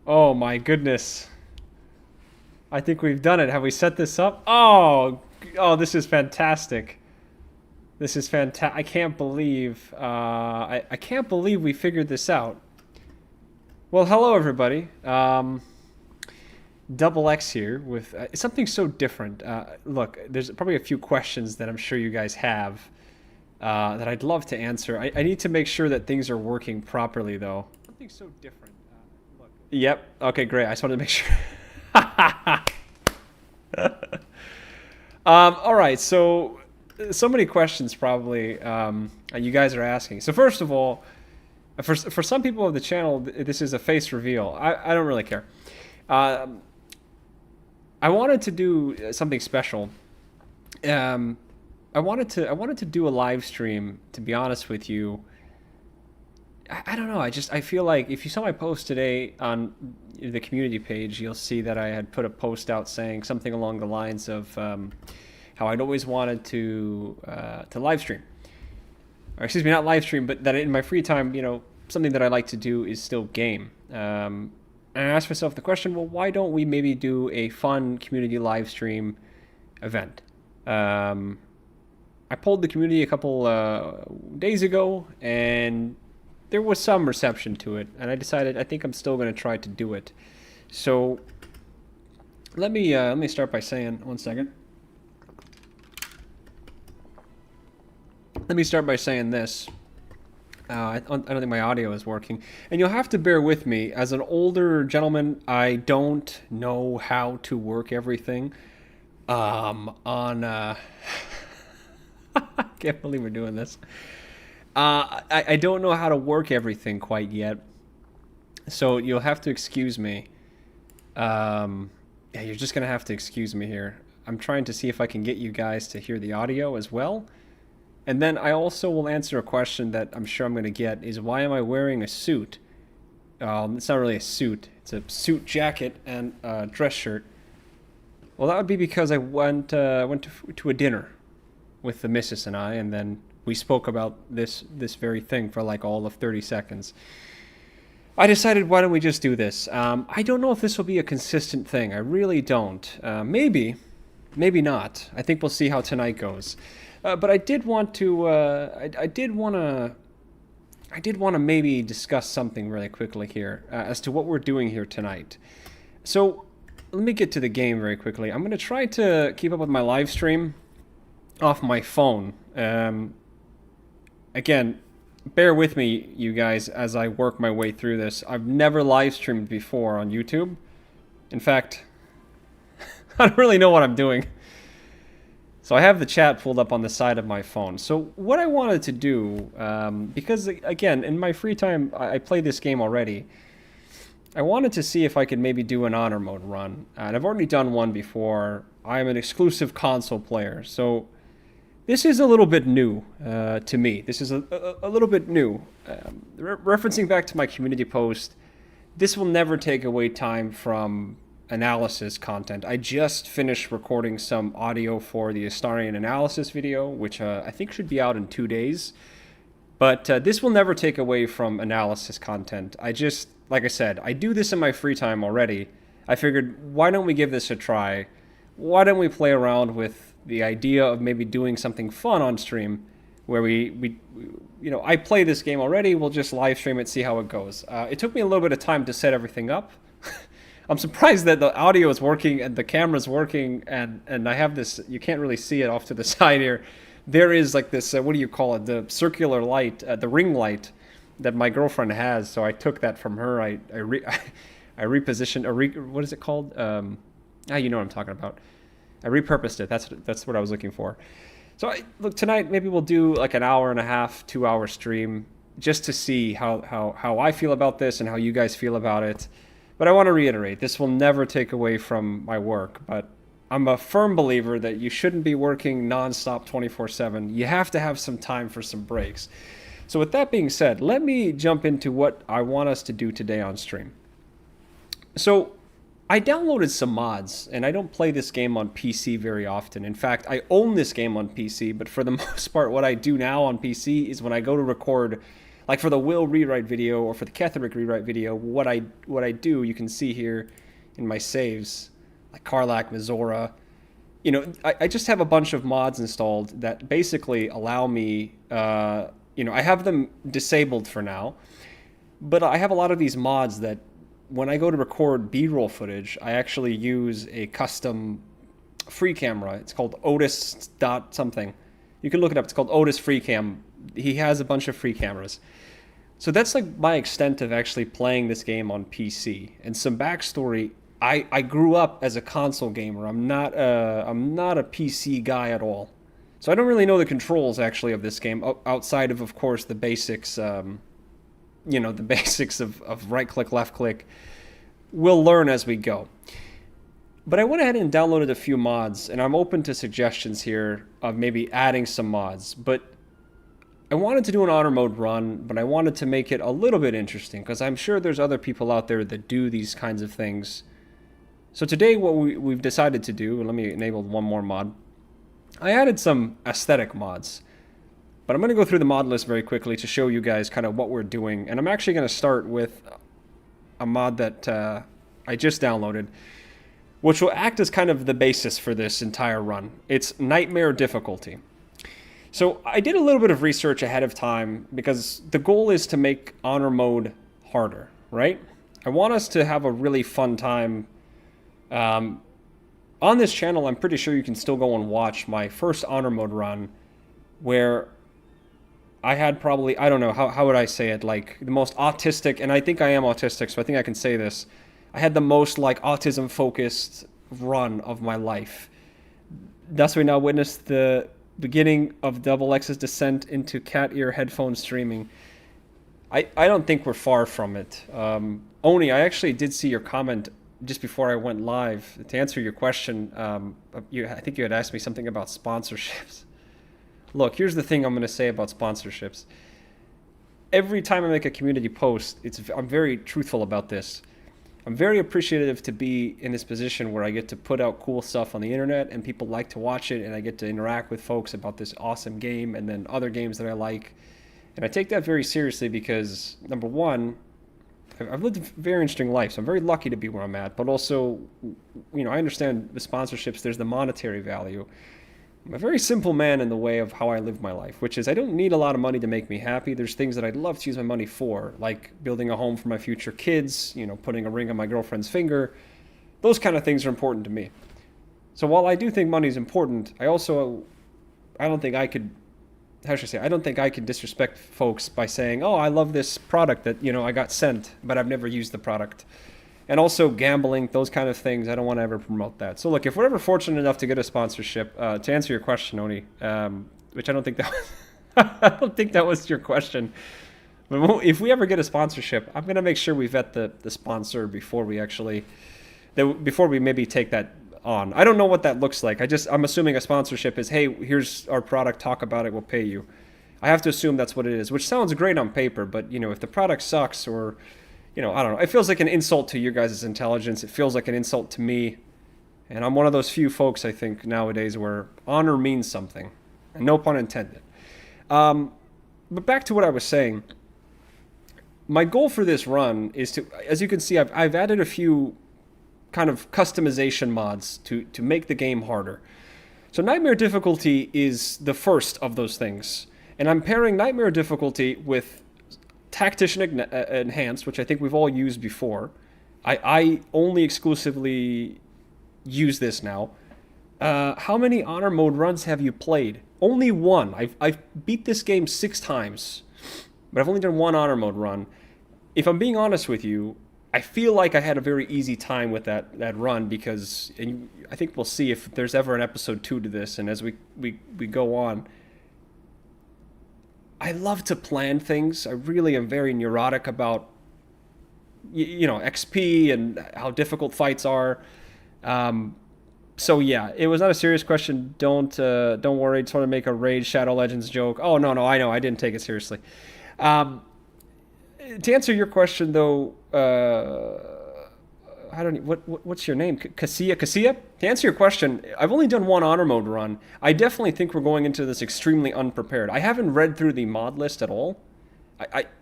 Oh my goodness. I think we've done it. Have we set this up? Oh, this is fantastic. This is fantastic. I can't believe, I can't believe we figured this out. Well, hello everybody. Double X here with something so different. Look, there's probably a few questions that I'm sure you guys have that I'd love to answer. I need to make sure that things are working properly, though. Something so different. Look. Yep. Okay, great. I just wanted to make sure. All right. So many questions probably you guys are asking. So first of all, for some people of the channel, this is a face reveal. I don't really care. I wanted to do something special. I wanted to do a live stream. To be honest with you, I don't know. I feel like if you saw my post today on the community page, you'll see that I had put a post out saying something along the lines of how I'd always wanted to live stream, or excuse me, not live stream, but that in my free time, something that I like to do is still game. And I asked myself the question, well, why don't we maybe do a fun community live stream event? I polled the community a couple days ago, and there was some reception to it, and I decided I think I'm still going to try to do it. So let me start by saying, one second. Let me start by saying this. I don't think my audio is working. And you'll have to bear with me. As an older gentleman, I don't know how to work everything. I can't believe we're doing this. I don't know how to work everything quite yet. So you'll have to excuse me. Yeah, you're just going to have to excuse me here. I'm trying to see if I can get you guys to hear the audio as well. And then I also will answer a question that I'm sure I'm going to get, is why am I wearing a suit? It's not really a suit. It's a suit jacket and a dress shirt. Well, that would be because I went to a dinner with the missus and I, and then we spoke about this very thing for like all of 30 seconds. I decided, why don't we just do this? I don't know if this will be a consistent thing. I really don't. Maybe not. I think we'll see how tonight goes. But I did want to. I did want to maybe discuss something really quickly here as to what we're doing here tonight. So let me get to the game very quickly. I'm going to try to keep up with my live stream off my phone. Again, bear with me, you guys, as I work my way through this. I've never live streamed before on YouTube. In fact, I don't really know what I'm doing. So I have the chat pulled up on the side of my phone. So what I wanted to do, because again, in my free time, I play this game already. I wanted to see if I could maybe do an honor mode run. And I've already done one before. I am an exclusive console player. So this is a little bit new to me. This is a little bit new. Referencing back to my community post, this will never take away time from analysis content. I just finished recording some audio for the Astarion analysis video, which I think should be out in 2 days. But this will never take away from analysis content. Like I said, I do this in my free time already. I figured, why don't we give this a try? Why don't we play around with the idea of maybe doing something fun on stream, where I play this game already, we'll just live stream it, see how it goes. It took me a little bit of time to set everything up. I'm surprised that the audio is working and the camera's working, and I have this, you can't really see it off to the side here. There is like this, what do you call it, the circular light, the ring light that my girlfriend has, so I took that from her. I repositioned, what is it called? You know what I'm talking about. I repurposed it, that's what I was looking for. So look, tonight maybe we'll do like an hour and a half, 2 hour stream, just to see how I feel about this and how you guys feel about it. But I want to reiterate, this will never take away from my work, but I'm a firm believer that you shouldn't be working nonstop 24/7. You have to have some time for some breaks. So with that being said, let me jump into what I want us to do today on stream. So I downloaded some mods, and I don't play this game on PC very often. In fact, I own this game on PC, but for the most part, what I do now on PC is when I go to record Like for the Will rewrite video or for the Ketherick rewrite video, what I do, you can see here in my saves, like Karlach, Mizora. You know, I just have a bunch of mods installed that basically allow me, you know, I have them disabled for now, but I have a lot of these mods that when I go to record B-roll footage, I actually use a custom free camera. It's called Otis dot something. You can look it up. It's called Otis Free Cam. He has a bunch of free cameras. So that's like my extent of actually playing this game on PC. And some backstory, I grew up as a console gamer. I'm not a PC guy at all. So I don't really know the controls actually of this game outside of course the basics, you know, the basics of right click, left click. We'll learn as we go. But I went ahead and downloaded a few mods, and I'm open to suggestions here of maybe adding some mods. But I wanted to do an honor mode run, but I wanted to make it a little bit interesting because I'm sure there's other people out there that do these kinds of things. So today what we've decided to do, and let me enable one more mod, I added some aesthetic mods. But I'm going to go through the mod list very quickly to show you guys kind of what we're doing. And I'm actually going to start with a mod that I just downloaded, which will act as kind of the basis for this entire run. It's Nightmare Difficulty. So I did a little bit of research ahead of time because the goal is to make honor mode harder, right? I want us to have a really fun time. On this channel, I'm pretty sure you can still go and watch my first honor mode run where I had probably, I don't know, how would I say it, like the most autistic, and I think I am autistic, so I think I can say this. I had the most like autism-focused run of my life. Thus we now witness the beginning of Double X's descent into cat ear headphone streaming. I don't think we're far from it. Oni, I actually did see your comment just before I went live to answer your question. I think you had asked me something about sponsorships. Look, here's the thing I'm going to say about sponsorships. Every time I make a community post, I'm very truthful about this. I'm very appreciative to be in this position where I get to put out cool stuff on the internet and people like to watch it, and I get to interact with folks about this awesome game and then other games that I like. And I take that very seriously because, number one, I've lived a very interesting life, so I'm very lucky to be where I'm at. But also, you know, I understand with sponsorships, there's the monetary value. I'm a very simple man in the way of how I live my life, which is I don't need a lot of money to make me happy. There's things that I'd love to use my money for, like building a home for my future kids, you know, putting a ring on my girlfriend's finger. Those kind of things are important to me. So while I do think money is important, I don't think I could disrespect folks by saying, oh, I love this product that, you know, I got sent, but I've never used the product. And also gambling, those kind of things, I don't want to ever promote that. So look, if we're ever fortunate enough to get a sponsorship, to answer your question, Oni, which I don't think that was, I don't think that was your question. But if we ever get a sponsorship, I'm going to make sure we vet the sponsor before we maybe take that on. I don't know what that looks like. I'm assuming a sponsorship is, hey, here's our product, talk about it, we'll pay you. I have to assume that's what it is, which sounds great on paper, but you know, if the product sucks or, you know, I don't know, it feels like an insult to your guys' intelligence. It feels like an insult to me. And I'm one of those few folks, I think, nowadays where honor means something. And no pun intended. But back to what I was saying. My goal for this run is to, as you can see, I've added a few kind of customization mods to make the game harder. So Nightmare Difficulty is the first of those things. And I'm pairing Nightmare Difficulty with Tactician Enhanced, which I think we've all used before. I only exclusively use this now. How many honor mode runs have you played? Only one. I've beat this game 6 times, but I've only done one honor mode run. If I'm being honest with you, I feel like I had a very easy time with that run because, and I think we'll see if there's ever an episode 2 to this, and as we go on, I love to plan things. I really am very neurotic about, you know, XP and how difficult fights are. So yeah, it was not a serious question. Don't worry. Just want to make a Raid Shadow Legends joke. Oh no, I know. I didn't take it seriously. To answer your question though, what's your name? Cassia? To answer your question, I've only done one honor mode run. I definitely think we're going into this extremely unprepared. I haven't read through the mod list at all.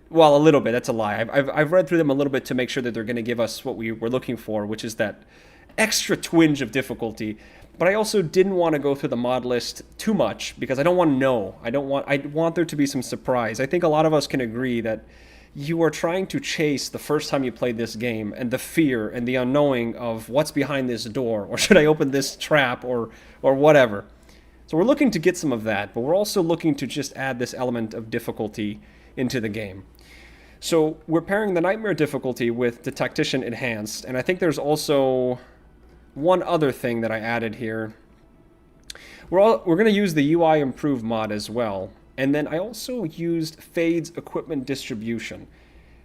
Well, a little bit. That's a lie. I've read through them a little bit to make sure that they're going to give us what we were looking for, which is that extra twinge of difficulty. But I also didn't want to go through the mod list too much because I don't want to know. I want there to be some surprise. I think a lot of us can agree that you are trying to chase the first time you played this game and the fear and the unknowing of what's behind this door, or should I open this trap, or whatever. So we're looking to get some of that, but we're also looking to just add this element of difficulty into the game. So we're pairing the Nightmare difficulty with the Tactician Enhanced, and I think there's also one other thing that I added here. We're going to use the UI Improve mod as well, and then I also used Fade's Equipment Distribution.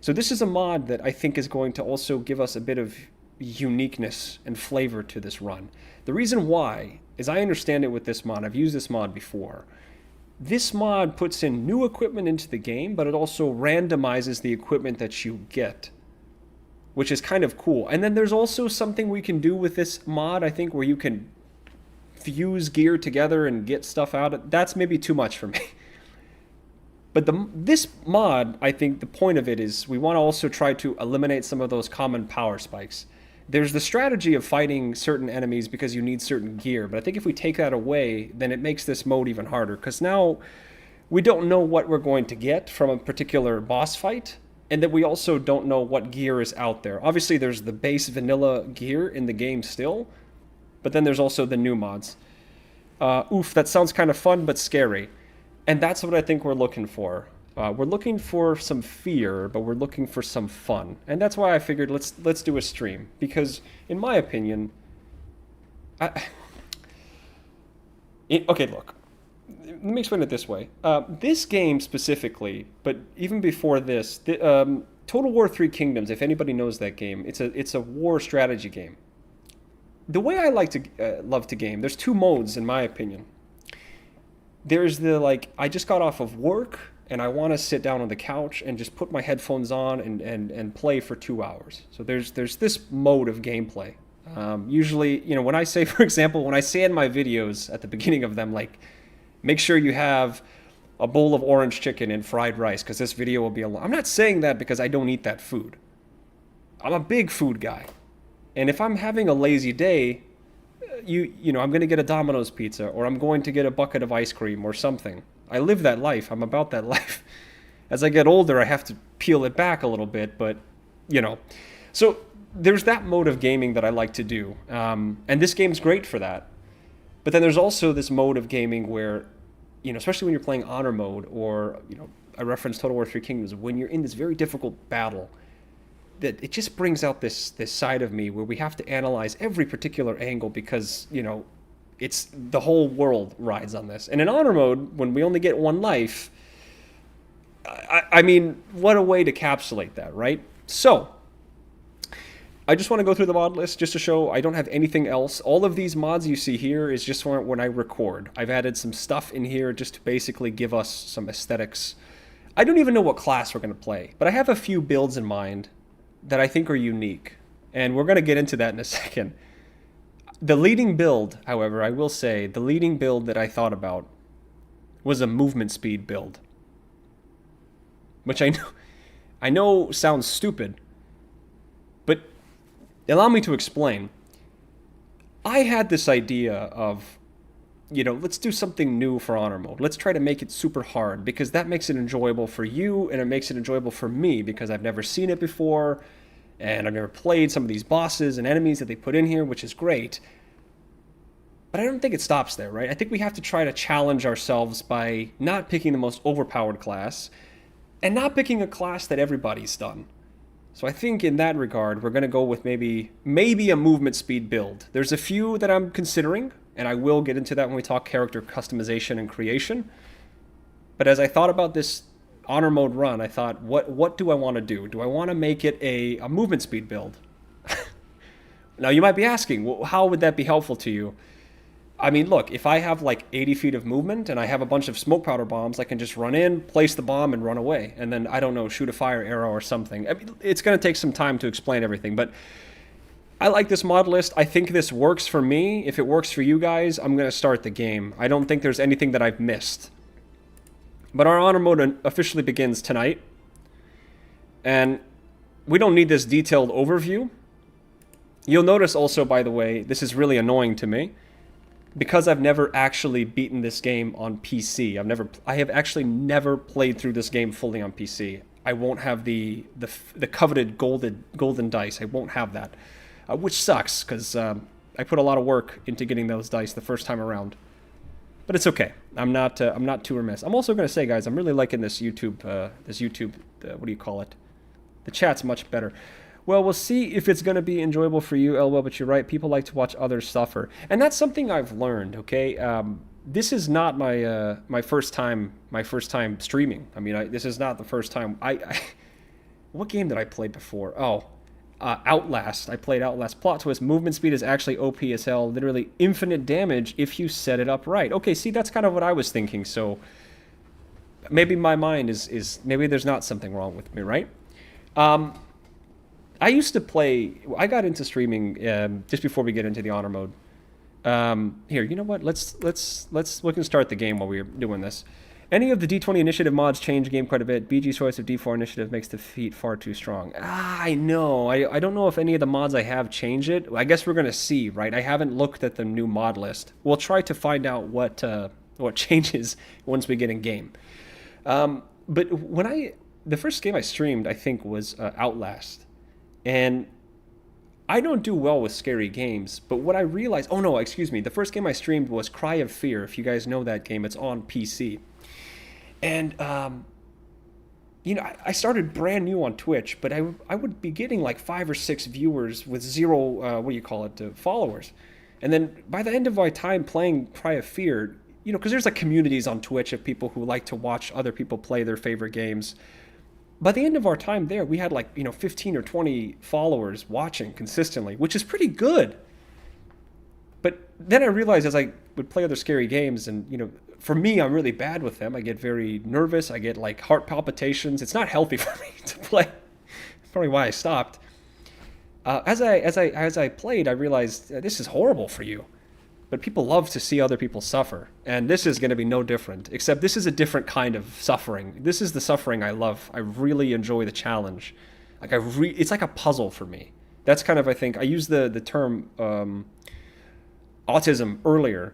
So this is a mod that I think is going to also give us a bit of uniqueness and flavor to this run. The reason why is I understand it with this mod. I've used this mod before. This mod puts in new equipment into the game, but it also randomizes the equipment that you get, which is kind of cool. And then there's also something we can do with this mod, I think, where you can fuse gear together and get stuff out. That's maybe too much for me. But this mod, I think the point of it is we want to also try to eliminate some of those common power spikes. There's the strategy of fighting certain enemies because you need certain gear, but I think if we take that away, then it makes this mode even harder, because now we don't know what we're going to get from a particular boss fight, and that we also don't know what gear is out there. Obviously, there's the base vanilla gear in the game still, but then there's also the new mods. Oof, that sounds kind of fun, but scary. And that's what I think we're looking for. We're looking for some fear, but we're looking for some fun. And that's why I figured let's do a stream. Because, in my opinion... okay, look. Let me explain it this way. This game specifically, but even before this, Total War 3 Kingdoms, if anybody knows that game, it's a war strategy game. The way I like to love to game, there's two modes in my opinion. There's the, like, I just got off of work and I want to sit down on the couch and just put my headphones on and play for 2 hours. So there's this mode of gameplay. Usually, you know, when I say, for example, when I say in my videos at the beginning of them, like, make sure you have a bowl of orange chicken and fried rice because this video will be I'm not saying that because I don't eat that food. I'm a big food guy. And if I'm having a lazy day, you know, I'm going to get a Domino's pizza, or I'm going to get a bucket of ice cream or something. I live that life. I'm about that life. As I get older, I have to peel it back a little bit, but, you know. So there's that mode of gaming that I like to do. And this game's great for that. But then there's also this mode of gaming where, you know, especially when you're playing Honor mode, or, you know, I referenced Total War 3 Kingdoms, when you're in this very difficult battle, that it just brings out this side of me where we have to analyze every particular angle because, you know, it's the whole world rides on this. And in Honor mode, when we only get one life, I mean, what a way to encapsulate that, right? So, I just want to go through the mod list just to show I don't have anything else. All of these mods you see here is just when I record. I've added some stuff in here just to basically give us some aesthetics. I don't even know what class we're going to play, but I have a few builds in mind that I think are unique, and we're going to get into that in a second. The leading build, however, I will say, the leading build that I thought about was a movement speed build, which I know sounds stupid, but allow me to explain. I had this idea of, you know, let's do something new for Honor mode. Let's try to make it super hard, because that makes it enjoyable for you, and it makes it enjoyable for me, because I've never seen it before, and I've never played some of these bosses and enemies that they put in here, which is great. But I don't think it stops there, right? I think we have to try to challenge ourselves by not picking the most overpowered class, and not picking a class that everybody's done. So I think in that regard, we're going to go with maybe a movement speed build. There's a few that I'm considering, and I will get into that when we talk character customization and creation. But as I thought about this Honor mode run, I thought, what do I want to do? Do I want to make it a movement speed build? Now you might be asking, well, how would that be helpful to you? I mean, look, if I have like 80 feet of movement and I have a bunch of smoke powder bombs, I can just run in, place the bomb, and run away. And then, I don't know, shoot a fire arrow or something. I mean, it's going to take some time to explain everything, but I like this mod list. I think this works for me. If it works for you guys, I'm going to start the game. I don't think there's anything that I've missed. But our Honor mode officially begins tonight. And we don't need this detailed overview. You'll notice also, by the way, this is really annoying to me, because I've never actually beaten this game on PC. I have actually never played through this game fully on PC. I won't have the coveted golden dice. I won't have that, which sucks because I put a lot of work into getting those dice the first time around. But it's okay. I'm not too remiss. I'm also going to say, guys, I'm really liking this YouTube. What do you call it? The chat's much better. Well, we'll see if it's going to be enjoyable for you, LOL, but you're right. People like to watch others suffer. And that's something I've learned, okay? This is not my first time streaming. I mean, this is not the first time. What game did I play before? Oh, Outlast. I played Outlast. Plot twist, movement speed is actually OP as hell. Literally infinite damage if you set it up right. Okay, see, that's kind of what I was thinking. So maybe my mind is maybe there's not something wrong with me, right? I used to play. I got into streaming just before we get into the honor mode. Here, you know what? We can start the game while we're doing this. Any of the D20 initiative mods change the game quite a bit. BG's choice of D4 initiative makes defeat far too strong. I know. I don't know if any of the mods I have change it. I guess we're gonna see, right? I haven't looked at the new mod list. We'll try to find out what changes once we get in game. But the first game I streamed, I think, was Outlast. And I don't do well with scary games, but what I realized... Oh, no, excuse me. The first game I streamed was Cry of Fear. If you guys know that game, it's on PC. And, I started brand new on Twitch, but I would be getting like 5 or 6 viewers with 0, followers. And then by the end of my time playing Cry of Fear, because there's like communities on Twitch of people who like to watch other people play their favorite games. By the end of our time there, we had 15 or 20 followers watching consistently, which is pretty good. But then I realized as I would play other scary games, and for me, I'm really bad with them. I get very nervous. I get heart palpitations. It's not healthy for me to play. That's probably why I stopped. As I played, I realized this is horrible for you. But people love to see other people suffer, and this is going to be no different, except this is a different kind of suffering. This is the suffering I love. I really enjoy the challenge. It's like a puzzle for me. That's kind of, I think, I used the term autism earlier.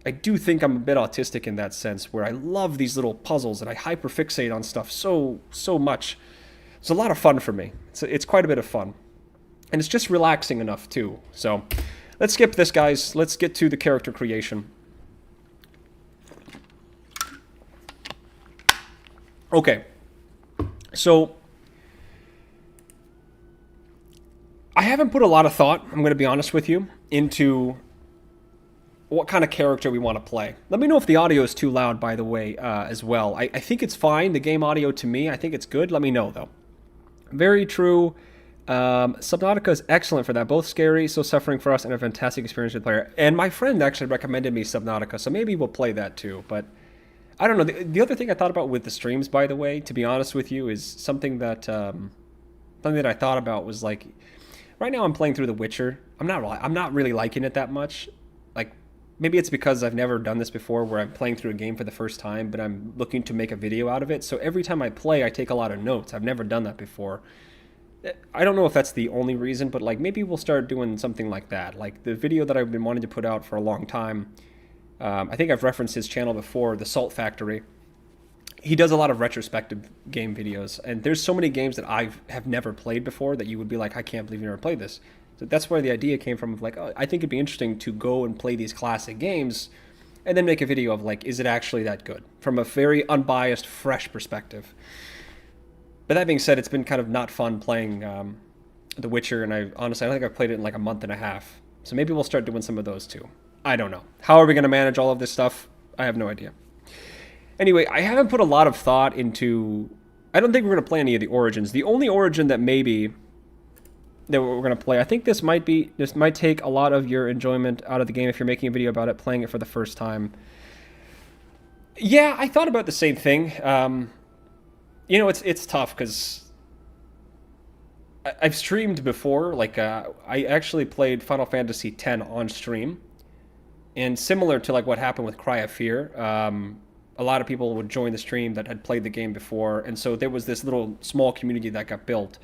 I do think I'm a bit autistic in that sense, where I love these little puzzles, and I hyperfixate on stuff so much. It's a lot of fun for me. It's quite a bit of fun. And it's just relaxing enough, too, so... Let's skip this, guys. Let's get to the character creation. Okay. So, I haven't put a lot of thought, I'm going to be honest with you, into what kind of character we want to play. Let me know if the audio is too loud, by the way, as well. I think it's fine. The game audio, to me, I think it's good. Let me know, though. Very true. Subnautica is excellent for that. Both scary, so suffering for us, and a fantastic experience with the player. And my friend actually recommended me Subnautica, so maybe we'll play that too. But I don't know. The other thing I thought about with the streams, by the way, to be honest with you, is something that I thought about was right now I'm playing through The Witcher. I'm not really liking it that much. Maybe it's because I've never done this before, where I'm playing through a game for the first time, but I'm looking to make a video out of it. So every time I play, I take a lot of notes. I've never done that before. I don't know if that's the only reason, but maybe we'll start doing something like that. The video that I've been wanting to put out for a long time. I think I've referenced his channel before, The Salt Factory. He does a lot of retrospective game videos, and there's so many games that I have never played before that you would be like, I can't believe you never played this. So that's where the idea came from of I think it'd be interesting to go and play these classic games and then make a video of is it actually that good? From a very unbiased, fresh perspective. But that being said, it's been kind of not fun playing The Witcher, and I don't think I've played it in a month and a half. So maybe we'll start doing some of those too. I don't know. How are we going to manage all of this stuff? I have no idea. Anyway, I haven't put a lot of thought into... I don't think we're going to play any of the origins. The only origin that we're going to play, I think this might take a lot of your enjoyment out of the game if you're making a video about it, playing it for the first time. Yeah, I thought about the same thing. It's tough because I've streamed before. I actually played Final Fantasy X on stream, and similar to what happened with Cry of Fear, a lot of people would join the stream that had played the game before, and so there was this little small community that got built.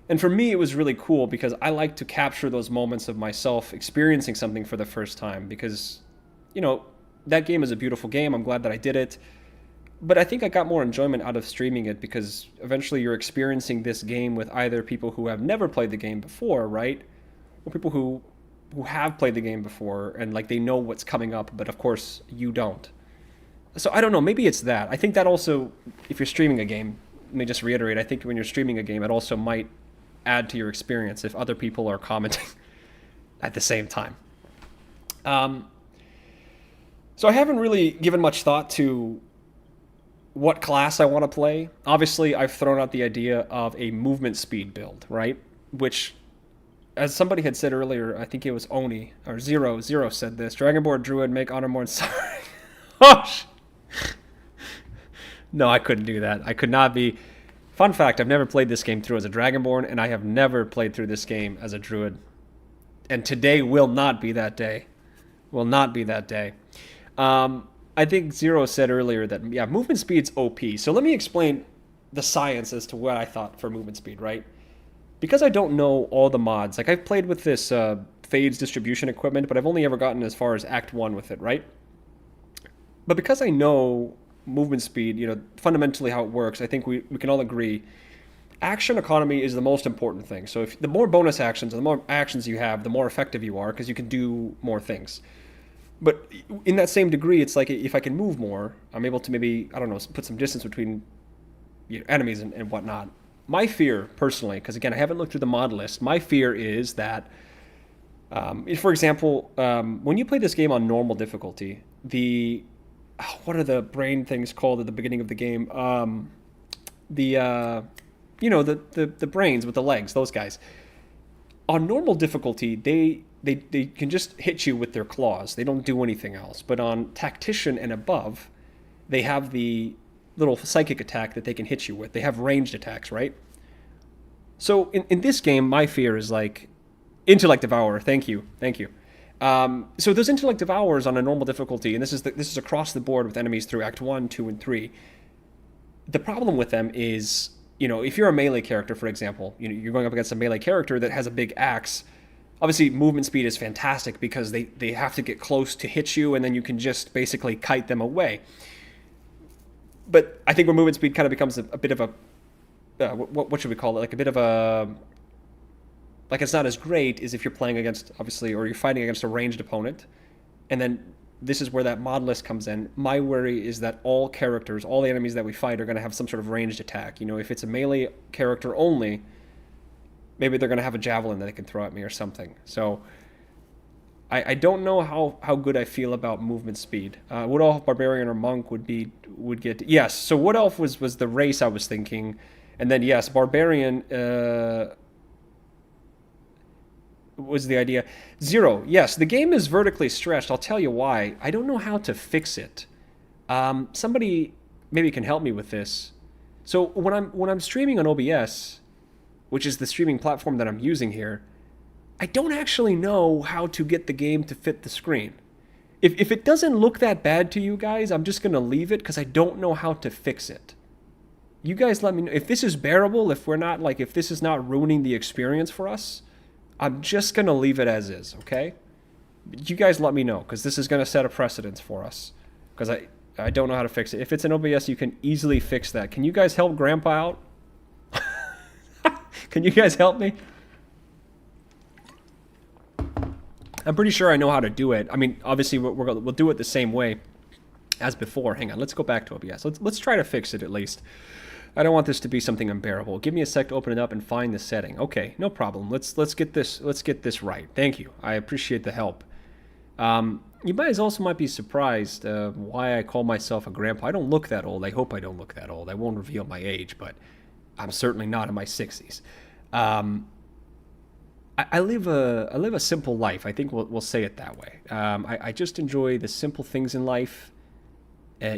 And for me, it was really cool because I like to capture those moments of myself experiencing something for the first time because, you know, that game is a beautiful game. I'm glad that I did it. But I think I got more enjoyment out of streaming it because eventually you're experiencing this game with either people who have never played the game before, right? Or people who have played the game before and like they know what's coming up, but of course you don't. So I don't know, maybe it's that. I think that also, if you're streaming a game, let me just reiterate, I think when you're streaming a game, it also might add to your experience if other people are commenting at the same time. So I haven't really given much thought to what class I want to play. Obviously, I've thrown out the idea of a movement speed build, right? Which, as somebody had said earlier, I think it was Oni, or Zero said this, Dragonborn Druid make Honorborn sorry. Oh, no, I couldn't do that. I could not be. Fun fact, I've never played this game through as a Dragonborn, and I have never played through this game as a Druid. And today will not be that day. Will not be that day. I think Zero said earlier that, yeah, movement speed's OP. So let me explain the science as to what I thought for movement speed, right? Because I don't know all the mods, like I've played with this Fades distribution equipment, but I've only ever gotten as far as Act 1 with it, right? But because I know movement speed, you know, fundamentally how it works, I think we can all agree action economy is the most important thing. So if the more bonus actions and the more actions you have, the more effective you are because you can do more things. But in that same degree, it's like if I can move more, I'm able to maybe, I don't know, put some distance between enemies and whatnot. My fear, personally, because again, I haven't looked through the mod list, my fear is that, for example, when you play this game on normal difficulty, what are the brain things called at the beginning of the game? The brains with the legs, those guys. On normal difficulty, they can just hit you with their claws. They don't do anything else. But on Tactician and above, they have the little psychic attack that they can hit you with. They have ranged attacks, right? So in this game, my fear is like Intellect Devourer. Thank you. So those Intellect Devourers on a normal difficulty, and this is across the board with enemies through Act 1, 2, and 3. The problem with them is, you know, if you're a melee character, for example, you know, you're going up against a melee character that has a big axe. Obviously, movement speed is fantastic because they have to get close to hit you, and then you can just basically kite them away. But I think where movement speed kind of becomes a bit of a, what should we call it? Like a bit of a, like it's not as great is if you're playing against, obviously, or you're fighting against a ranged opponent. And then this is where that mod list comes in. My worry is that all characters, all the enemies that we fight are going to have some sort of ranged attack. You know, if it's a melee character only, maybe they're going to have a javelin that they can throw at me or something. So I don't know how good I feel about movement speed. Wood Elf, Barbarian, or Monk would get... Yes, so Wood Elf was the race I was thinking. And then, yes, Barbarian was the idea. Zero, yes, the game is vertically stretched. I'll tell you why. I don't know how to fix it. Somebody maybe can help me with this. So when I'm streaming on OBS, which is the streaming platform that I'm using here, I don't actually know how to get the game to fit the screen. If it doesn't look that bad to you guys, I'm just going to leave it because I don't know how to fix it. You guys let me know. If this is bearable, if this is not ruining the experience for us, I'm just going to leave it as is, okay? You guys let me know because this is going to set a precedence for us because I don't know how to fix it. If it's an OBS, you can easily fix that. Can you guys help Grandpa out? Can you guys help me? I'm pretty sure I know how to do it. I mean, obviously we'll do it the same way as before. Hang on, let's go back to OBS. Let's try to fix it at least. I don't want this to be something unbearable. Give me a sec to open it up and find the setting. Okay, no problem. Let's get this right. Thank you. I appreciate the help. You guys also might be surprised why I call myself a grandpa. I don't look that old. I hope I don't look that old. I won't reveal my age, but I'm certainly not in my 60s. I live a simple life. I think we'll say it that way. I just enjoy the simple things in life. I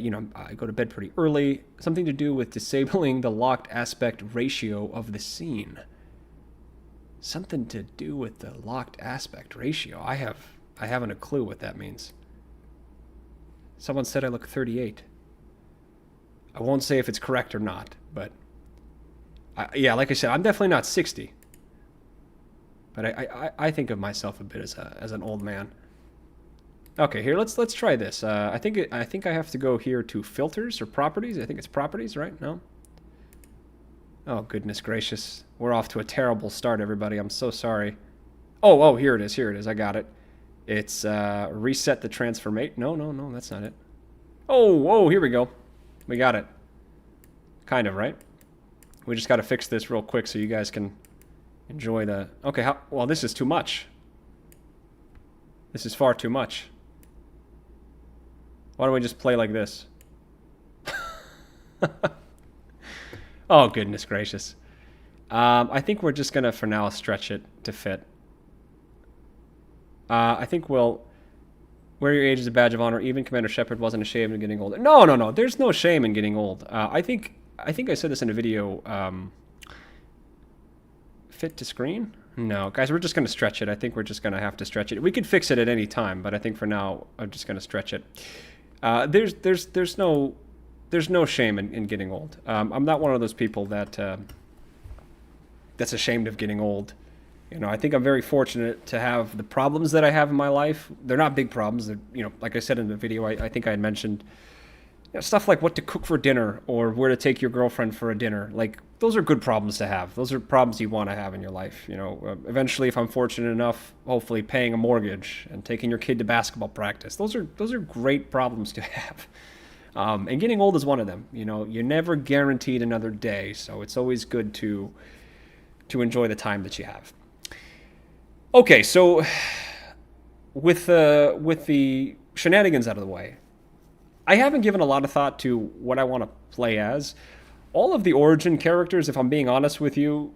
go to bed pretty early. Something to do with disabling the locked aspect ratio of the scene. Something to do with the locked aspect ratio. I haven't a clue what that means. Someone said I look 38. I won't say if it's correct or not, but yeah, like I said, I'm definitely not 60. But I think of myself a bit as an old man. Okay, here let's try this. I think I have to go here to filters or properties. I think it's properties, right? No. Oh goodness gracious, we're off to a terrible start, everybody. I'm so sorry. Oh, here it is. Here it is. I got it. It's reset the transformate. No, that's not it. Oh, here we go. We got it. Kind of, right? We just got to fix this real quick so you guys can enjoy the... Okay, well, this is too much. This is far too much. Why don't we just play like this? Oh, goodness gracious. I think we're just going to, for now, stretch it to fit. I think we'll... Wear your age is a badge of honor. Even Commander Shepard wasn't ashamed of getting older. No. There's no shame in getting old. I think I said this in a video. Fit to screen? No, guys, we're just going to stretch it. I think we're just going to have to stretch it. We could fix it at any time, but I think for now I'm just going to stretch it. There's no shame in getting old. I'm not one of those people that's ashamed of getting old. You know, I think I'm very fortunate to have the problems that I have in my life. They're not big problems. They're, you know, like I said in the video, I think I had mentioned, you know, stuff like what to cook for dinner or where to take your girlfriend for a dinner. Like, those are good problems to have. Those are problems you want to have in your life. You know, eventually, if I'm fortunate enough, hopefully paying a mortgage and taking your kid to basketball practice. Those are great problems to have. And getting old is one of them. You know, you're never guaranteed another day, so it's always good to enjoy the time that you have. Okay, so with the shenanigans out of the way, I haven't given a lot of thought to what I want to play as. All of the origin characters, if I'm being honest with you,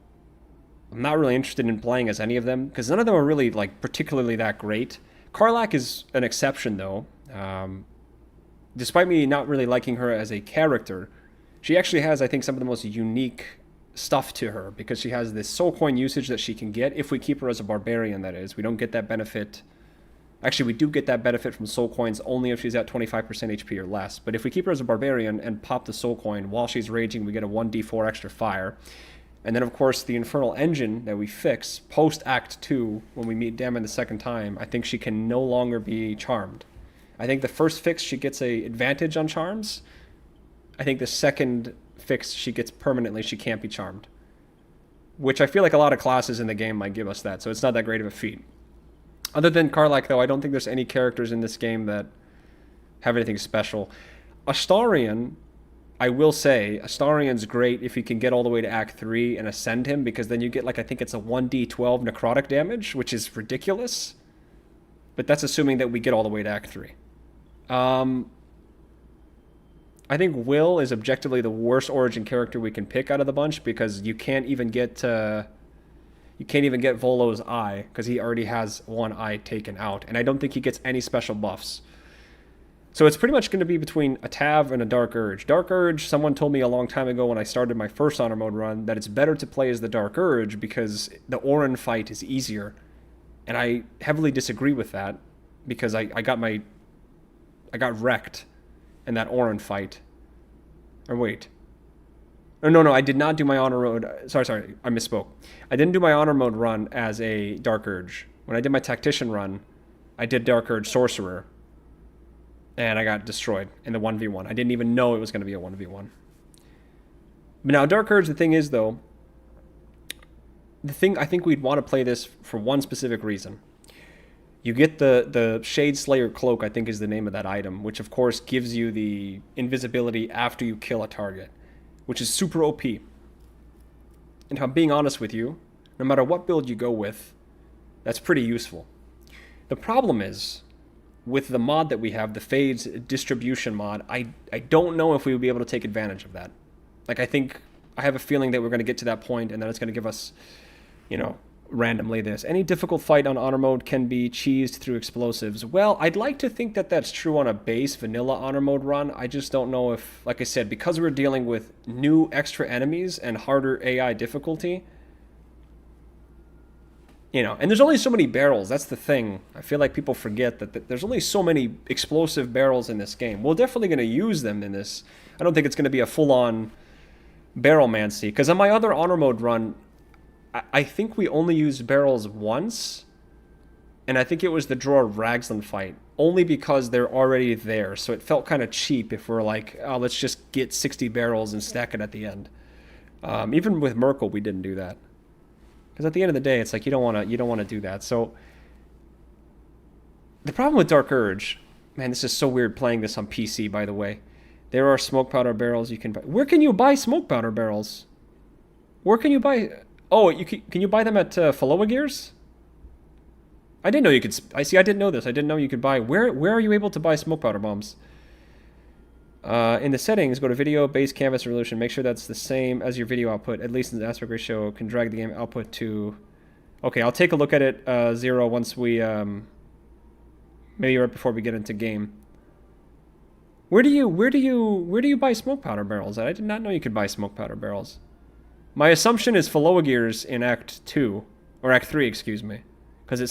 I'm not really interested in playing as any of them, because none of them are really, like, particularly that great. Karlach is an exception, though. Despite me not really liking her as a character, she actually has, I think, some of the most unique stuff to her, because she has this soul coin usage that she can get if we keep her as a barbarian. That is, we don't get that benefit. Actually, we do get that benefit from soul coins only if she's at 25% HP or less. But if we keep her as a barbarian and pop the soul coin while she's raging, we get a 1d4 extra fire. And then, of course, the Infernal Engine that we fix post Act 2 when we meet Dammon the second time, I think she can no longer be charmed. I think the first fix she gets a advantage on charms. I think the second fix she gets permanently, she can't be charmed, which I feel like a lot of classes in the game might give us that, so it's not that great of a feat. Other than Karlach, though, I don't think there's any characters in this game that have anything special. Astarion, I will say, Astarion's great if you can get all the way to Act 3 and ascend him, because then you get, like, I think it's a 1d12 necrotic damage, which is ridiculous. But that's assuming that we get all the way to Act 3. I think Will is objectively the worst origin character we can pick out of the bunch, because you can't even get Volo's eye, because he already has one eye taken out, and I don't think he gets any special buffs. So it's pretty much going to be between a Tav and a Dark Urge. Dark Urge, someone told me a long time ago when I started my first Honor Mode run that it's better to play as the Dark Urge because the Orin fight is easier, and I heavily disagree with that, because I got wrecked in that Orin fight. Or wait. Or no, I did not do my Honor Mode. Sorry, I misspoke. I didn't do my Honor Mode run as a Dark Urge. When I did my Tactician run, I did Dark Urge Sorcerer. And I got destroyed in the 1v1. I didn't even know it was going to be a 1v1. But now, Dark Urge, the thing is, though, I think we'd want to play this for one specific reason. You get the Shade Slayer Cloak, I think is the name of that item, which of course gives you the invisibility after you kill a target, which is super OP. And if I'm being honest with you, no matter what build you go with, that's pretty useful. The problem is, with the mod that we have, the Fades distribution mod, I don't know if we would be able to take advantage of that. Like, I have a feeling that we're going to get to that point, and then it's going to give us, you know, randomly this. Any difficult fight on Honor Mode can be cheesed through explosives. Well, I'd like to think that that's true on a base vanilla Honor Mode run. I just don't know if, like I said, because we're dealing with new extra enemies and harder AI difficulty, You know, and there's only so many barrels. That's the thing. I feel like people forget that there's only so many explosive barrels in this game. We're definitely going to use them in this. I don't think it's going to be a full-on barrelmancy. Because on my other honor mode run, I think we only used barrels once. And I think it was the Dror Ragsland fight. Only because they're already there. So it felt kind of cheap if we're like, oh, let's just get 60 barrels and stack it at the end. Even with Merkel, we didn't do that. Because at the end of the day, it's like you don't want to do that. So the problem with Dark Urge, man, this is so weird playing this on PC. By the way, there are smoke powder barrels you can buy. Where can you buy smoke powder barrels? Where can you buy? Oh, can you buy them at Faloa Gears? I didn't know you could. I didn't know this. I didn't know you could buy. Where are you able to buy smoke powder bombs? In the settings, go to video, base canvas resolution. Make sure that's the same as your video output, at least in the aspect ratio. Can drag the game output to... Okay, I'll take a look at it, 0, once we... maybe right before we get into game. Where do you buy smoke powder barrels? I did not know you could buy smoke powder barrels. My assumption is Faloa Gears in Act 2, or Act 3, excuse me. Because he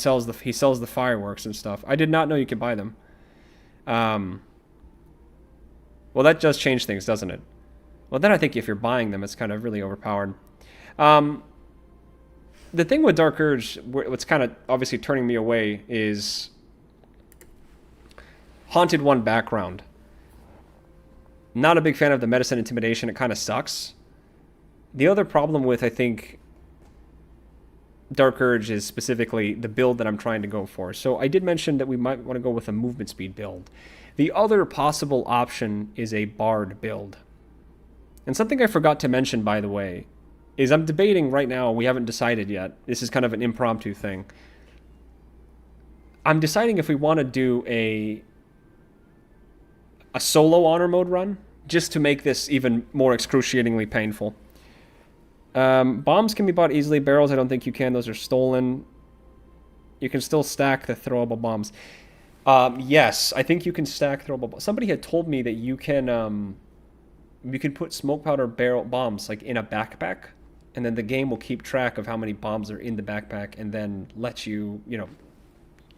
sells the fireworks and stuff. I did not know you could buy them. Well, that does change things, doesn't it? Well, then I think if you're buying them, it's kind of really overpowered. The thing with Dark Urge, what's kind of obviously turning me away is Haunted 1 background. Not a big fan of the medicine intimidation. It kind of sucks. The other problem with, I think, Dark Urge is specifically the build that I'm trying to go for. So I did mention that we might want to go with a movement speed build. The other possible option is a Bard build. And something I forgot to mention, by the way, is I'm debating right now, we haven't decided yet. This is kind of an impromptu thing. I'm deciding if we want to do a solo honor mode run, just to make this even more excruciatingly painful. Bombs can be bought easily. Barrels, I don't think you can. Those are stolen. You can still stack the throwable bombs. Yes, I think you can stack throwable bombs. Somebody had told me that you can put smoke powder barrel bombs like in a backpack, and then the game will keep track of how many bombs are in the backpack, and then let you,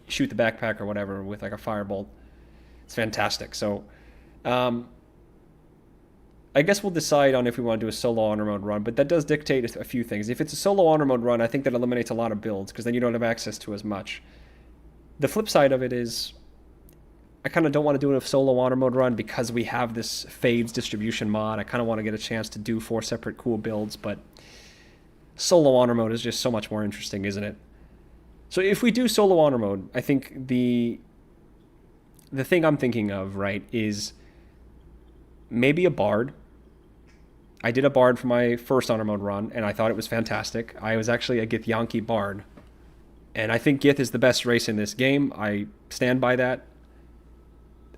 shoot the backpack or whatever with like a firebolt. It's fantastic. So, I guess we'll decide on if we want to do a solo honor mode run, but that does dictate a few things. If it's a solo honor mode run, I think that eliminates a lot of builds, because then you don't have access to as much. The flip side of it is, I kind of don't want to do a solo honor mode run because we have this Fades distribution mod. I kind of want to get a chance to do 4 separate cool builds, but solo honor mode is just so much more interesting, isn't it? So if we do solo honor mode, I think the thing I'm thinking of, right, is maybe a Bard. I did a Bard for my first honor mode run, and I thought it was fantastic. I was actually a Githyanki Bard, and I think Gith is the best race in this game. I stand by that.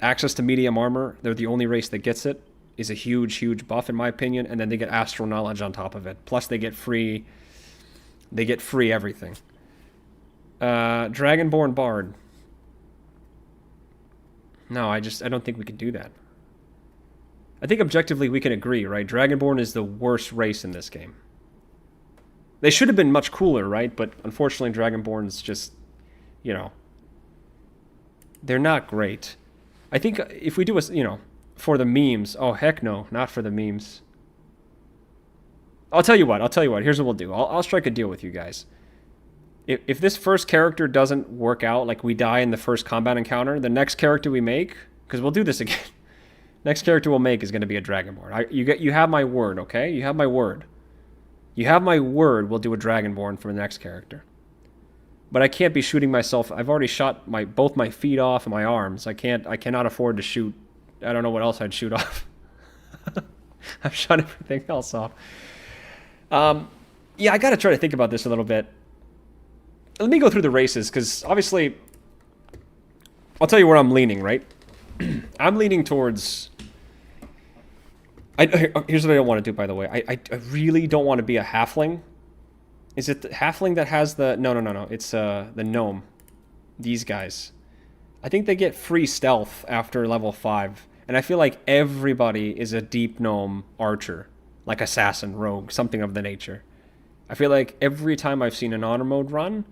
Access to medium armor, they're the only race that gets it, is a huge, huge buff in my opinion, and then they get astral knowledge on top of it. Plus they get free everything. Dragonborn Bard. No, I don't think we can do that. I think objectively we can agree, right? Dragonborn is the worst race in this game. They should have been much cooler, right? But unfortunately Dragonborn's just, they're not great. I think if we do for the memes, oh heck no, not for the memes. I'll tell you what, here's what we'll do. I'll strike a deal with you guys. If this first character doesn't work out, like we die in the first combat encounter, the next character we make, because we'll do this again, next character we'll make is going to be a Dragonborn. You have my word, okay? You have my word. You have my word we'll do a Dragonborn for the next character. But I can't be shooting myself. I've already shot both my feet off and my arms. I cannot afford to shoot. I don't know what else I'd shoot off. I've shot everything else off. Yeah, I got to try to think about this a little bit. Let me go through the races, because obviously, I'll tell you where I'm leaning, right? I'm leaning towards... Here's what I don't want to do, by the way. I really don't want to be a halfling. Is it the halfling that has the... No. It's the gnome. These guys. I think they get free stealth after level 5. And I feel like everybody is a deep gnome archer. Like assassin, rogue, something of the nature. I feel like every time I've seen an honor mode run,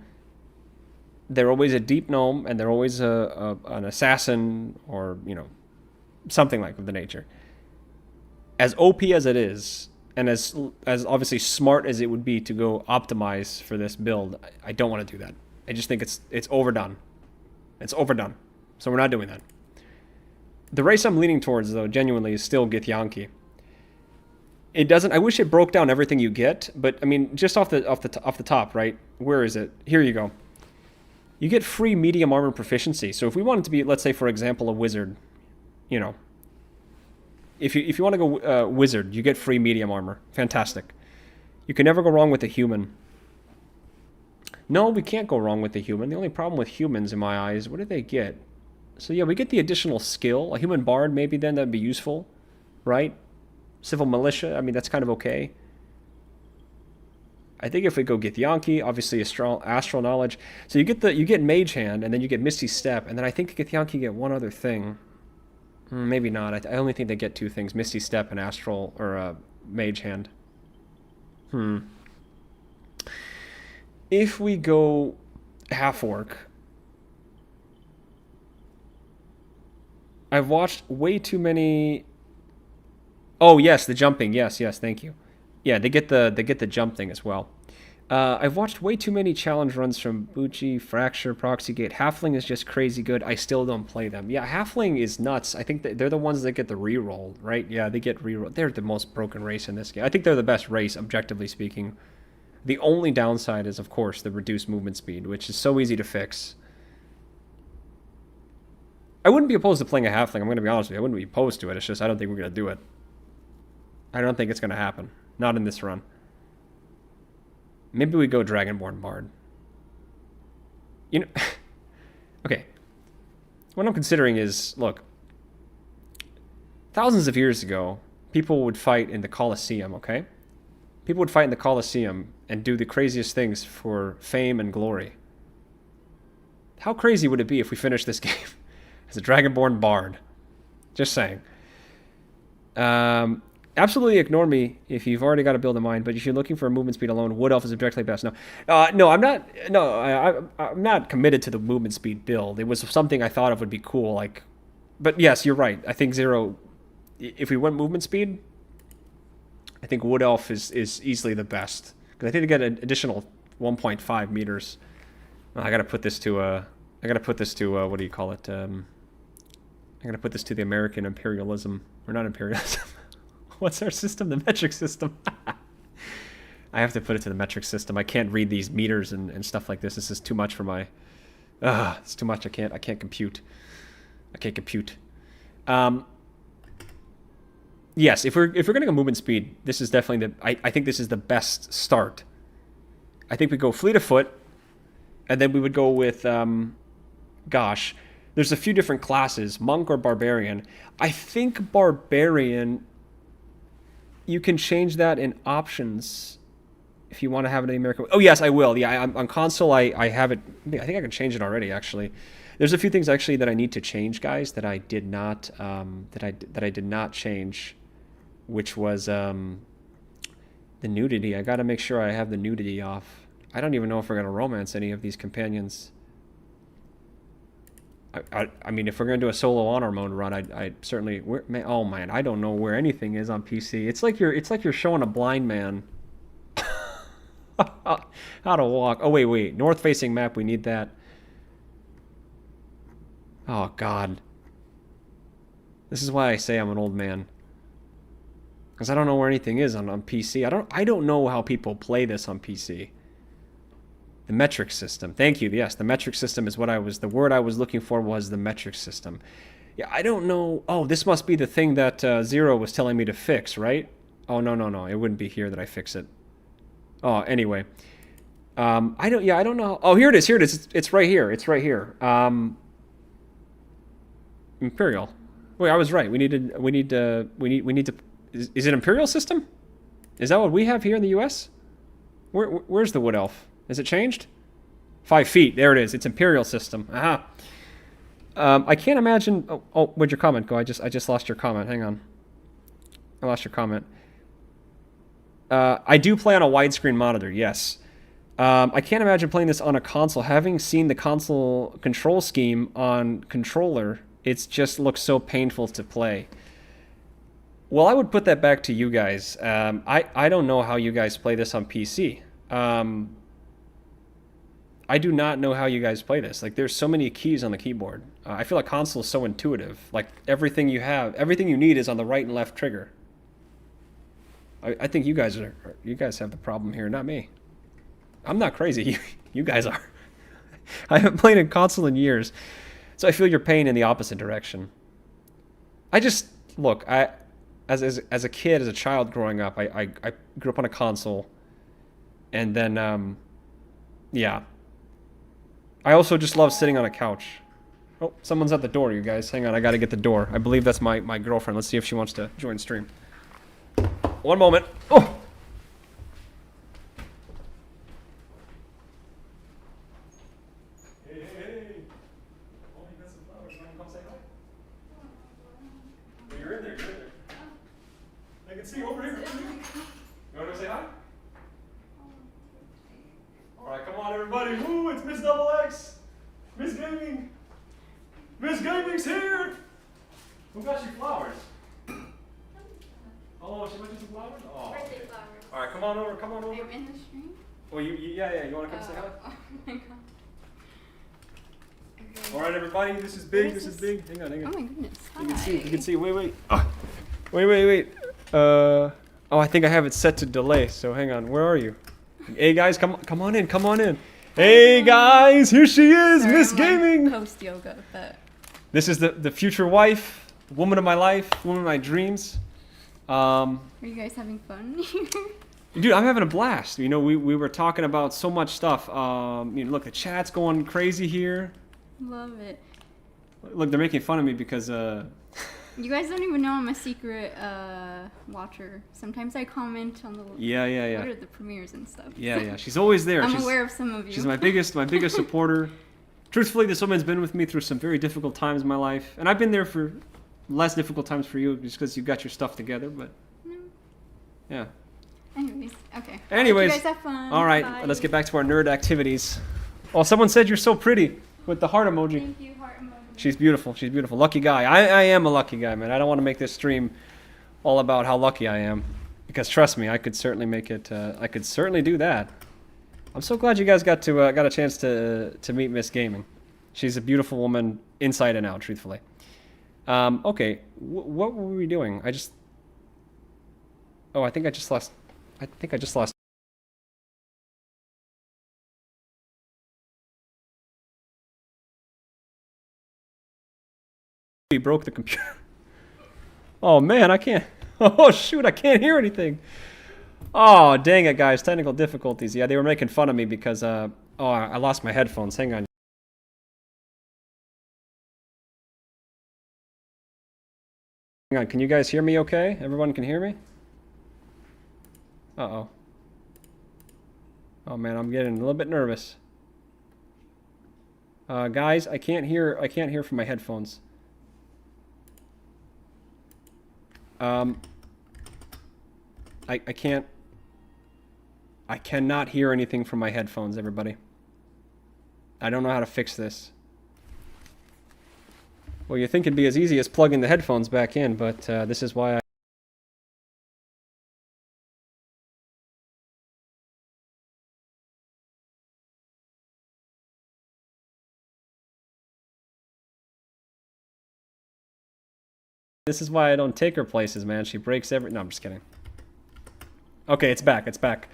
they're always a deep gnome, and they're always an assassin, or something like of the nature. As OP as it is, and as obviously smart as it would be to go optimize for this build, I don't want to do that. I just think it's overdone. It's overdone. So we're not doing that. The race I'm leaning towards, though, genuinely, is still Githyanki. It doesn't. I wish it broke down everything you get, but I mean, just off the top, right? Where is it? Here you go. You get free medium armor proficiency. So if we wanted to be, let's say, for example, a wizard, if you want to go wizard, you get free medium armor. Fantastic. You can never go wrong with a human. No, we can't go wrong with the human. The only problem with humans, in my eyes, what do they get? So yeah, we get the additional skill. A human bard, maybe then that'd be useful, right? Civil militia, I mean, that's kind of okay. I think if we go Githyanki, obviously astral knowledge. So you get Mage Hand, and then you get Misty Step, and then I think Githyanki get one other thing. Maybe not. I only think they get two things: Misty Step and Astral, or Mage Hand. If we go half orc, I've watched way too many. Oh yes, the jumping. Yes, thank you. Yeah, they get the jump thing as well. I've watched way too many challenge runs from Bucci, Fracture, Proxygate. Halfling is just crazy good. I still don't play them. Yeah, Halfling is nuts. I think they're the ones that get the reroll, right? Yeah, they get reroll. They're the most broken race in this game. I think they're the best race, objectively speaking. The only downside is, of course, the reduced movement speed, which is so easy to fix. I wouldn't be opposed to playing a Halfling. I'm going to be honest with you. I wouldn't be opposed to it. It's just I don't think we're going to do it. I don't think it's going to happen. Not in this run. Maybe we go Dragonborn Bard. Okay. What I'm considering is, look, thousands of years ago, people would fight in the Colosseum, okay? People would fight in the Colosseum and do the craziest things for fame and glory. How crazy would it be if we finished this game as a Dragonborn Bard? Just saying. Absolutely ignore me if you've already got a build in mind, but if you're looking for a movement speed alone, Wood Elf is objectively best. No, I'm not. No, I'm not committed to the movement speed build. It was something I thought of would be cool. But yes, you're right. I think Zero. If we went movement speed, I think Wood Elf is easily the best, because I think they get an additional 1.5 meters. I gotta put this to what do you call it? I gotta put this to the American imperialism, or not imperialism. What's our system? The metric system. I have to put it to the metric system. I can't read these meters and stuff like this. This is too much for my. It's too much. I can't compute. I can't compute. Yes, if we're gonna go movement speed, this is definitely I think this is the best start. I think we go fleet of foot, and then we would go with gosh, there's a few different classes, monk or barbarian. I think barbarian. You can change that in options if you want to have it in the American. Oh yes, I will. Yeah, on console I have it. I think I can change it already. Actually, there's a few things actually that I need to change, guys, that I did not that I did not change, which was the nudity. I got to make sure I have the nudity off. I don't even know if we're gonna romance any of these companions. I mean, if we're gonna do a solo honor mode run, I certainly. Oh man, I don't know where anything is on PC. It's like you're showing a blind man how to walk. Oh wait, north facing map. We need that. Oh god, this is why I say I'm an old man, because I don't know where anything is on PC. I don't know how people play this on PC. The metric system. Thank you. Yes, the metric system is the word I was looking for was the metric system. Yeah, I don't know. Oh, this must be the thing that Zero was telling me to fix, right? Oh, no. It wouldn't be here that I fix it. Oh, anyway. I don't know. Oh, here it is. It's right here. It's right here. Imperial. Wait, I was right. We need to, is it Imperial system? Is that what we have here in the US? Where's the Wood Elf? Has it changed? 5 feet. There it is. It's Imperial system. Aha. I can't imagine. Oh, where'd your comment go? I just lost your comment. Hang on. I lost your comment. I do play on a widescreen monitor. Yes. I can't imagine playing this on a console. Having seen the console control scheme on controller, it just looks so painful to play. Well, I would put that back to you guys. I don't know how you guys play this on PC. I do not know how you guys play this. Like, there's so many keys on the keyboard. I feel like console is so intuitive. Like, everything you need is on the right and left trigger. I think you guys have the problem here, not me. I'm not crazy. You guys are. I haven't played a console in years, so I feel your pain in the opposite direction. I just look. As a kid, as a child growing up, I grew up on a console, and then yeah. I also just love sitting on a couch. Oh, someone's at the door, you guys. Hang on, I gotta get the door. I believe that's my girlfriend. Let's see if she wants to join stream. One moment. Oh! Hey. Oh, you got some flowers. You wanna come say hi? Oh, you're in there. I can see you over here. You wanna say hi? Alright, come on everybody. Woo, it's Miss Double X. Miss Gaming. Miss Gaming's here. Who got you flowers? Oh, she went you some flowers? Oh. Birthday flowers. Alright, come on over. Are you in the stream? Well, yeah. You wanna come say hi? Oh my god. Okay. Alright everybody, this is big. Hang on. Oh my goodness. Hi. You can see. Wait. Wait. Oh, I think I have it set to delay, so hang on. Where are you? Hey guys, come on in. Hey guys, here she is, Sorry, Miss I'm Gaming. Post yoga, but This is the future wife, woman of my life, woman of my dreams. are you guys having fun? Dude, I'm having a blast. You know, we were talking about so much stuff. Look, the chat's going crazy here. Love it. Look, they're making fun of me because You guys don't even know I'm a secret watcher. Sometimes I comment on the what yeah. are the premieres and stuff. Yeah. She's always there. I'm aware of some of you. She's my biggest supporter. Truthfully, this woman's been with me through some very difficult times in my life, and I've been there for less difficult times for you just because you got your stuff together. But No. yeah. Anyways, okay. Anyways, Hope you guys have fun. all right, Bye. let's get back to our nerd activities. Oh, someone said you're so pretty with the heart emoji. Thank you, heart emoji. She's beautiful. Lucky guy. I am a lucky guy, man. I don't want to make this stream all about how lucky I am, because trust me, I could certainly make it. I could certainly do that. I'm so glad you guys got a chance to meet Miss Gaming. She's a beautiful woman inside and out, truthfully. Okay, what were we doing? I think I just lost. We broke the computer. Oh man, I can't. Oh shoot, I can't hear anything. Oh dang it, guys! Technical difficulties. Yeah, they were making fun of me because I lost my headphones. Hang on. Hang on. Can you guys hear me? Okay, everyone can hear me. Uh-oh. Oh man, I'm getting a little bit nervous. Guys, I can't hear from my headphones. I cannot hear anything from my headphones, everybody. I don't know how to fix this. Well, you think it'd be as easy as plugging the headphones back in, but this is why I don't take her places, man. She breaks every... No, I'm just kidding. Okay, it's back.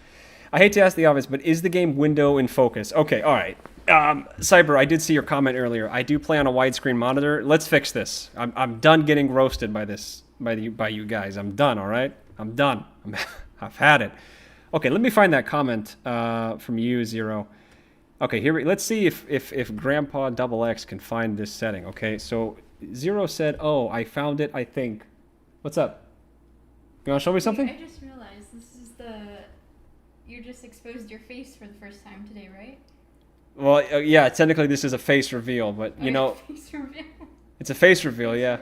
I hate to ask the obvious, but is the game window in focus? Okay, all right. Cyber, I did see your comment earlier. I do play on a widescreen monitor. Let's fix this. I'm done getting roasted by you guys. I'm done, all right? I'm done. I've had it. Okay, let me find that comment from you, Zero. Okay, let's see if Grandpa Double X can find this setting. Okay, so Zero said, "Oh, I found it, I think." What's up? You want to show me something? I just realized this is you just exposed your face for the first time today, right? Well, yeah, technically this is a face reveal, but you know, face reveal. It's a face reveal, yeah.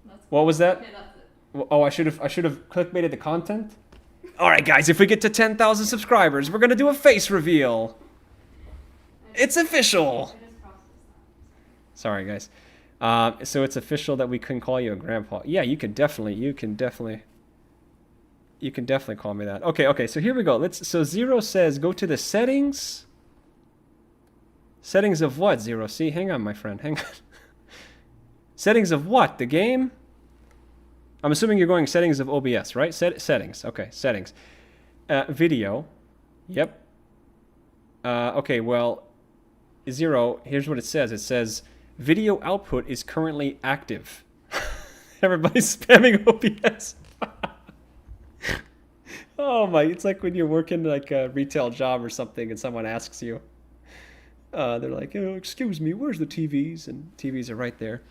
That's What was that? Okay, that's it. Oh, I should have clickbaited the content. Alright, guys, if we get to 10,000 subscribers, we're gonna do a face reveal. It's official. Sorry, guys. So it's official that we can call you a grandpa. Yeah, you can definitely call me that. Okay, so here we go. So Zero says go to the settings. Settings of what, Zero? See, hang on, my friend, hang on. Settings of what? The game? I'm assuming you're going settings of OBS, right? Settings. Okay, settings. Video. Yep. Okay, well, Zero, here's what it says. It says video output is currently active. Everybody's spamming OBS. Oh my, it's like when you're working like a retail job or something and someone asks you. They're like, oh, excuse me, where's the TVs? And TVs are right there.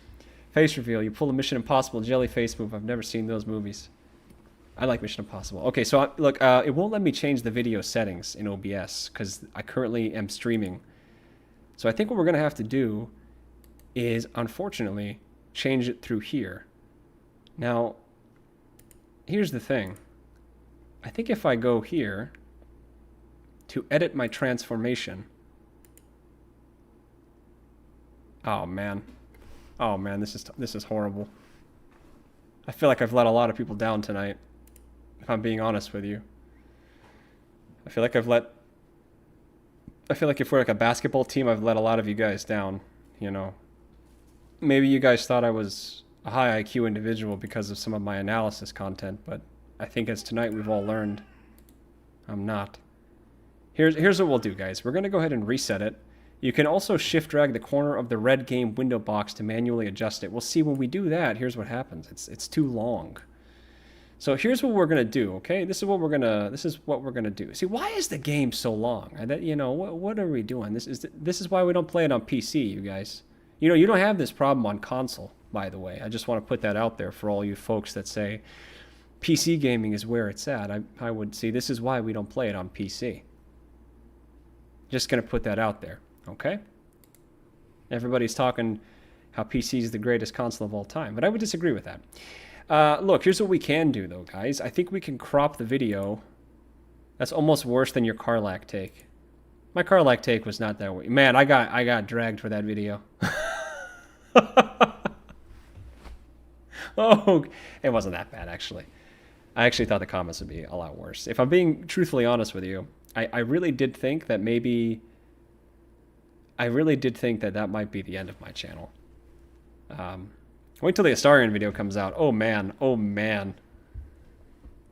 Face reveal. You pull a Mission Impossible jelly face move. I've never seen those movies. I like Mission Impossible. Okay, so look, it won't let me change the video settings in OBS because I currently am streaming. So I think what we're going to have to do is, unfortunately, change it through here. Now, here's the thing. I think if I go here to edit my transformation. Oh man, this is horrible. I feel like I've let a lot of people down tonight, if I'm being honest with you. I feel like if we're like a basketball team, I've let a lot of you guys down, you know. Maybe you guys thought I was a high IQ individual because of some of my analysis content, but I think as tonight we've all learned, I'm not. Here's what we'll do, guys. We're going to go ahead and reset it. You can also shift drag the corner of the red game window box to manually adjust it. We'll see when we do that, here's what happens. It's too long. So here's what we're going to do, okay? This is what we're going to do. See, why is the game so long? You know, what are we doing? This is why we don't play it on PC, you guys. You know, you don't have this problem on console, by the way. I just want to put that out there for all you folks that say PC gaming is where it's at. I would see this is why we don't play it on PC. Just going to put that out there. Okay? Everybody's talking how PC is the greatest console of all time, but I would disagree with that. Look, here's what we can do, though, guys. I think we can crop the video. That's almost worse than your Carlac take. My Carlac take was not that way. Man, I got dragged for that video. Oh, it wasn't that bad, actually. I actually thought the comments would be a lot worse. If I'm being truthfully honest with you, I really did think that maybe... that might be the end of my channel. Wait till the Astarion video comes out. Oh man, oh man.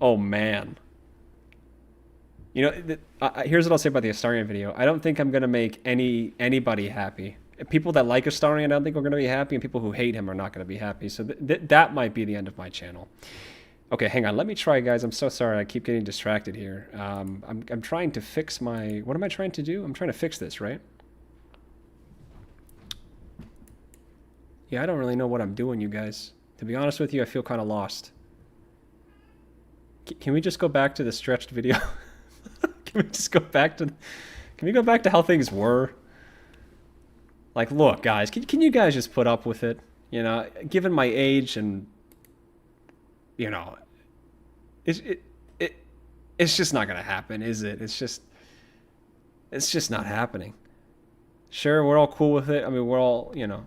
Oh man. You know, here's what I'll say about the Astarion video. I don't think I'm going to make anybody happy. People that like Astarion, I don't think are going to be happy, and people who hate him are not going to be happy. So that might be the end of my channel. Okay, hang on. Let me try, guys. I'm so sorry. I keep getting distracted here. I'm trying to fix my... What am I trying to do? I'm trying to fix this, right? Yeah, I don't really know what I'm doing, you guys. To be honest with you, I feel kind of lost. Can we just go back to the stretched video? Can we go back to how things were? Like, look, guys, can you guys just put up with it? You know, given my age and, you know, it's just not going to happen, is it? It's just not happening. Sure, we're all cool with it. I mean, we're all, you know.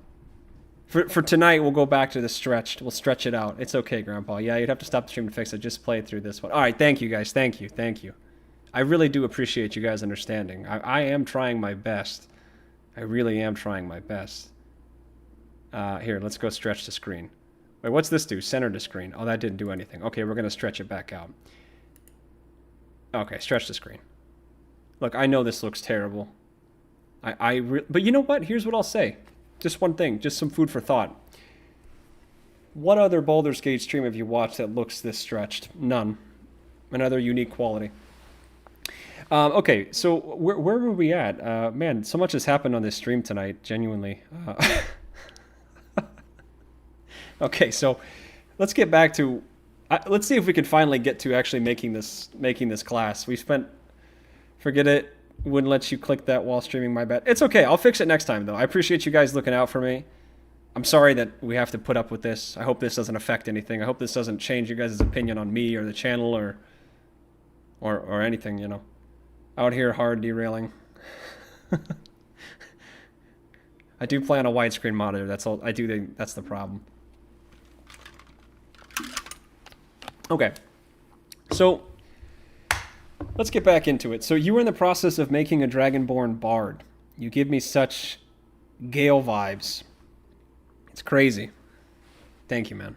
For tonight, we'll go back to the stretched. We'll stretch it out. It's okay, Grandpa. Yeah, you'd have to stop the stream to fix it. Just play it through this one. All right, thank you, guys. Thank you. I really do appreciate you guys understanding. I am trying my best. I really am trying my best. Here, let's go stretch the screen. Wait, what's this do? Center the screen. Oh, that didn't do anything. Okay, we're going to stretch it back out. Okay, stretch the screen. Look, I know this looks terrible. But you know what? Here's what I'll say. Just one thing, just some food for thought. What other Baldur's Gate stream have you watched that looks this stretched? None. Another unique quality. Okay, so where were we at? Man, so much has happened on this stream tonight, genuinely. Okay, so let's get back to... let's see if we can finally get to actually making this class. We spent... Forget it. Wouldn't let you click that while streaming, my bad. It's okay. I'll fix it next time, though. I appreciate you guys looking out for me. I'm sorry that we have to put up with this. I hope this doesn't affect anything. I hope this doesn't change you guys' opinion on me or the channel or or anything, you know. Out here hard derailing. I do play on a widescreen monitor. That's all. I do think that's the problem. Okay. So let's get back into it. So you were in the process of making a Dragonborn bard. You give me such Gale vibes. It's crazy. Thank you, man.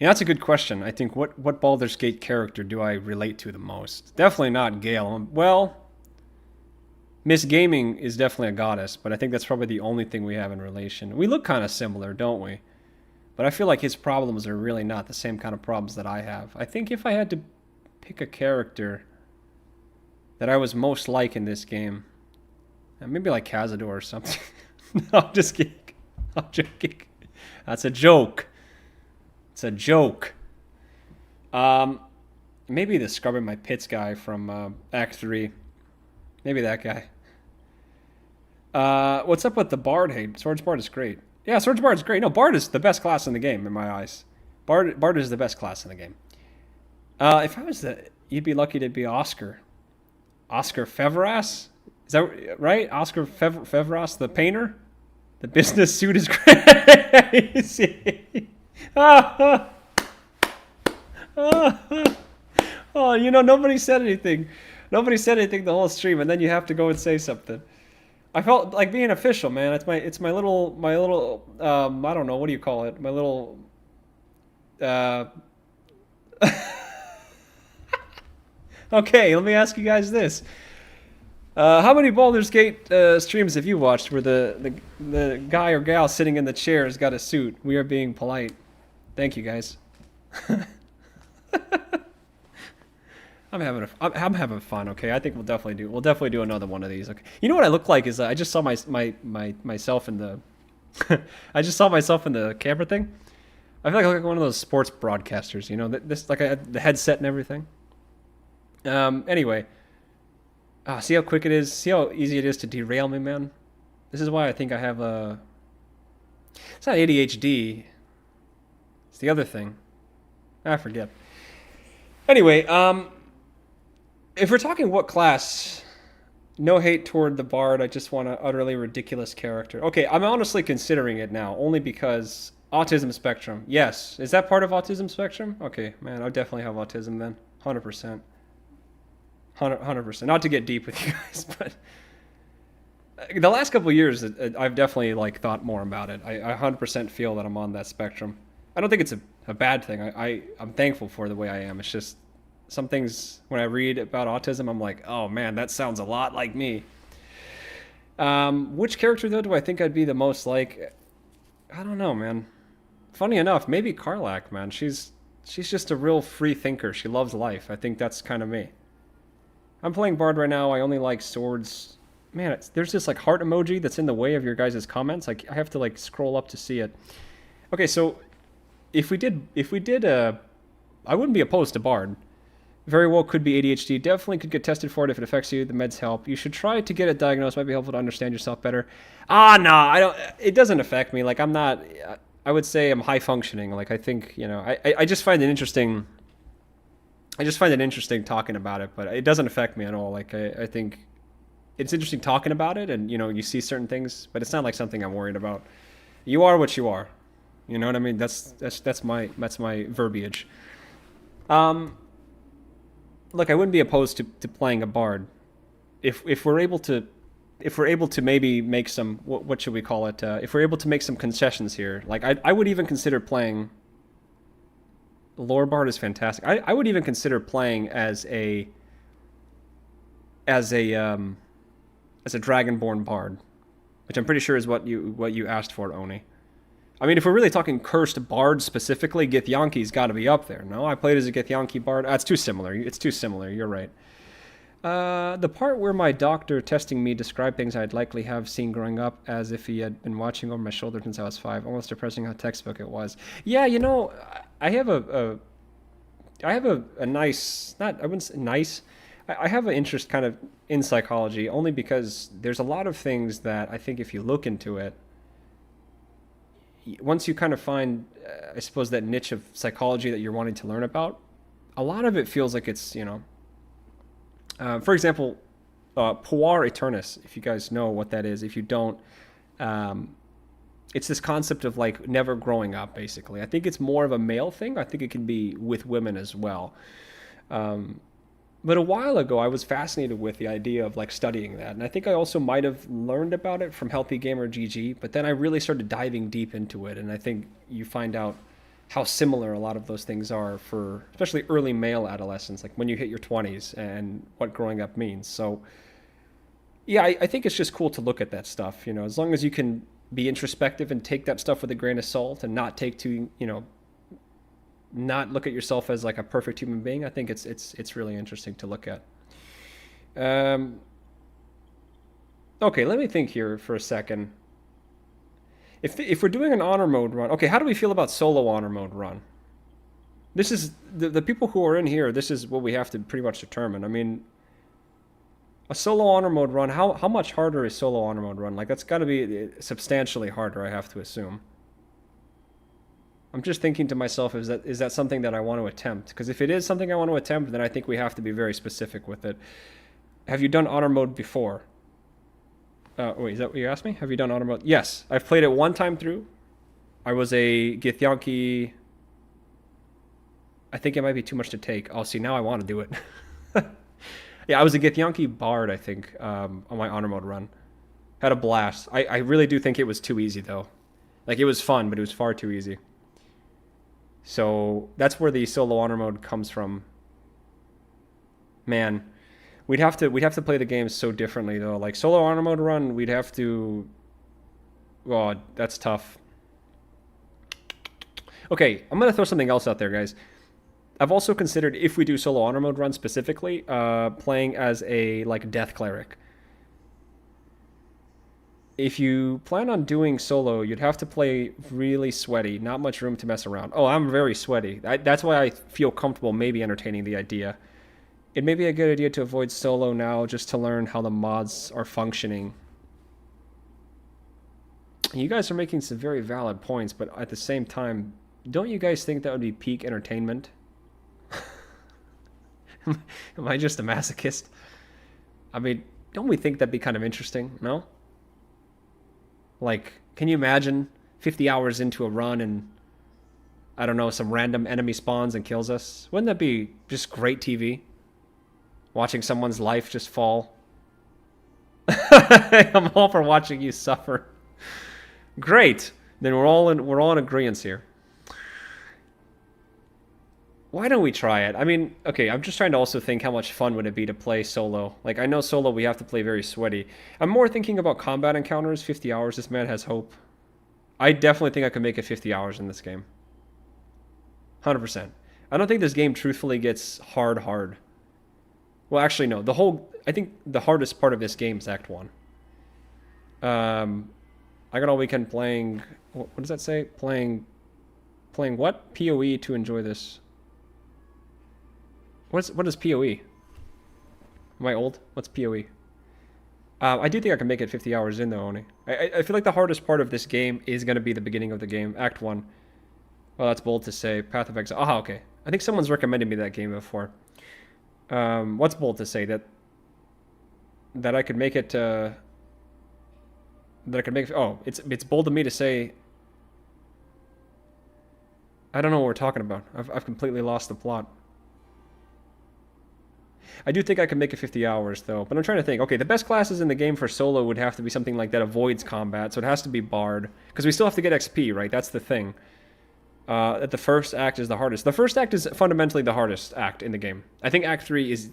Yeah, that's a good question. I think what Baldur's Gate character do I relate to the most? Definitely not Gale. Well, Miss Gaming is definitely a goddess, but I think that's probably the only thing we have in relation. We look kind of similar, don't we? But I feel like his problems are really not the same kind of problems that I have. I think if I had to pick a character that I was most like in this game, maybe like Cazador or something. No, I'm just kidding. I'm joking. That's a joke. It's a joke. Maybe the Scrubbing My Pits guy from Act 3. Maybe that guy. What's up with the Bard hate? Swords Bard is great. Yeah, Swords Bard is great. No, Bard is the best class in the game in my eyes. Bard is the best class in the game. If I was you'd be lucky to be Oscar. Oscar Fevras? Is that right? Oscar Fevras, the painter? The business suit is crazy. Oh, you know, nobody said anything. Nobody said anything the whole stream, and then you have to go and say something. I felt like being official, man. It's my little I don't know, what do you call it? My little Okay, let me ask you guys this. How many Baldur's Gate streams have you watched where the guy or gal sitting in the chair has got a suit? We are being polite. Thank you, guys. I'm having fun. Okay, I think we'll definitely do another one of these. Okay, you know what I look like is I just saw myself in the I just saw myself in the camera thing. I feel like I look like one of those sports broadcasters. You know, this like I had the headset and everything. Anyway. See how quick it is? See how easy it is to derail me, man? This is why I think I have a... It's not ADHD. It's the other thing. I forget. Anyway, if we're talking what class, no hate toward the Bard, I just want an utterly ridiculous character. Okay, I'm honestly considering it now, only because autism spectrum. Yes. Is that part of autism spectrum? Okay, man, I definitely have autism then. 100%. 100%. Not to get deep with you guys, but the last couple of years, I've definitely like thought more about it. I 100% feel that I'm on that spectrum. I don't think it's a bad thing. I'm thankful for the way I am. It's just some things when I read about autism, I'm like, oh man, that sounds a lot like me. Which character though do I think I'd be the most like? I don't know, man. Funny enough, maybe Karlach, man. She's just a real free thinker. She loves life. I think that's kind of me. I'm playing Bard right now. I only like swords. Man, there's this like heart emoji that's in the way of your guys' comments. Like I have to like scroll up to see it. Okay, so if we did I wouldn't be opposed to Bard. Very well could be ADHD. Definitely could get tested for it if it affects you. The meds help. You should try to get it diagnosed. Might be helpful to understand yourself better. No, I don't. It doesn't affect me. Like I'm not. I would say I'm high functioning. Like I think I just find it interesting. I just find it interesting talking about it, but it doesn't affect me at all. Like I think it's interesting talking about it, and you see certain things, but it's not like something I'm worried about. You are what you are. You know what I mean? That's my verbiage. Look, I wouldn't be opposed to playing a Bard, if we're able to maybe make some what should we call it? If we're able to make some concessions here, like I would even consider playing. Lore Bard is fantastic. I would even consider playing as a Dragonborn Bard, which I'm pretty sure is what you asked for, Oni. I mean, if we're really talking cursed Bard specifically, Githyanki's got to be up there. No, I played as a Githyanki Bard. It's too similar. It's too similar. You're right. The part where my doctor testing me described things I'd likely have seen growing up as if he had been watching over my shoulder since I was 5. Almost depressing how textbook it was. Yeah, I have a nice, not, I wouldn't say nice, I have an interest kind of in psychology only because there's a lot of things that I think if you look into it, once you kind of find, I suppose, that niche of psychology that you're wanting to learn about, a lot of it feels like it's, For example, Puar Eternus, if you guys know what that is. If you don't, um, it's this concept of like never growing up, basically. I think it's more of a male thing. I think it can be with women as well. Um, but a while ago, I was fascinated with the idea of like studying that, and I think I also might have learned about it from Healthy Gamer GG. But then I really started diving deep into it, and I think you find out how similar a lot of those things are for especially early male adolescence, like when you hit your 20s and what growing up means. So yeah, I think it's just cool to look at that stuff, as long as you can be introspective and take that stuff with a grain of salt and not take too, not look at yourself as like a perfect human being. I think it's really interesting to look at. Um, okay, let me think here for a second. If we're doing an honor mode run, okay, how do we feel about solo honor mode run? This is the people who are in here. This is what we have to pretty much determine. I mean, a solo honor mode run. How much harder is solo honor mode run? Like that's got to be substantially harder. I have to assume. I'm just thinking to myself, is that something that I want to attempt? Because if it is something I want to attempt, then I think we have to be very specific with it. Have you done honor mode before? Wait, is that what you asked me? Have you done honor mode? Yes, I've played it one time through. I was a Githyanki. I think it might be too much to take. Oh, see, now I want to do it. Yeah, I was a Githyanki Bard, I think, on my honor mode run. Had a blast. I really do think it was too easy, though. Like, it was fun, but it was far too easy. So that's where the solo honor mode comes from. Man, we'd have to play the game so differently though. Like solo honor mode run, we'd have to. Oh, that's tough. Okay, I'm gonna throw something else out there, guys. I've also considered if we do solo honor mode run specifically, playing as a like death cleric. If you plan on doing solo, you'd have to play really sweaty, not much room to mess around. Oh, I'm very sweaty. That's why I feel comfortable maybe entertaining the idea. It may be a good idea to avoid solo now just to learn how the mods are functioning. You guys are making some very valid points, but at the same time, don't you guys think that would be peak entertainment? Am I just a masochist? I mean, don't we think that'd be kind of interesting, no? Like, can you imagine 50 hours into a run and, I don't know, some random enemy spawns and kills us? Wouldn't that be just great TV? Watching someone's life just fall. I'm all for watching you suffer. Great. Then we're all in agreement here. Why don't we try it? I mean, okay, I'm just trying to also think how much fun would it be to play solo. Like, I know solo we have to play very sweaty. I'm more thinking about combat encounters, 50 hours. This man has hope. I definitely think I could make it 50 hours in this game. 100%. I don't think this game truthfully gets hard. Well, actually, no. I think the hardest part of this game is Act 1. I got all weekend playing, what does that say? Playing what? PoE to enjoy this. What is PoE? Am I old? What's PoE? I do think I can make it 50 hours in though, Oni. I feel like the hardest part of this game is going to be the beginning of the game, Act 1. Well, that's bold to say. Path of Exile. Oh, okay. I think someone's recommended me that game before. What's bold to say? That I could make it, that I could make, oh, it's bold of me to say, I don't know what we're talking about. I've completely lost the plot. I do think I could make it 50 hours, though. But I'm trying to think. Okay, the best classes in the game for solo would have to be something like that avoids combat. So it has to be Bard. Because we still have to get XP, right? That's the thing. That the first act is the hardest. The first act is fundamentally the hardest act in the game. I think Act 3 is...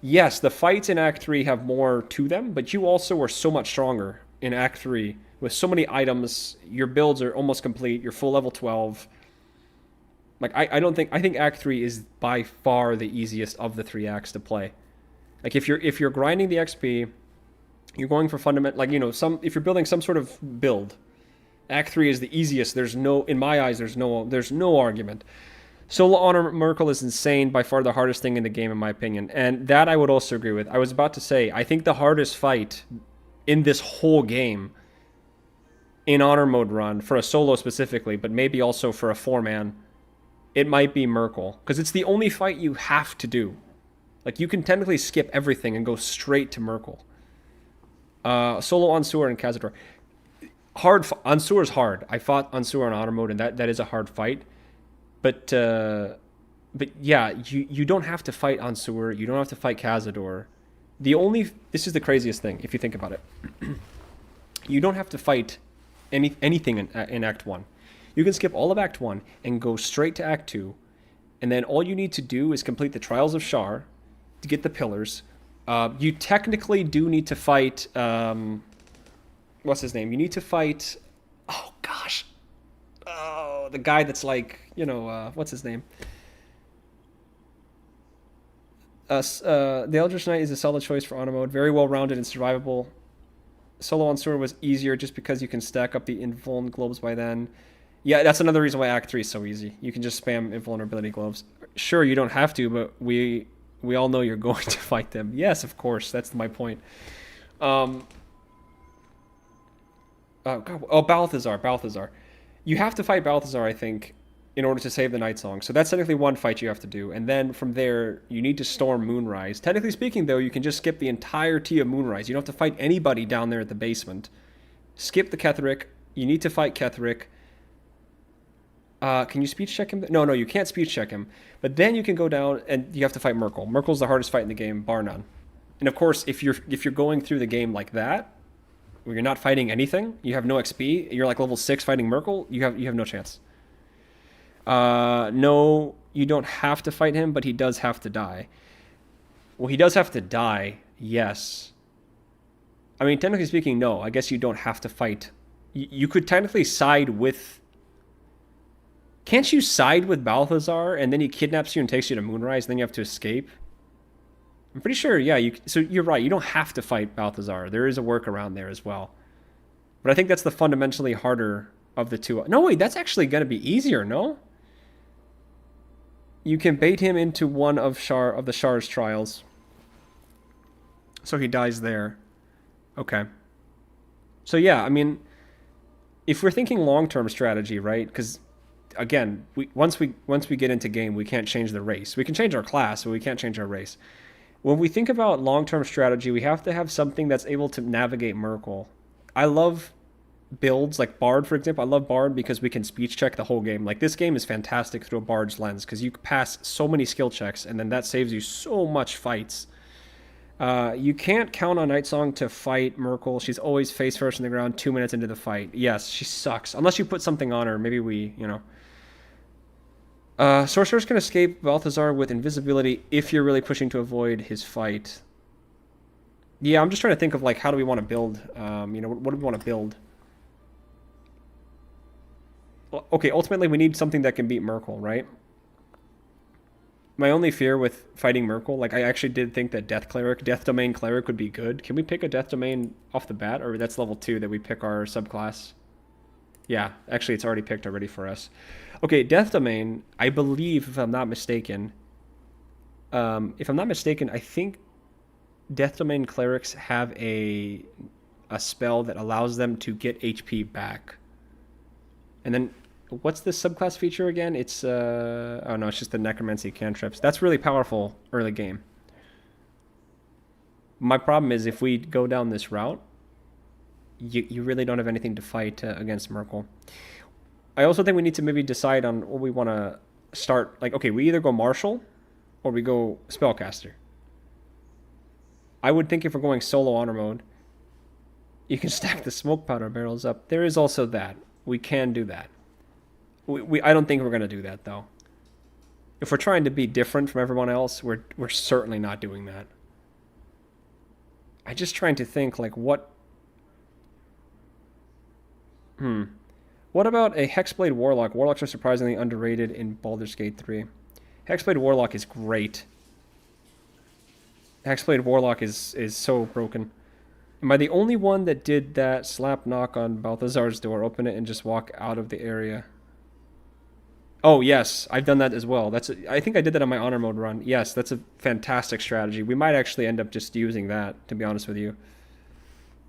Yes, the fights in Act 3 have more to them, but you also are so much stronger in Act 3. With so many items, your builds are almost complete. You're full level 12. Like, I think Act 3 is by far the easiest of the 3 acts to play. Like, if you're grinding the XP, you're going for fundamental, like, if you're building some sort of build, Act 3 is the easiest. In my eyes, there's no argument. Solo Honor Merkel is insane, by far the hardest thing in the game, in my opinion. And that I would also agree with. I was about to say, I think the hardest fight in this whole game, in Honor Mode run, for a solo specifically, but maybe also for a 4-man, it might be Merkel. Because it's the only fight you have to do. Like, you can technically skip everything and go straight to Merkel. Solo Ansur and Cazador. Ansur is hard. I fought Ansur on honor mode, and that is a hard fight. But yeah, you don't have to fight Ansur. You don't have to fight Cazador. This is the craziest thing if you think about it. You don't have to fight anything in Act 1. You can skip all of Act 1 and go straight to Act 2, and then all you need to do is complete the Trials of Shar to get the pillars. You technically do need to fight, what's his name? You need to fight, oh gosh, the guy that's like, what's his name? The Eldritch Knight is a solid choice for honor mode, very well rounded and survivable. Solo Ansur was easier just because you can stack up the invuln globes by then. Yeah, that's another reason why Act 3 is so easy. You can just spam invulnerability globes. Sure, you don't have to, but we all know you're going to fight them. Yes, of course. That's my point. Balthazar. You have to fight Balthazar, I think, in order to save the Night Song. So that's technically one fight you have to do. And then from there, you need to storm Moonrise. Technically speaking, though, you can just skip the entirety of Moonrise. You don't have to fight anybody down there at the basement. Skip the Ketheric. You need to fight Ketheric. Can you speech check him? No, you can't speech check him. But then you can go down and you have to fight Merkel. Merkel's the hardest fight in the game, bar none. And of course, if you're going through the game like that, where you're not fighting anything, you have no XP, you're like level 6 fighting Merkel, you have no chance. No, you don't have to fight him, but he does have to die. Well, he does have to die, yes. I mean, technically speaking, no. I guess you don't have to fight. You could technically side with... Can't you side with Balthazar, and then he kidnaps you and takes you to Moonrise, and then you have to escape? I'm pretty sure, yeah. So you're right, you don't have to fight Balthazar. There is a workaround there as well. But I think that's the fundamentally harder of the two. No, wait, that's actually going to be easier, no? You can bait him into one of the Shar's trials. So he dies there. Okay. So yeah, I mean, if we're thinking long-term strategy, right? Because again, once we get into game, we can't change the race. We can change our class, but we can't change our race. When we think about long-term strategy, we have to have something that's able to navigate Merkel. I love builds like Bard, for example. I love Bard because we can speech check the whole game. Like, this game is fantastic through a Bard's lens because you pass so many skill checks, and then that saves you so much fights. You can't count on Nightsong to fight Merkel. She's always face first in the ground 2 minutes into the fight. Yes, she sucks. Unless you put something on her. Maybe Sorcerers can escape Balthazar with invisibility if you're really pushing to avoid his fight. Yeah, I'm just trying to think of, like, how do we want to build? What do we want to build? Okay, ultimately we need something that can beat Merkel, right? My only fear with fighting Merkel, like, I actually did think that Death Domain Cleric would be good. Can we pick a Death Domain off the bat? Or that's level 2 that we pick our subclass? Yeah, actually it's already picked already for us. Okay, Death Domain, I believe, if I'm not mistaken, I think Death Domain Clerics have a spell that allows them to get HP back. And then, what's the subclass feature again? It's, oh no, it's just the Necromancy cantrips. That's really powerful early game. My problem is if we go down this route, you really don't have anything to fight against Merkel. I also think we need to maybe decide on what we want to start. Like, okay, we either go Martial or we go Spellcaster. I would think if we're going solo honor mode, you can stack the smoke powder barrels up. There is also that. We can do that. I don't think we're going to do that, though. If we're trying to be different from everyone else, we're certainly not doing that. I'm just trying to think, like, what... What about a Hexblade Warlock? Warlocks are surprisingly underrated in Baldur's Gate 3. Hexblade Warlock is great. Hexblade Warlock is so broken. Am I the only one that did that slap knock on Balthazar's door, open it, and just walk out of the area? Oh, yes, I've done that as well. I think I did that on my honor mode run. Yes, that's a fantastic strategy. We might actually end up just using that, to be honest with you.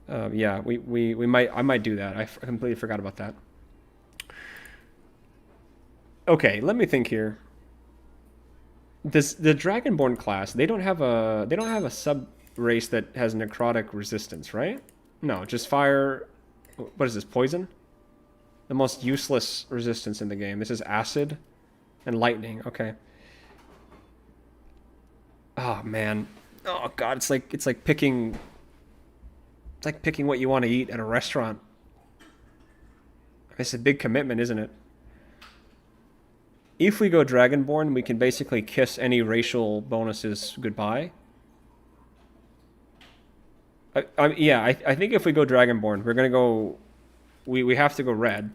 Yeah, I might do that. I completely forgot about that. Okay, let me think here. the Dragonborn class, they don't have a sub race that has necrotic resistance, right? No, just fire. What is this? Poison? The most useless resistance in the game. This is acid and lightning. Okay. Oh man. Oh god, it's like picking what you want to eat at a restaurant. It's a big commitment, isn't it? If we go Dragonborn, we can basically kiss any racial bonuses goodbye. I think if we go Dragonborn, we're gonna go. We have to go red.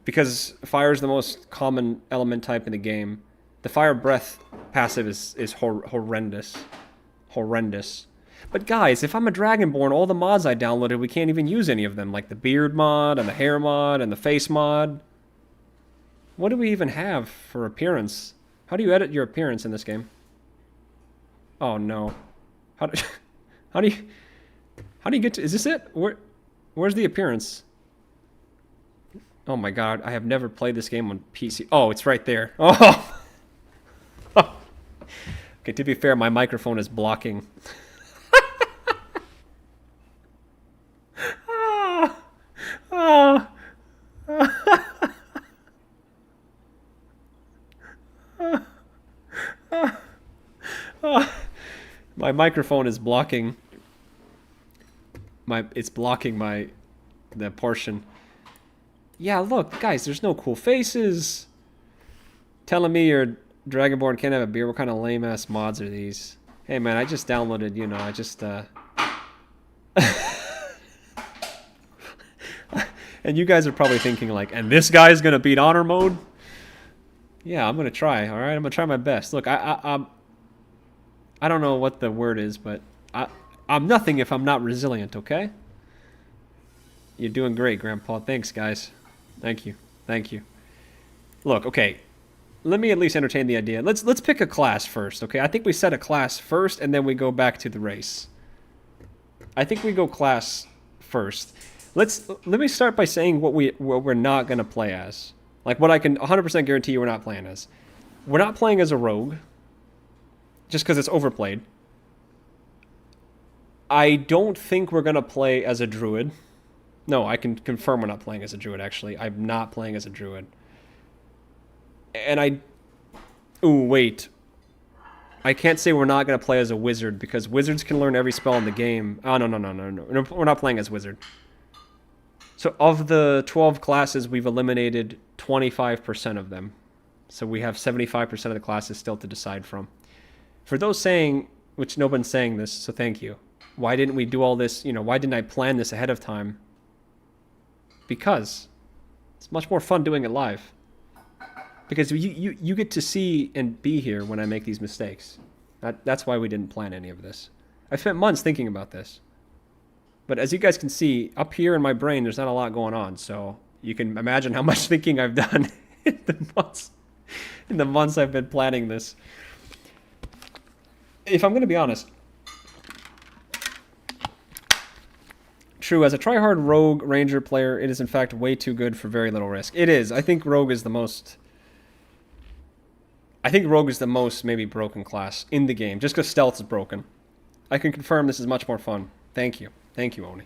Because fire is the most common element type in the game. The fire breath passive is horrendous. Horrendous. But guys, if I'm a Dragonborn, all the mods I downloaded, we can't even use any of them. Like the beard mod, and the hair mod, and the face mod. What do we even have for appearance? How do you edit your appearance in this game? Oh no. How do, how do you get to... Is this it? Where's the appearance? Oh my god, I have never played this game on PC. Oh, it's right there. Oh! Okay, to be fair, my microphone is blocking. My microphone is blocking the portion. Yeah, look, guys, there's no cool faces. Telling me your Dragonborn can't have a beer. What kind of lame ass mods are these? Hey man, I just downloaded, you know, I just and you guys are probably thinking like, and this guy's gonna beat honor mode? Yeah, I'm gonna try, alright? I'm gonna try my best. Look, I don't know what the word is, but I'm nothing if I'm not resilient, okay? You're doing great, Grandpa. Thanks, guys. Thank you. Thank you. Look, okay. Let me at least entertain the idea. Let's pick a class first, okay? I think we set a class first, and then we go back to the race. I think we go class first. Let me start by saying what we're not gonna play as. Like what I can 100% guarantee you we're not playing as. We're not playing as a rogue. Just because it's overplayed. I don't think we're gonna play as a druid. No, I can confirm we're not playing as a druid, actually. I'm not playing as a druid. And ooh, wait. I can't say we're not going to play as a wizard, because wizards can learn every spell in the game. Oh, no. We're not playing as wizard. So of the 12 classes, we've eliminated 25% of them. So we have 75% of the classes still to decide from. For those saying, which no one's saying this, so thank you. Why didn't we do all this, you know, why didn't I plan this ahead of time? Because it's much more fun doing it live. Because you get to see and be here when I make these mistakes. That's why we didn't plan any of this. I spent months thinking about this. But as you guys can see, up here in my brain, there's not a lot going on. So you can imagine how much thinking I've done in the months I've been planning this. If I'm going to be honest, true, as a tryhard rogue ranger player, it is in fact way too good for very little risk. It is. I think rogue is the most maybe broken class in the game, just because stealth is broken. I can confirm this is much more fun. Thank you. Thank you, Oni.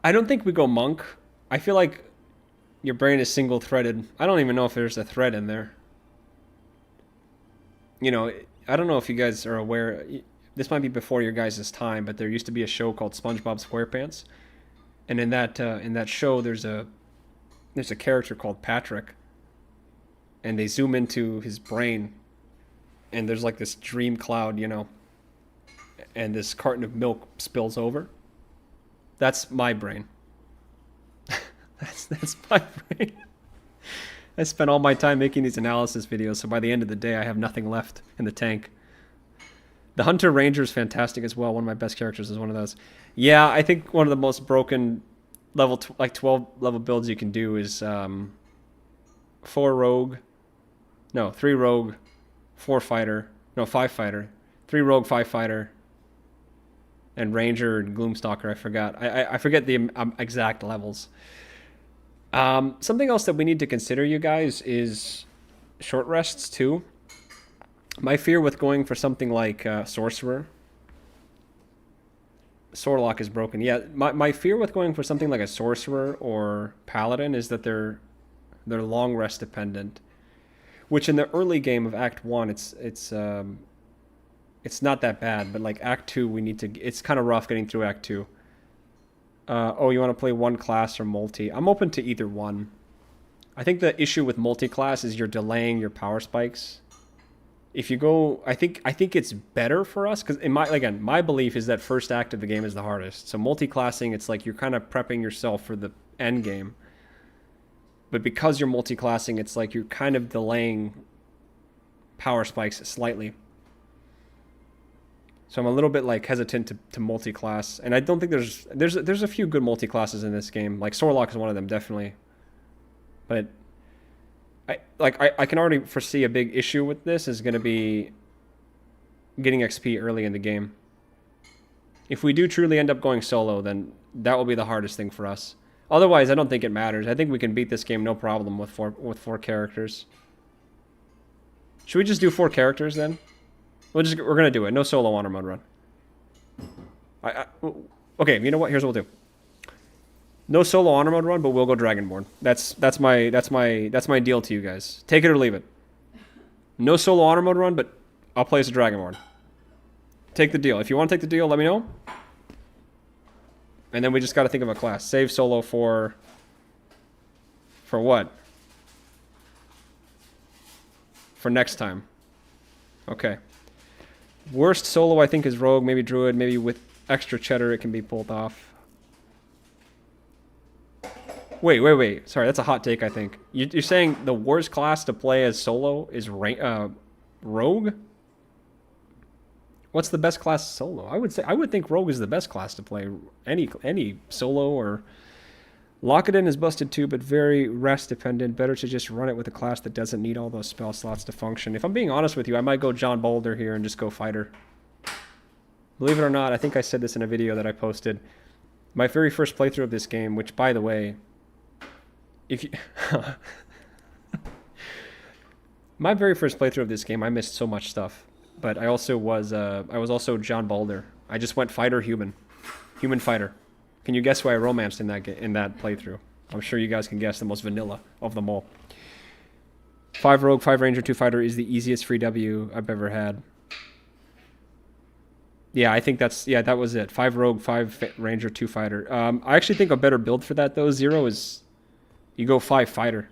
I don't think we go monk. I feel like your brain is single-threaded. I don't even know if there's a thread in there. You know, I don't know if you guys are aware. This might be before your guys' time, but there used to be a show called SpongeBob SquarePants. And in that show, there's a character called Patrick, and they zoom into his brain, and there's like this dream cloud, you know, and this carton of milk spills over. That's my brain. that's my brain. I spent all my time making these analysis videos, so by the end of the day, I have nothing left in the tank. The Hunter Ranger is fantastic as well. One of my best characters is one of those. Yeah, I think one of the most broken level, like 12 level builds you can do is 3 rogue, 4 fighter, 5 fighter, 3 rogue, 5 fighter, and Ranger and Gloomstalker. I forgot. I forget the exact levels. Something else that we need to consider, you guys, is short rests too. My fear with going for something like Sorcerer. Sorlock is broken. Yeah, my fear with going for something like a Sorcerer or Paladin is that they're long rest dependent. Which in the early game of Act 1, it's not that bad, but like Act 2, it's kind of rough getting through Act 2. Oh, you want to play one class or multi? I'm open to either one. I think the issue with multi-class is you're delaying your power spikes. If you go, I think it's better for us because my belief is that first act of the game is the hardest. So multi-classing, it's like you're kind of prepping yourself for the end game. But because you're multi-classing, it's like you're kind of delaying power spikes slightly. So I'm a little bit like hesitant to multi-class, and I don't think there's a few good multi-classes in this game. Like Sorlock is one of them, definitely. But I can already foresee a big issue with this is going to be getting XP early in the game. If we do truly end up going solo, then that will be the hardest thing for us. Otherwise, I don't think it matters. I think we can beat this game no problem with four characters. Should we just do 4 characters then? We're gonna do it. No solo honor mode run. Okay, you know what? Here's what we'll do. No solo honor mode run, but we'll go Dragonborn. That's my deal to you guys. Take it or leave it. No solo honor mode run, but I'll play as a Dragonborn. Take the deal. If you want to take the deal, let me know. And then we just got to think of a class. Save solo for what? For next time. Okay. Worst solo I think is Rogue, maybe Druid, maybe with extra cheddar it can be pulled off. Wait. Sorry, that's a hot take, I think. You're saying the worst class to play as solo is Rogue? What's the best class solo? I would think Rogue is the best class to play. Any solo or... Lockett is busted too, but very rest dependent. Better to just run it with a class that doesn't need all those spell slots to function. If I'm being honest with you, I might go John Boulder here and just go Fighter. Believe it or not, I think I said this in a video that I posted. My very first playthrough of this game, which by the way, if you... My very first playthrough of this game, I missed so much stuff. But I was also John Boulder. I just went Fighter Human. Human Fighter. Can you guess who I romanced in that playthrough? I'm sure you guys can guess the most vanilla of them all. 5 Rogue, 5 Ranger, 2 Fighter is the easiest free W I've ever had. Yeah, I think that was it. 5 Rogue, 5 Ranger, 2 Fighter. I actually think a better build for that though, Zero, is you go 5 Fighter.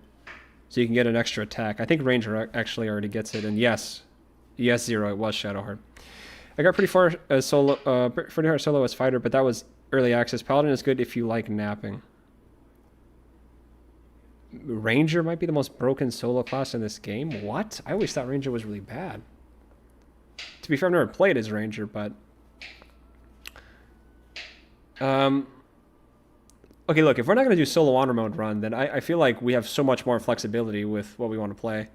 So you can get an extra attack. I think Ranger actually already gets it, and yes, Zero, it was Shadowheart. I got pretty far as solo, pretty hard solo as Fighter, but that was early access. Paladin is good if you like napping. Ranger might be the most broken solo class in this game. What? I always thought Ranger was really bad. To be fair, I've never played as Ranger, but... Okay, look, if we're not going to do solo honor mode run, then I feel like we have so much more flexibility with what we want to play.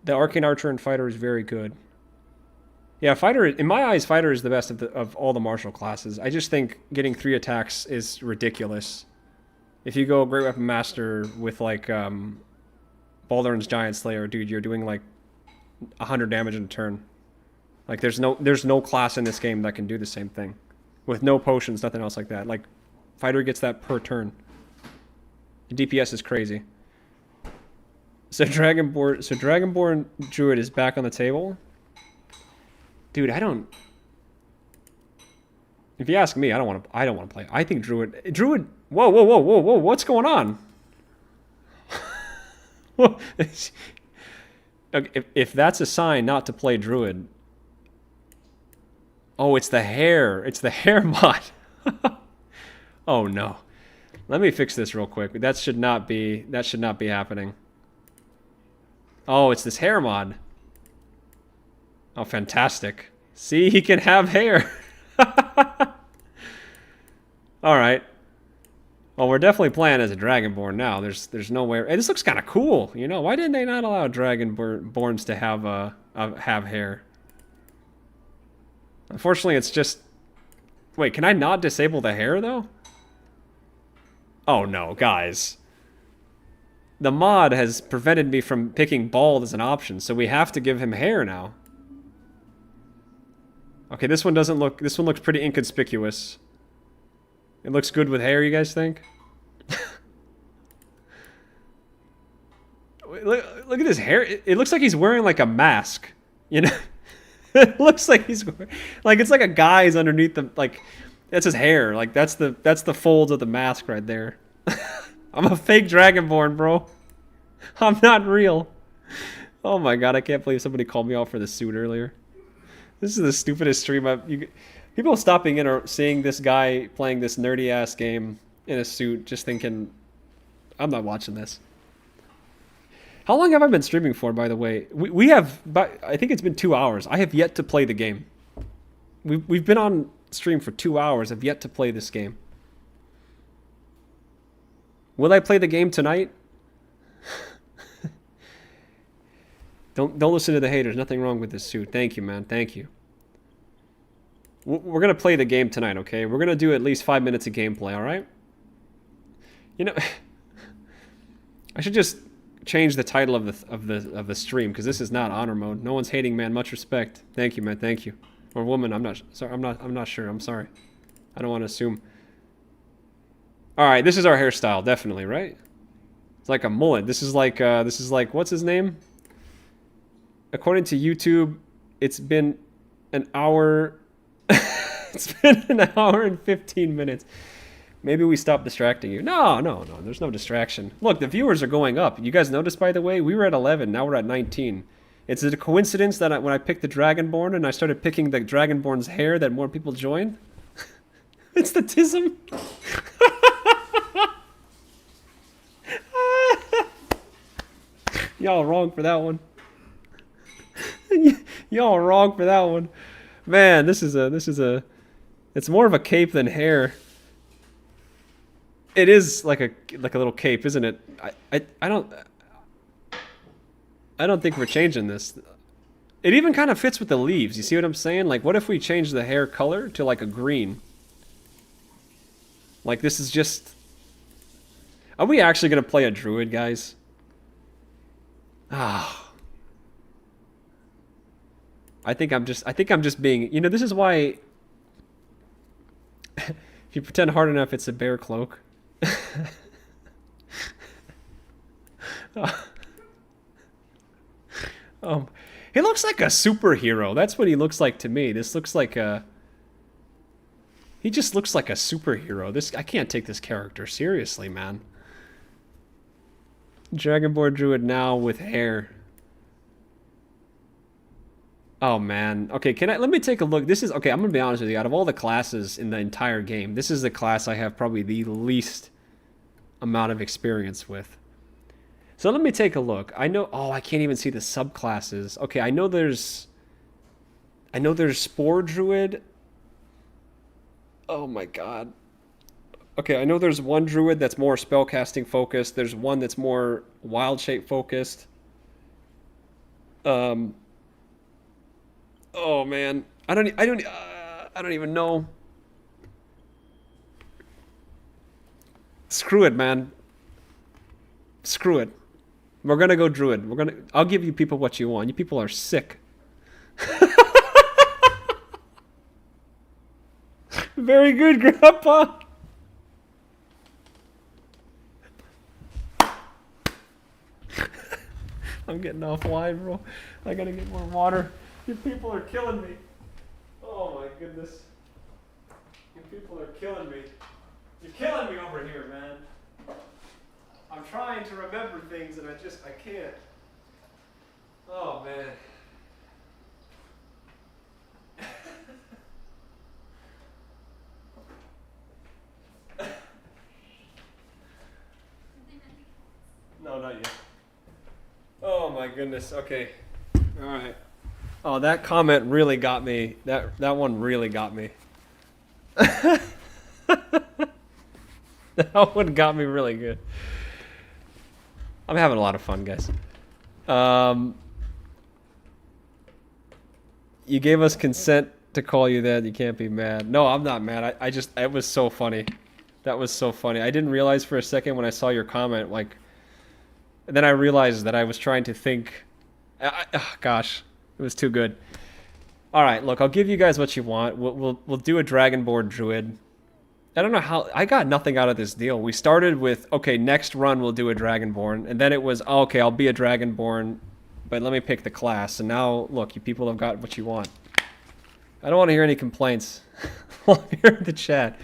The Arcane Archer and Fighter is very good. Yeah, Fighter, in my eyes, Fighter is the best of all the martial classes. I just think getting 3 attacks is ridiculous. If you go Great Weapon Master with, like, Baldur's Giant Slayer, dude, you're doing, like, 100 damage in a turn. Like, there's no class in this game that can do the same thing. With no potions, nothing else like that. Like, Fighter gets that per turn. The DPS is crazy. So Dragonborn Druid is back on the table. Dude, if you ask me, I don't want to play. I think Druid. Whoa! What's going on? If that's a sign not to play Druid. Oh, it's the hair. It's the hair mod. Oh no. Let me fix this real quick. That should not be happening. Oh, it's this hair mod. Oh, fantastic. See, he can have hair. Alright. Well, we're definitely playing as a Dragonborn now. There's no way... Hey, this looks kind of cool, you know? Why didn't they not allow Dragonborns to have hair? Unfortunately, it's just Wait, can I not disable the hair, though? Oh, no, guys. The mod has prevented me from picking bald as an option, so we have to give him hair now. Okay, this one doesn't look... This one looks pretty inconspicuous. It looks good with hair, you guys think? Look at his hair. It looks like he's wearing like a mask. You know? It looks like he's like it's like a guy's underneath the like that's his hair. Like that's the folds of the mask right there. I'm a fake Dragonborn, bro. I'm not real. Oh my god, I can't believe somebody called me out for the suit earlier. This is the stupidest stream people stopping in or seeing this guy playing this nerdy ass game in a suit just thinking I'm not watching this. How long have I been streaming for, by the way? We have, I think it's been 2 hours. I have yet to play the game. We've been on stream for 2 hours. I've yet to play this game. Will I play the game tonight? Don't listen to the haters. Nothing wrong with this suit. Thank you, man. Thank you. We're going to play the game tonight, okay? We're going to do at least 5 minutes of gameplay, all right? You know, I should just change the title of the stream because this is not honor mode. No one's hating, man. Much respect. Thank you, man. Thank you. Or woman. I'm not sorry. I'm not sure. I'm sorry. I don't want to assume. All right, this is our hairstyle, definitely, right? It's like a mullet. This is like what's his name? According to YouTube, it's been an hour. It's been an hour and 15 minutes. Maybe we stop distracting you. No. There's no distraction. Look, the viewers are going up. You guys noticed, by the way? We were at 11. Now we're at 19. It's a coincidence that when I picked the Dragonborn and I started picking the Dragonborn's hair that more people joined? It's the tism. Y'all wrong for that one. Y'all wrong for that one. Man, this is a... It's more of a cape than hair. It is like a little cape, isn't it? I don't think we're changing this. It even kind of fits with the leaves. You see what I'm saying? Like, what if we change the hair color to like a green? Like, this is just... Are we actually gonna play a druid, guys? Ah. I think I'm just being... You know, this is why... If you pretend hard enough, it's a bear cloak. He looks like a superhero. That's what he looks like to me. This looks like a... He just looks like a superhero. I can't take this character seriously, man. Dragonborn Druid now with hair. Oh man. Okay, let me take a look. This is okay, I'm gonna be honest with you. Out of all the classes in the entire game, this is the class I have probably the least amount of experience with. So let me take a look. I know I can't even see the subclasses. Okay, I know there's Spore Druid. Oh my god. Okay, I know there's one druid that's more spellcasting focused. There's one that's more wild shape focused. Oh man, I don't even know. Screw it, man. Screw it. We're gonna go druid. I'll give you people what you want. You people are sick. Very good, Grandpa. I'm getting off wine, bro. I gotta get more water. You people are killing me. Oh my goodness. You people are killing me. You're killing me over here, man. I'm trying to remember things and I can't. Oh man. No, not yet. Oh my goodness. Okay. All right. Oh, that comment really got me. That one really got me. That one got me really good. I'm having a lot of fun, guys. You gave us consent to call you that. You can't be mad. No, I'm not mad. I just, it was so funny. That was so funny. I didn't realize for a second when I saw your comment, like, and then I realized that I was trying to think. Gosh, it was too good. All right, look, I'll give you guys what you want. We'll do a Dragonborn Druid. I don't know how I got nothing out of this deal. We started with, okay, next run we'll do a Dragonborn, and then it was, oh, okay, I'll be a Dragonborn, but let me pick the class. And now, look, you people have got what you want. I don't want to hear any complaints. Here in the chat.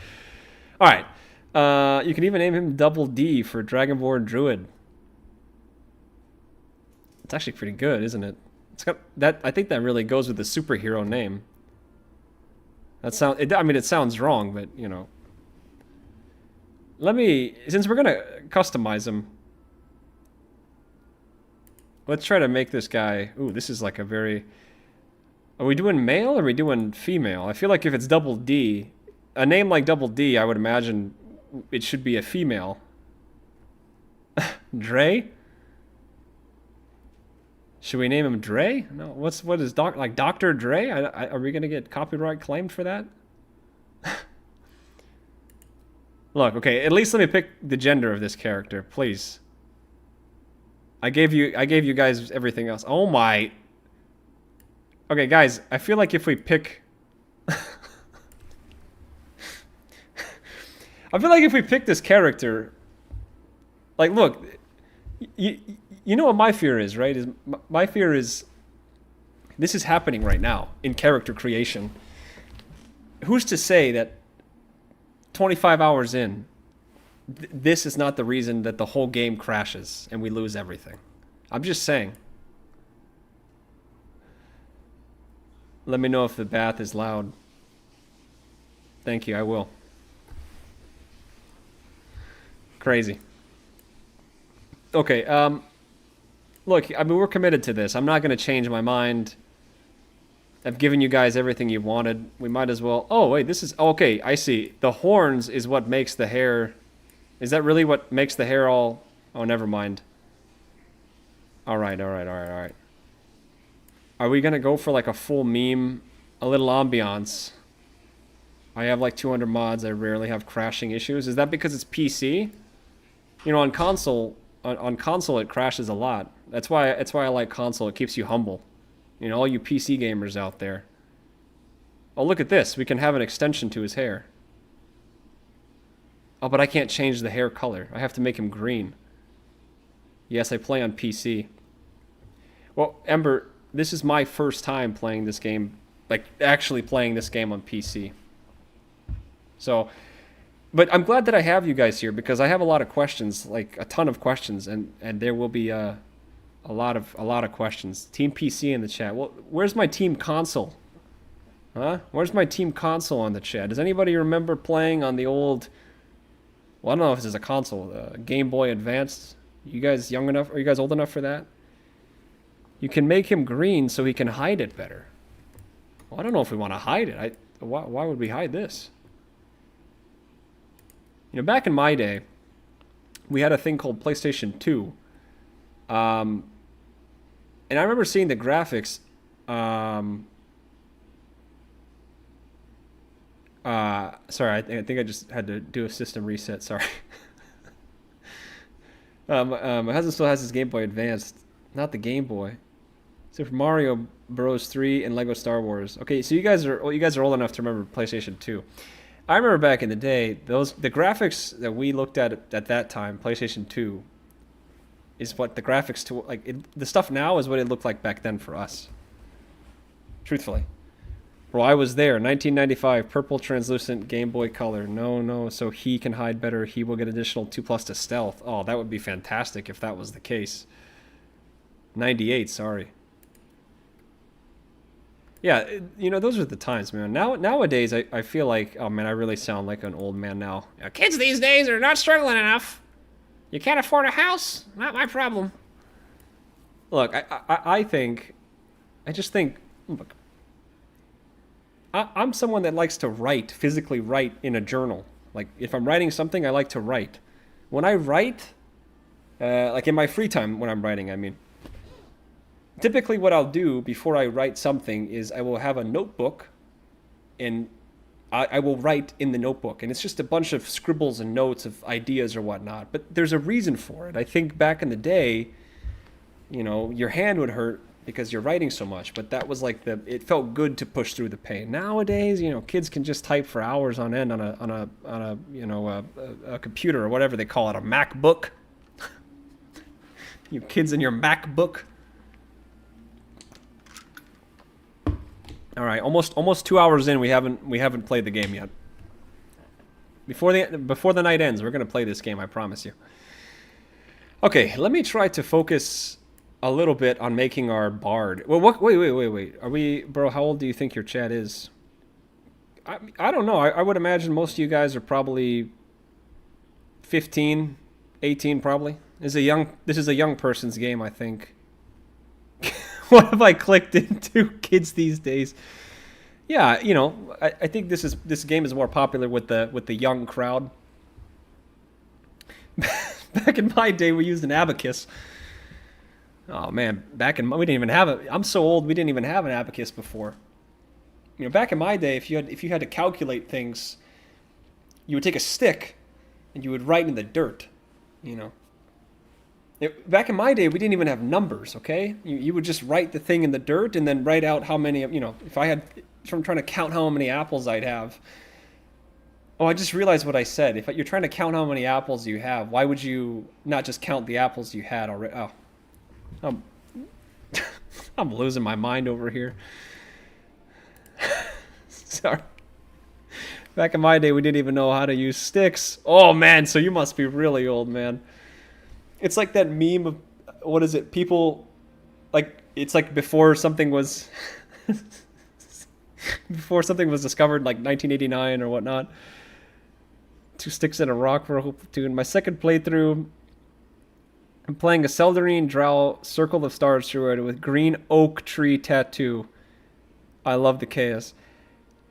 All right, you can even name him Double D for Dragonborn Druid. It's actually pretty good, isn't it? It's got that. I think that really goes with the superhero name. That sound. I mean, it sounds wrong, but you know. Let me, since we're gonna customize him, let's try to make this guy. Ooh, this is like a very. Are we doing male or are we doing female? I feel like if it's Double D, a name like Double D, I would imagine it should be a female. Dre? Should we name him Dre? No. What is like Dr. Dre? Are we gonna get copyright claimed for that? Look, okay. At least let me pick the gender of this character, please. I gave you guys everything else. Oh my. Okay, guys. I feel like if we pick. I feel like if we pick this character. Like, look. You know what my fear is, right? My fear is this is happening right now in character creation. Who's to say that 25 hours in, this is not the reason that the whole game crashes and we lose everything? I'm just saying. Let me know if the bath is loud. Thank you, I will. Crazy. Okay, look, I mean, we're committed to this. I'm not going to change my mind. I've given you guys everything you wanted. We might as well... Oh, wait, this is... Okay, I see. The horns is what makes the hair... Is that really what makes the hair all... Oh, never mind. Alright. Are we going to go for like a full meme? A little ambiance? I have like 200 mods. I rarely have crashing issues. Is that because it's PC? You know, on console... On console, it crashes a lot. That's why I like console. It keeps you humble. You know, all you PC gamers out there. Oh, look at this. We can have an extension to his hair. Oh, but I can't change the hair color. I have to make him green. Yes, I play on PC. Well, Ember, this is my first time playing this game. Like, actually playing this game on PC. So... But I'm glad that I have you guys here because I have a lot of questions, like a ton of questions, and there will be a lot of questions. Team PC in the chat. Well, where's my team console? Huh? Where's my team console on the chat? Does anybody remember playing on the old? Well, I don't know if this is a console. Game Boy Advanced. You guys young enough? Are you guys old enough for that? You can make him green so he can hide it better. Well, I don't know if we want to hide it. Why would we hide this? You know, back in my day, we had a thing called PlayStation 2. And I remember seeing the graphics. Sorry, I think I just had to do a system reset. Sorry. My husband still has his Game Boy Advanced. Not the Game Boy. Super Mario Bros. 3 and Lego Star Wars. Okay, so you guys are old enough to remember PlayStation 2. I remember back in the day, the graphics that we looked at that time, PlayStation 2, is what the graphics to the stuff now is what it looked like back then for us. Truthfully, bro, I was there. 1995, purple translucent Game Boy Color. No, so he can hide better. He will get additional 2+ to stealth. Oh, that would be fantastic if that was the case. 98, sorry. Yeah, you know, those are the times, man. Nowadays, I feel like, oh man, I really sound like an old man now. Kids these days are not struggling enough. You can't afford a house? Not my problem. Look, I just think, look, I'm someone that likes to write, physically write in a journal. Like, if I'm writing something, I like to write. When I write, like in my free time when I'm writing, I mean, typically what I'll do before I write something is I will have a notebook and I will write in the notebook, and it's just a bunch of scribbles and notes of ideas or whatnot. But there's a reason for it. I think back in the day, you know, your hand would hurt because you're writing so much, but that was like it felt good to push through the pain. Nowadays, you know, kids can just type for hours on end on a you know, a computer or whatever they call it, a MacBook. You kids in your MacBook. All right, almost 2 hours in, we haven't played the game yet. Before the night ends, we're gonna play this game, I promise you. Okay, let me try to focus a little bit on making our bard. Well, wait. Are we, bro? How old do you think your chat is? I don't know. I would imagine most of you guys are probably 15, 18, probably. This is a young person's game, I think. What have I clicked into? Kids these days. Yeah, you know, I think this game is more popular with the young crowd. Back in my day, we used an abacus. Oh man, we didn't even have it. I'm so old, we didn't even have an abacus before. You know, back in my day, if you had to calculate things, you would take a stick and you would write in the dirt. You know. Back in my day, we didn't even have numbers, okay? You would just write the thing in the dirt and then write out how many, you know, if I'm trying to count how many apples I'd have. Oh, I just realized what I said. If you're trying to count how many apples you have, why would you not just count the apples you had already? Oh, I'm losing my mind over here. Sorry. Back in my day, we didn't even know how to use sticks. Oh, man, so you must be really old, man. It's like that meme of, what is it? People, like, it's like before something was, before something was discovered, like 1989 or whatnot. 2 sticks and a rock for a whole platoon. My second playthrough, I'm playing a Seldarine Drow Circle of Stars druid with green oak tree tattoo. I love the chaos.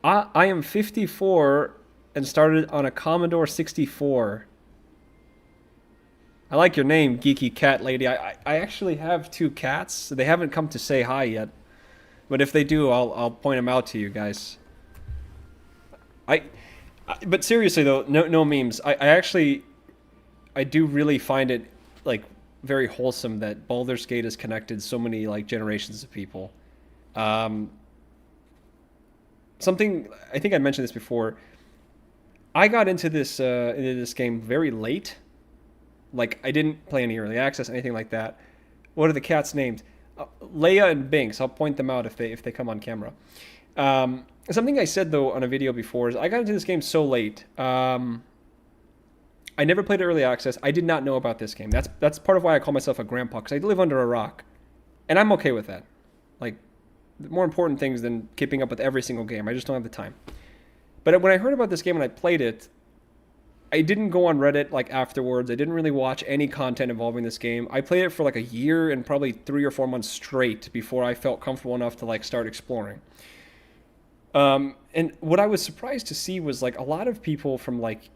I am 54 and started on a Commodore 64. I like your name, Geeky Cat Lady. I actually have 2 cats. So they haven't come to say hi yet. But if they do, I'll point them out to you guys. But seriously though, no memes. I do really find it like very wholesome that Baldur's Gate has connected so many like generations of people. Something I think I mentioned this before. I got into this game very late. Like, I didn't play any early access, anything like that. What are the cats named? Leia and Binks. I'll point them out if they come on camera. Something I said, though, on a video before is I got into this game so late. I never played early access. I did not know about this game. That's part of why I call myself a grandpa, because I live under a rock. And I'm okay with that. Like, more important things than keeping up with every single game. I just don't have the time. But when I heard about this game and I played it, I didn't go on Reddit like afterwards. I didn't really watch any content involving this game. I played it for like a year and probably 3 or 4 months straight before I felt comfortable enough to like start exploring. And what I was surprised to see was like a lot of people from like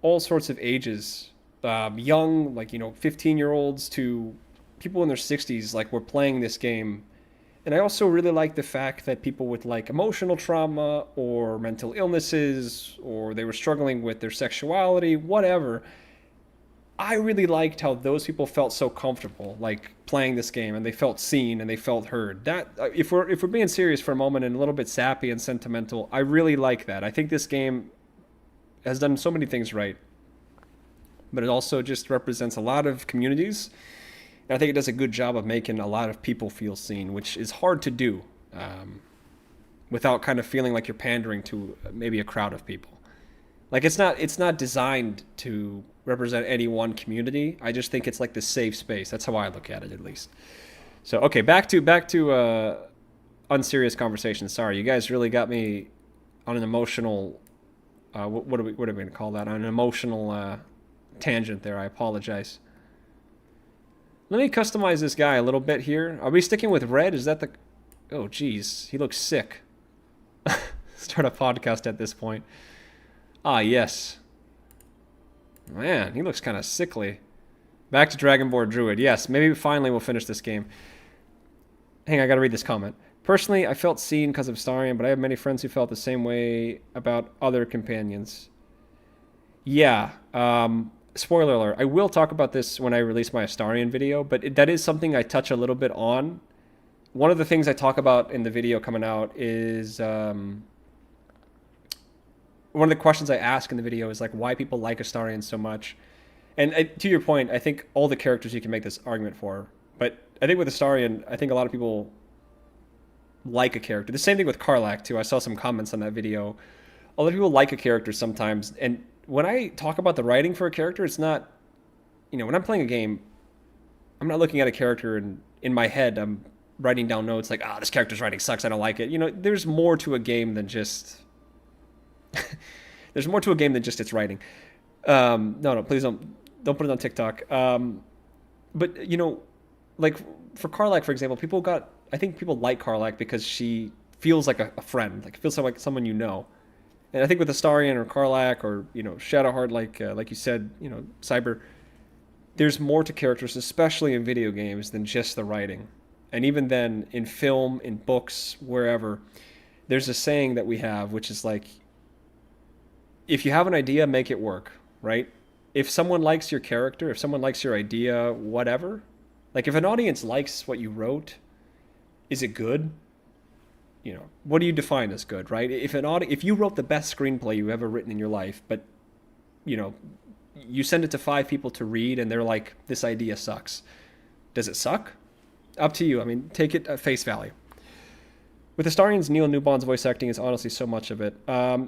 all sorts of ages, young, like, you know, 15-year-olds to people in their 60s, like, were playing this game. And I also really like the fact that people with like emotional trauma or mental illnesses, or they were struggling with their sexuality, whatever, I really liked how those people felt so comfortable like playing this game, and they felt seen and they felt heard. That if we're being serious for a moment and a little bit sappy and sentimental, I really like that. I think this game has done so many things right, but it also just represents a lot of communities. And I think it does a good job of making a lot of people feel seen, which is hard to do without kind of feeling like you're pandering to maybe a crowd of people. Like, it's not designed to represent any one community. I just think it's like the safe space. That's how I look at it, at least. So, okay, back to unserious conversation. Sorry, you guys really got me on an emotional. What are we going to call that? On an emotional tangent there. I apologize. Let me customize this guy a little bit here. Are we sticking with red? Is that the... Oh, geez. He looks sick. Start a podcast at this point. Ah, yes. Man, he looks kind of sickly. Back to Dragonborn Druid. Yes, maybe finally we'll finish this game. Hang on, I gotta read this comment. Personally, I felt seen because of Starion, but I have many friends who felt the same way about other companions. Yeah. Spoiler alert. I will talk about this when I release my Astarion video, but that is something I touch a little bit on. One of the things I talk about in the video coming out is one of the questions I ask in the video is like why people like Astarion so much. And to your point, I think all the characters you can make this argument for. But I think with Astarion, I think a lot of people like a character. The same thing with Karlach too. I saw some comments on that video. A lot of people like a character sometimes, and when I talk about the writing for a character, it's not, when I'm playing a game, I'm not looking at a character and in my head I'm writing down notes like, this character's writing sucks, I don't like it. There's more to a game than just there's more to a game than just its writing. No, please don't put it on TikTok. But like for Karlach, for example, I think people like Karlach because she feels like a friend, like it feels like someone you know. And I think with Astarion or Karlach or Shadowheart, like you said, Cyber, there's more to characters, especially in video games, than just the writing. And even then, in film, in books, wherever, there's a saying that we have, which is like, if you have an idea, make it work, right? If someone likes your character, if someone likes your idea, whatever, like if an audience likes what you wrote, is it good? What do you define as good, right? If you wrote the best screenplay you ever written in your life, but you send it to 5 people to read and they're like, this idea sucks. Does it suck? Up to you. I mean, take it at face value. With Astarion's, Neil Newbon's voice acting is honestly so much of it. I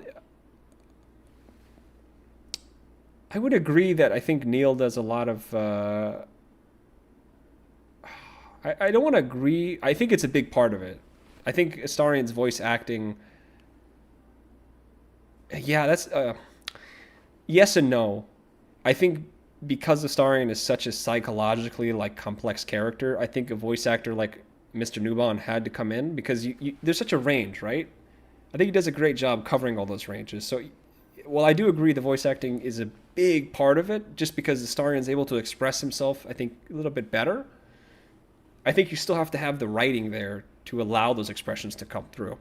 would agree that I think Neil does a lot of... I don't want to agree. I think it's a big part of it. I think Astarion's voice acting... Yeah, that's... yes and no. I think because Astarion is such a psychologically complex character, I think a voice actor like Mr. Newbon had to come in because there's such a range, right? I think he does a great job covering all those ranges. So, while I do agree the voice acting is a big part of it, just because Astarion's able to express himself, I think, a little bit better, I think you still have to have the writing there to allow those expressions to come through.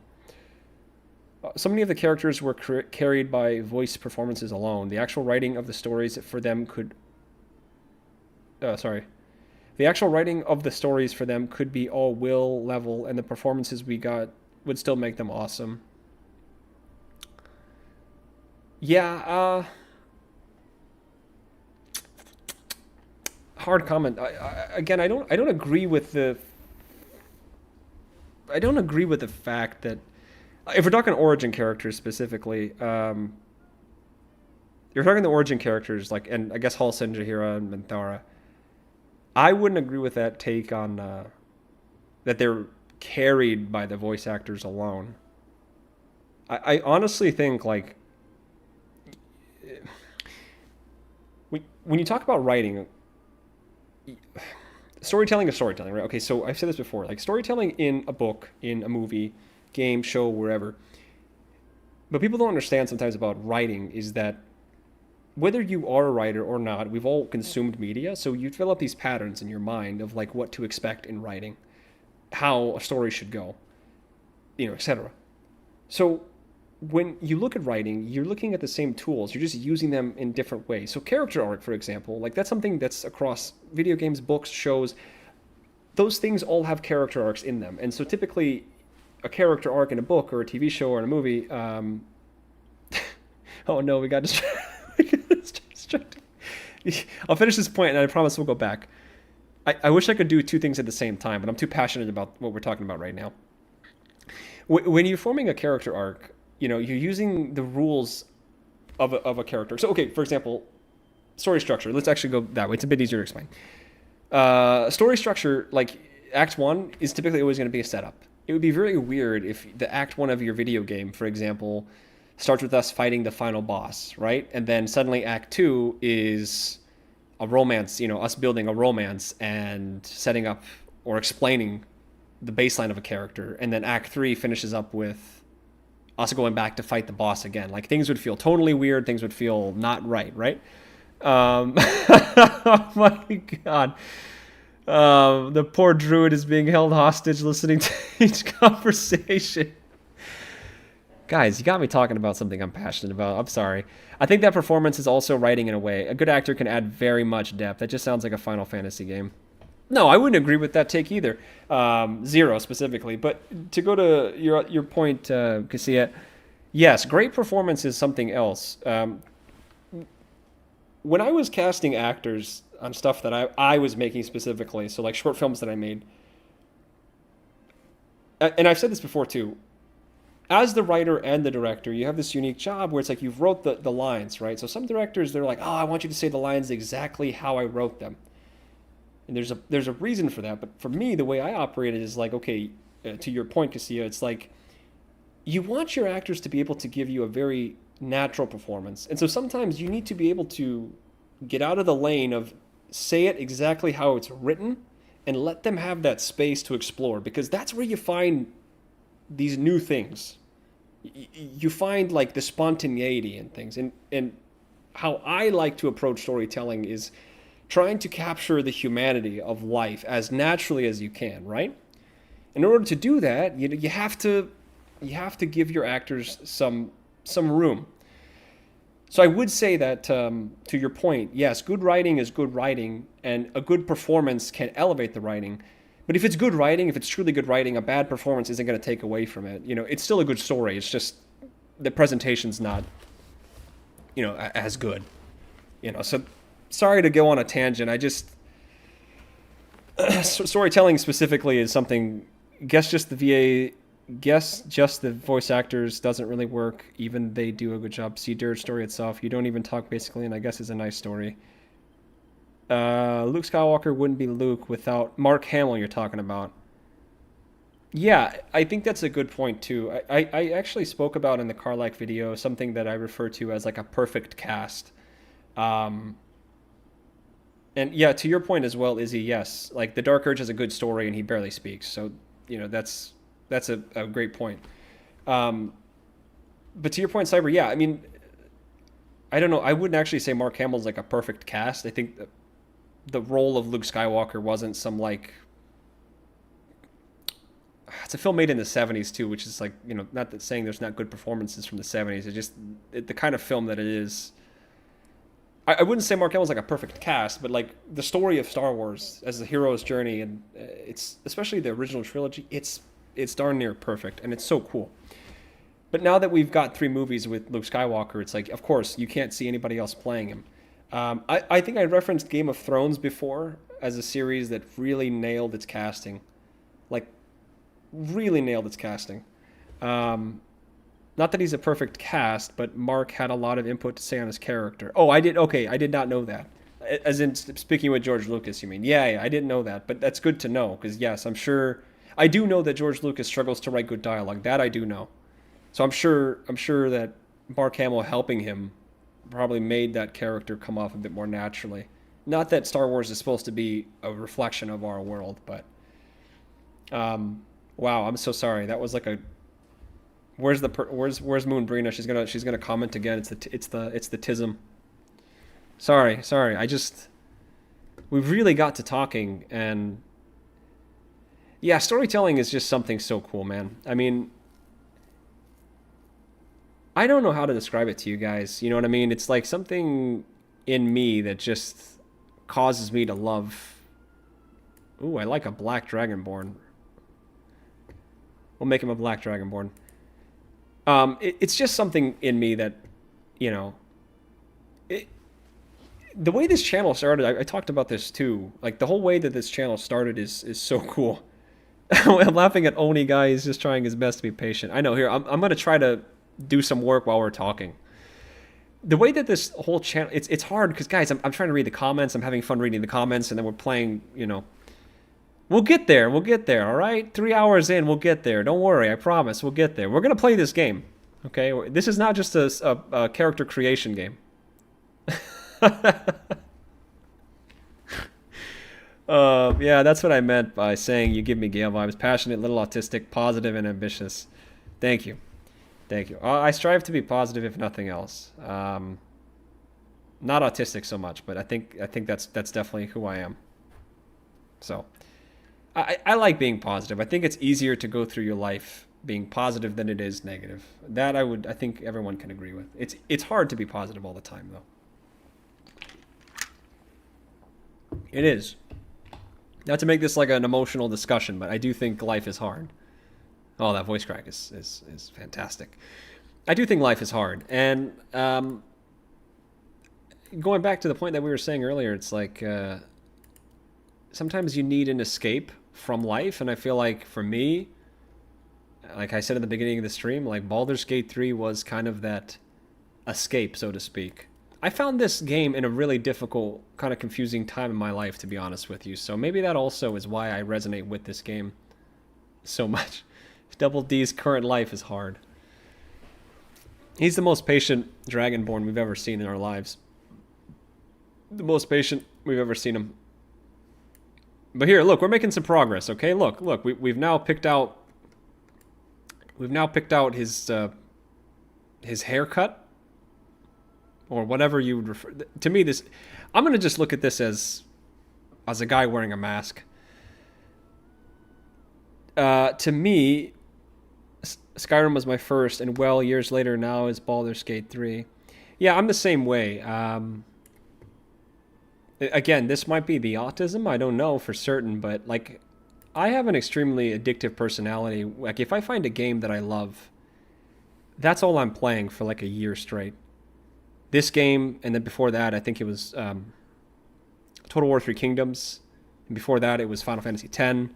So many of the characters were carried by voice performances alone. The actual writing of the stories for them could... The actual writing of the stories for them could be all Will level, and the performances we got would still make them awesome. Yeah, hard comment. Again, I don't agree with the... I don't agree with the fact that... If we're talking origin characters specifically, you're talking the origin characters, and I guess Halsin, Jaheira, and Minthara. I wouldn't agree with that take on that they're carried by the voice actors alone. I honestly think, when you talk about writing, storytelling is storytelling, right? Okay, so I've said this before. Storytelling in a book, in a movie, game, show, wherever. But people don't understand sometimes about writing is that whether you are a writer or not, we've all consumed media, so you develop these patterns in your mind of what to expect in writing, how a story should go, etc. So when you look at writing, you're looking at the same tools, you're just using them in different ways. So character arc, for example, that's something that's across video games, books, shows. Those things all have character arcs in them. And so typically a character arc in a book or a TV show or in a movie, oh no, we got distracted. I'll finish this point and I promise we'll go back. I wish I could do 2 things at the same time, but I'm too passionate about what we're talking about right now. When you're forming a character arc, you're using the rules of a character. So, okay, for example, story structure. Let's actually go that way. It's a bit easier to explain. Story structure, Act 1 is typically always going to be a setup. It would be very weird if the Act 1 of your video game, for example, starts with us fighting the final boss, right? And then suddenly Act 2 is a romance, us building a romance and setting up or explaining the baseline of a character. And then Act 3 finishes up with us going back to fight the boss again. Things would feel totally weird. Things would feel not right, right? Oh my God. The poor druid is being held hostage listening to each conversation. Guys, you got me talking about something I'm passionate about. I'm sorry. I think that performance is also writing in a way. A good actor can add very much depth. That just sounds like a Final Fantasy game. No, I wouldn't agree with that take either. Zero specifically. But to go to your point, Cassia, yes, great performance is something else. When I was casting actors on stuff that I was making specifically, so like short films that I made, and I've said this before too, as the writer and the director, you have this unique job where it's like you've wrote the lines, right? So some directors, they're like, oh, I want you to say the lines exactly how I wrote them. And there's a reason for that. But for me, the way I operate it is like, okay, to your point, Cassia, it's like you want your actors to be able to give you a very natural performance. And so sometimes you need to be able to get out of the lane of say it exactly how it's written and let them have that space to explore, because that's where you find these new things. You find like the spontaneity in things. And how I like to approach storytelling is trying to capture the humanity of life as naturally as you can, right? In order to do that, you have to give your actors some room. So I would say that, to your point, yes, good writing is good writing, and a good performance can elevate the writing. But if it's good writing, if it's truly good writing, a bad performance isn't going to take away from it. It's still a good story. It's just the presentation's not, as good. So sorry to go on a tangent. I just storytelling specifically is something. Guess just the voice actors doesn't really work. Even they do a good job. See Dirge story itself. You don't even talk basically, and I guess it's a nice story. Luke Skywalker wouldn't be Luke without Mark Hamill. You're talking about. Yeah, I think that's a good point too. I actually spoke about in the Carlac video something that I refer to as like a perfect cast. And yeah, to your point as well, Izzy, yes. Like the Dark Urge has a good story and he barely speaks. So, that's a great point. But to your point, Cyber, yeah, I mean, I don't know. I wouldn't actually say Mark Hamill's like a perfect cast. I think the role of Luke Skywalker wasn't some like, it's a film made in the 70s too, which is like, not that saying there's not good performances from the 70s. It's just the kind of film that it is. I wouldn't say Mark Hamill's like a perfect cast, but like the story of Star Wars as the hero's journey, and it's especially the original trilogy, it's darn near perfect, and it's so cool. But now that we've got 3 movies with Luke Skywalker, it's like, of course, you can't see anybody else playing him. I think I referenced Game of Thrones before as a series that really nailed its casting. Like, really nailed its casting. Not that he's a perfect cast, but Mark had a lot of input to say on his character. Oh, I did not know that. As in, speaking with George Lucas, you mean? Yeah, I didn't know that, but that's good to know, because yes, I'm sure... I do know that George Lucas struggles to write good dialogue. That I do know. So I'm sure that Mark Hamill helping him probably made that character come off a bit more naturally. Not that Star Wars is supposed to be a reflection of our world, but wow, I'm so sorry. That was like a where's Moon Brina? She's gonna comment again. It's the tism. Sorry. We've really got to talking, and yeah, storytelling is just something so cool, man. I mean, I don't know how to describe it to you guys. You know what I mean? It's like something in me that just causes me to love. Ooh, I like a black dragonborn. We'll make him a black dragonborn. It's just something in me that, the way this channel started, I talked about this too. Like the whole way that this channel started is so cool. I'm laughing at Oni guy. He's just trying his best to be patient. I know. Here, I'm going to try to do some work while we're talking. The way that this whole channel, it's hard because, guys, I'm trying to read the comments. I'm having fun reading the comments, and then we're playing, We'll get there, all right? 3 hours in, we'll get there. Don't worry, I promise, we'll get there. We're going to play this game, okay? This is not just a character creation game. Yeah, that's what I meant by saying you give me Gale vibes. Passionate, little autistic, positive, and ambitious. Thank you. I strive to be positive, if nothing else. Not autistic so much, but I think that's definitely who I am. So I like being positive. I think it's easier to go through your life being positive than it is negative. That I think everyone can agree with. It's hard to be positive all the time though. It is. Not to make this like an emotional discussion, but I do think life is hard. Oh, that voice crack is fantastic. I do think life is hard. And going back to the point that we were saying earlier, it's like sometimes you need an escape from life. And I feel like for me, like I said at the beginning of the stream, like Baldur's Gate 3 was kind of that escape, so to speak. I found this game in a really difficult, kind of confusing time in my life, to be honest with you. So maybe that also is why I resonate with this game so much. Double D's current life is hard. He's the most patient Dragonborn we've ever seen in our lives. The most patient we've ever seen him. But here, look, we're making some progress, okay? Look, we've now picked out his haircut, or whatever you would refer to me. This, I'm gonna just look at this as a guy wearing a mask. To me, Skyrim was my first, and well, years later now is Baldur's Gate 3. Yeah, I'm the same way. Again, this might be the autism. I don't know for certain, but like, I have an extremely addictive personality. Like, if I find a game that I love, that's all I'm playing for like a year straight. This game, and then before that, I think it was Total War 3 Kingdoms. And before that, it was Final Fantasy X.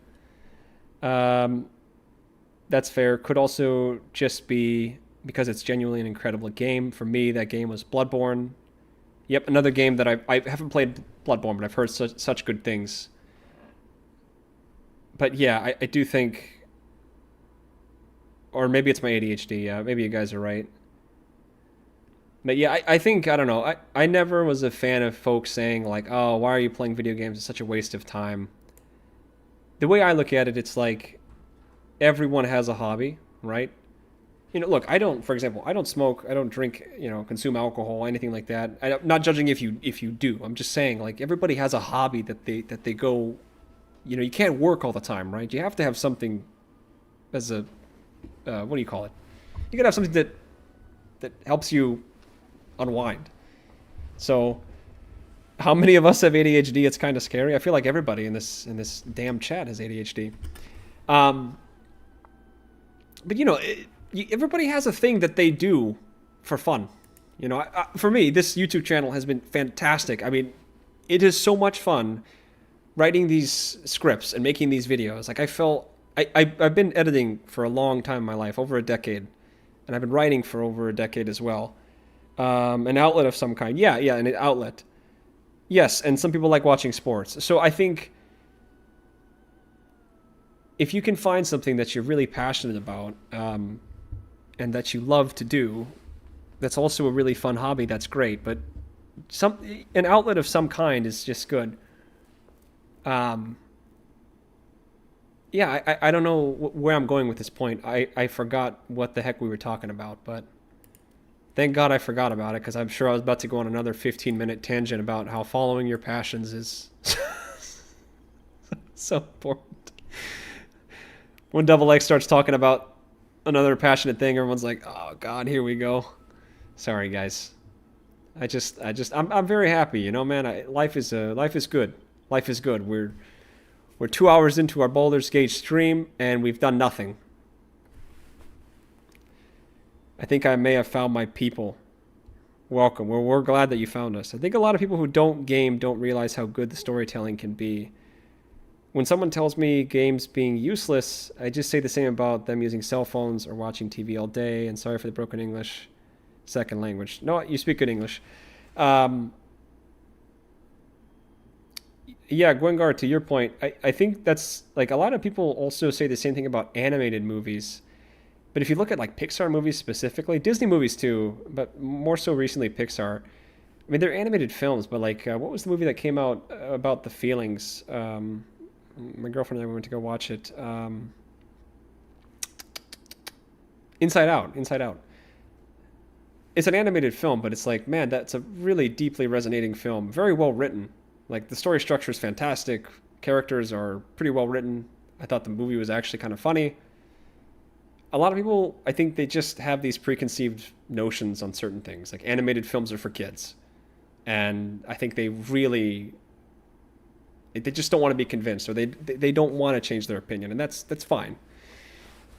That's fair. Could also just be because it's genuinely an incredible game. For me, that game was Bloodborne. Yep, another game that I haven't played Bloodborne, but I've heard such good things. But yeah, I do think, or maybe it's my ADHD. Maybe you guys are right. But yeah, I think, I don't know. I never was a fan of folks saying like, oh, why are you playing video games? It's such a waste of time. The way I look at it, it's like everyone has a hobby, right? You know, look, for example, I don't smoke, I don't drink, consume alcohol, anything like that. I'm not judging if you do. I'm just saying, like, everybody has a hobby that they go, you can't work all the time, right? You have to have something as a, what do you call it? You gotta have something that helps you unwind. So, how many of us have ADHD? It's kind of scary. I feel like everybody in this damn chat has ADHD. But everybody has a thing that they do for fun. For me, this YouTube channel has been fantastic. I mean, it is so much fun writing these scripts and making these videos. Like, I've been editing for a long time in my life, over a decade, and I've been writing for over a decade as well. An outlet of some kind. Yeah, an outlet. Yes, and some people like watching sports. So I think if you can find something that you're really passionate about, and that you love to do, that's also a really fun hobby, that's great. But an outlet of some kind is just good. Yeah, I don't know where I'm going with this point. I forgot what the heck we were talking about, but thank God I forgot about it, because I'm sure I was about to go on another 15-minute tangent about how following your passions is so important. When Double X starts talking about another passionate thing, everyone's like, oh God, here we go. Sorry, guys. I'm very happy, man. Life is good. Life is good. We're 2 hours into our Baldur's Gate stream, and we've done nothing. I think I may have found my people. Welcome. We're glad that you found us. I think a lot of people who don't game don't realize how good the storytelling can be. When someone tells me games being useless, I just say the same about them using cell phones or watching TV all day. And sorry for the broken English, second language. No, you speak good English. Yeah, Gwengar, to your point, I think that's, like, a lot of people also say the same thing about animated movies. But if you look at, like, Pixar movies specifically, Disney movies too, but more so recently Pixar, I mean, they're animated films, but, like, what was the movie that came out about the feelings? My girlfriend and I went to go watch it. Inside Out. It's an animated film, but it's like, man, that's a really deeply resonating film. Very well written. Like, the story structure is fantastic. Characters are pretty well written. I thought the movie was actually kind of funny. A lot of people, I think they just have these preconceived notions on certain things. Like animated films are for kids. And I think they just don't want to be convinced, or they don't want to change their opinion, and that's fine.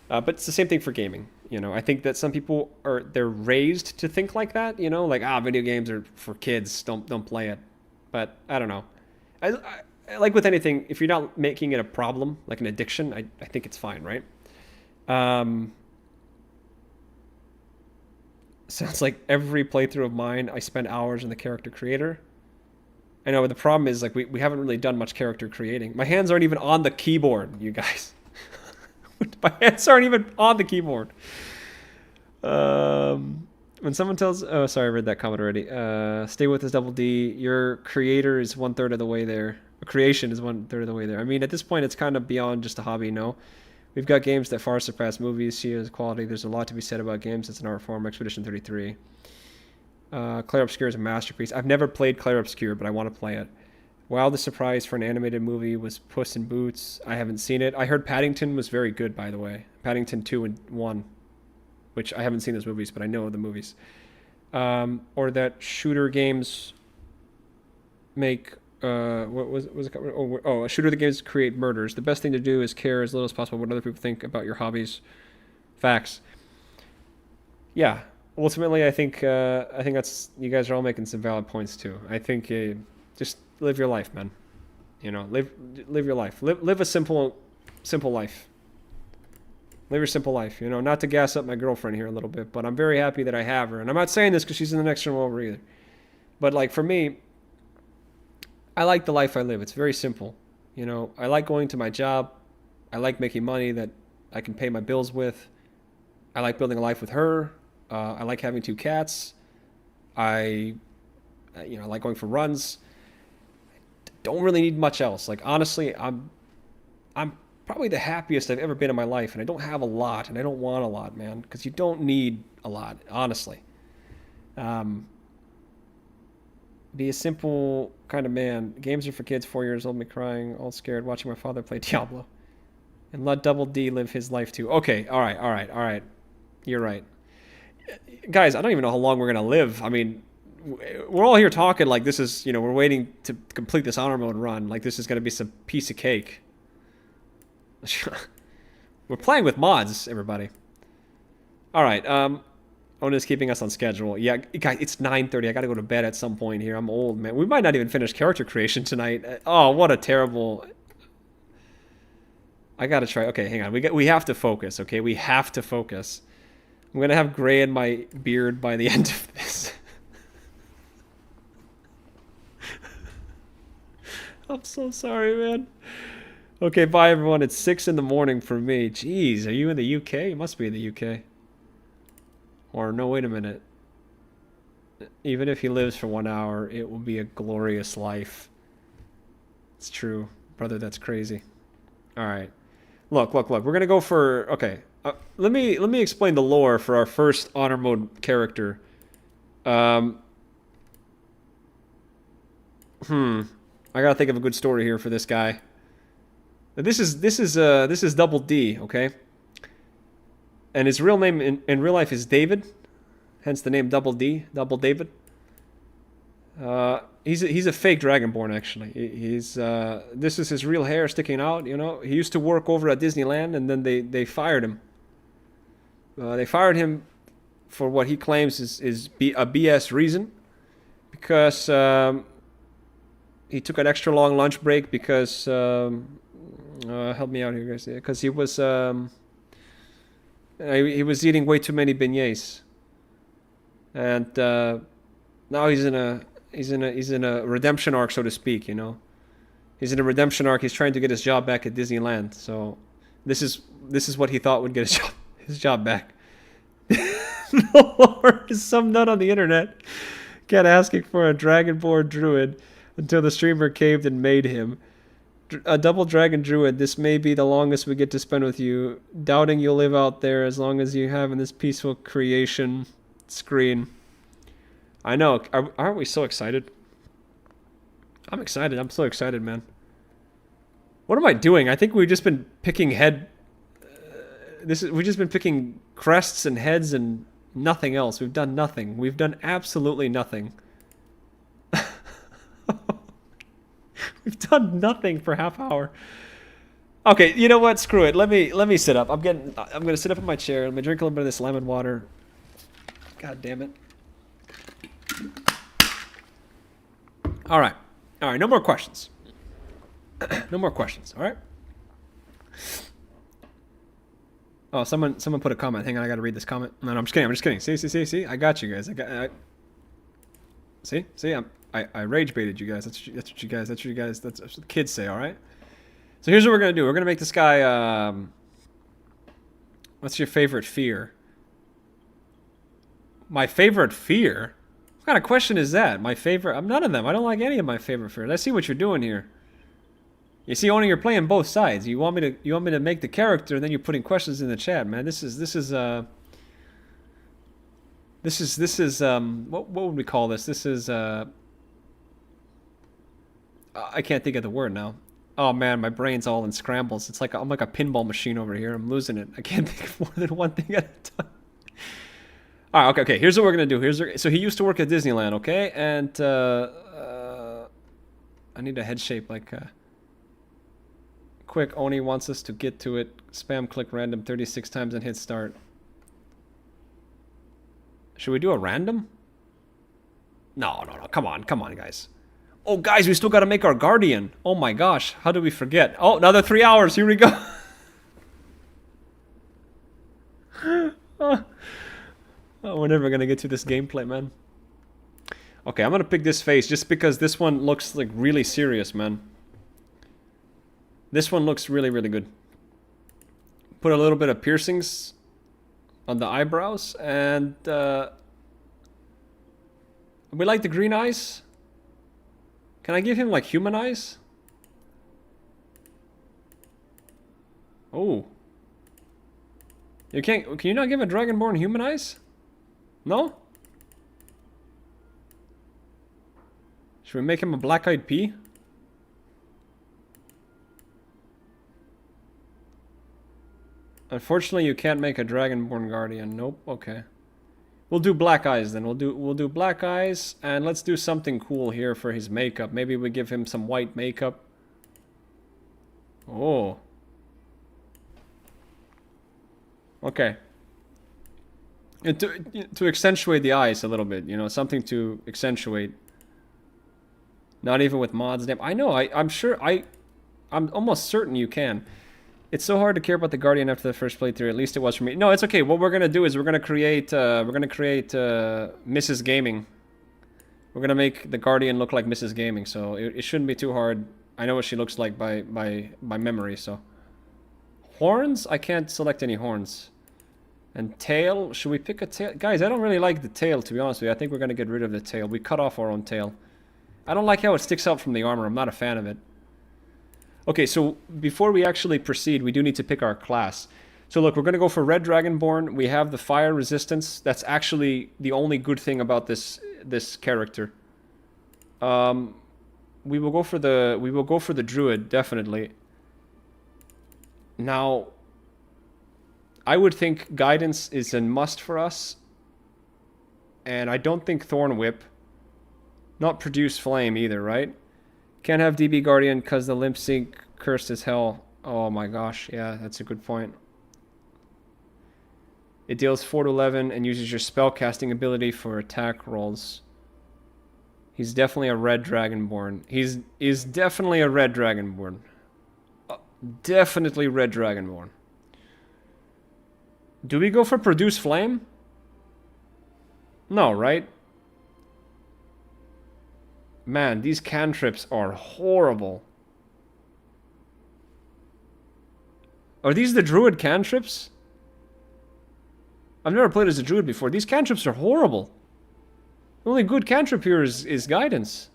But it's the same thing for gaming. I think that some people they're raised to think like that. Like video games are for kids. Don't play it. But I don't know. Like with anything, if you're not making it a problem, like an addiction, I think it's fine, right? Sounds like every playthrough of mine, I spend hours in the character creator. I know, but the problem is like we haven't really done much character creating. My hands aren't even on the keyboard, you guys. My hands aren't even on the keyboard. When someone tells, oh, sorry, I read that comment already. Stay with us, Double D. Your creator is 1/3 of the way there. Creation is 1/3 of the way there. I mean, at this point, it's kind of beyond just a hobby. No, we've got games that far surpass movies. See as quality. There's a lot to be said about games. It's an art form. Expedition 33. Clair Obscur is a masterpiece. I've never played Clair Obscur, but I want to play it. Wildest surprise for an animated movie was Puss in Boots. I haven't seen it. I heard Paddington was very good, by the way. Paddington 2 and 1, which I haven't seen those movies, but I know the movies. Or that shooter games make... what was it called? A shooter the games create murders. The best thing to do is care as little as possible what other people think about your hobbies. Facts. Yeah. Ultimately, I think that's, you guys are all making some valid points too. I think just live your life, man. Live your life. Live a simple life. Live your simple life. Not to gas up my girlfriend here a little bit, but I'm very happy that I have her. And I'm not saying this because she's in the next room over either. But like for me, I like the life I live. It's very simple. I like going to my job. I like making money that I can pay my bills with. I like building a life with her. I like having 2 cats. I like going for runs. Don't really need much else. Like honestly, I'm probably the happiest I've ever been in my life, and I don't have a lot, and I don't want a lot, man, because you don't need a lot, honestly. Be a simple kind of man. Games are for kids. 4 years old, me crying, all scared, watching my father play Diablo, and let Double D live his life too. Okay, all right. You're right. Guys, I don't even know how long we're going to live. I mean, we're all here talking like this is, we're waiting to complete this honor mode run. Like this is going to be some piece of cake. We're playing with mods, everybody. All right. Ona's keeping us on schedule. Yeah, guys, it's 9:30. I got to go to bed at some point here. I'm old, man. We might not even finish character creation tonight. Oh, what a terrible... I got to try. Okay, hang on. We have to focus, okay? We have to focus. I'm going to have gray in my beard by the end of this. I'm so sorry, man. Okay, bye, everyone. It's 6 in the morning for me. Jeez, are you in the UK? You must be in the UK. Or, no, wait a minute. Even if he lives for 1 hour, it will be a glorious life. It's true. Brother, that's crazy. All right. Look. We're going to go for... Okay. Let me explain the lore for our first honor mode character. I gotta think of a good story here for this guy. This is Double D, okay? And his real name in real life is David, hence the name Double D, Double David. He's a fake Dragonborn actually. This is his real hair sticking out. He used to work over at Disneyland, and then they fired him. They fired him for what he claims is a BS reason, because he took an extra long lunch break because help me out here, guys. Because he was eating way too many beignets, and now he's in a redemption arc, so to speak. He's in a redemption arc. He's trying to get his job back at Disneyland. So this is what he thought would get his job back. The lore is some nut on the internet kept asking for a Dragonborn druid until the streamer caved and made him. A double dragon druid, this may be the longest we get to spend with you. Doubting you'll live out there as long as you have in this peaceful creation screen. I know, aren't we so excited? I'm excited, I'm so excited, man. What am I doing? I think we've just been picking we've just been picking crests and heads and nothing else. We've done nothing. We've done absolutely nothing. We've done nothing for half hour. Okay, you know what? Screw it. Let me sit up. I'm gonna sit up in my chair. Let me drink a little bit of this lemon water. God damn it. All right. No more questions. No more questions. All right. Oh, someone put a comment. Hang on, I gotta read this comment. No, I'm just kidding. See. I got you guys. See. I rage baited you guys. That's what you guys. That's what the kids say. All right. So here's what we're gonna do. We're gonna make this guy. What's your favorite fear? My favorite fear? What kind of question is that? My favorite? I'm none of them. I don't like any of my favorite fears. I see what you're doing here. You see, only you're playing both sides. You want me to make the character, and then you're putting questions in the chat, man. This is what would we call this? This is I can't think of the word now. Oh man, my brain's all in scrambles. It's like I'm like a pinball machine over here. I'm losing it. I can't think of more than one thing at a time. All right, okay. Here's what we're gonna do. So he used to work at Disneyland, okay? And I need a head shape like. Quick, Oni wants us to get to it. Spam click random 36 times and hit start. Should we do a random? No. Come on, guys. Oh, guys, we still got to make our guardian. Oh my gosh, how did we forget? Oh, another 3 hours. Here we go. Oh, we're never gonna get to this gameplay, man. Okay, I'm gonna pick this face just because this one looks like really serious, man. This one looks really, really good. Put a little bit of piercings on the eyebrows, and we like the green eyes. Can I give him like human eyes? Oh. You can't, can you not give a Dragonborn human eyes? No? Should we make him a black-eyed pea? Unfortunately, you can't make a Dragonborn Guardian. Nope. Okay. We'll do black eyes then. We'll do black eyes, and let's do something cool here for his makeup. Maybe we give him some white makeup. Oh. Okay. And to accentuate the eyes a little bit, you know, something to accentuate. Not even with mods. I know. I'm sure. I'm almost certain you can. It's so hard to care about the Guardian after the first playthrough. At least it was for me. No, it's okay. What we're gonna do is we're gonna create Mrs. Gaming. We're gonna make the Guardian look like Mrs. Gaming, so it shouldn't be too hard. I know what she looks like by memory. So horns, I can't select any horns. And tail, should we pick a tail? Guys, I don't really like the tail, to be honest with you. I think we're gonna get rid of the tail. We cut off our own tail. I don't like how it sticks out from the armor. I'm not a fan of it. Okay, so before we actually proceed, we do need to pick our class. So look, we're going to go for Red Dragonborn. We have the fire resistance. That's actually the only good thing about this character. We will go for the druid, definitely. Now, I would think guidance is a must for us. And I don't think Thorn Whip. Not produce flame either, right? Can't have DB Guardian because the Limp Sync cursed as hell. Oh my gosh, yeah, that's a good point. It deals 4 to 11 and uses your spellcasting ability for attack rolls. He's definitely a red Dragonborn. He's definitely a red Dragonborn. Definitely red Dragonborn. Do we go for produce flame? No, right? Man, these cantrips are horrible. Are these the druid cantrips? I've never played as a druid before. These cantrips are horrible. The only good cantrip here is guidance.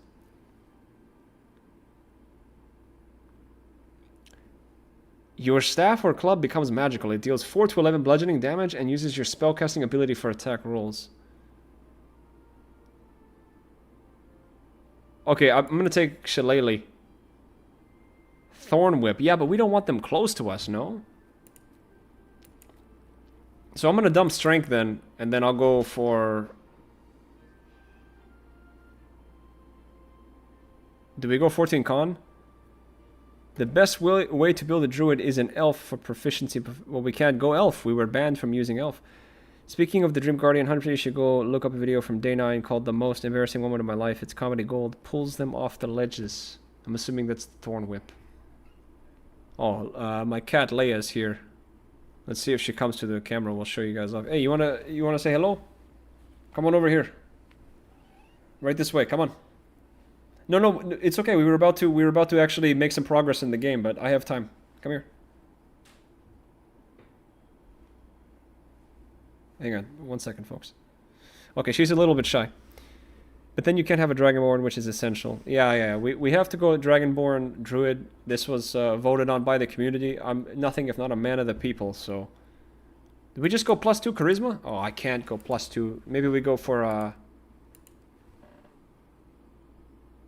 Your staff or club becomes magical. It deals 4 to 11 bludgeoning damage and uses your spellcasting ability for attack rolls. Okay, I'm gonna take Shillelagh. Thorn Whip. Yeah, but we don't want them close to us, no? So I'm gonna dump Strength then, and then I'll go for... Do we go 14 Con? The best way to build a druid is an elf for proficiency. Well, we can't go elf. We were banned from using elf. Speaking of the Dream Guardian Hunter, you should go look up a video from Day 9 called The Most Embarrassing Moment of My Life. It's comedy gold. Pulls them off the ledges. I'm assuming that's the Thorn Whip. Oh, my cat Leia's here. Let's see if she comes to the camera. We'll show you guys off. Hey, you wanna say hello? Come on over here. Right this way. Come on. No, it's okay. We were about to actually make some progress in the game, but I have time. Come here. Hang on, 1 second, folks. Okay, she's a little bit shy. But then you can't have a Dragonborn, which is essential. Yeah, we have to go Dragonborn Druid. This was voted on by the community. I'm nothing if not a man of the people, so... Did we just go +2 Charisma? Oh, I can't go +2. Maybe we go for...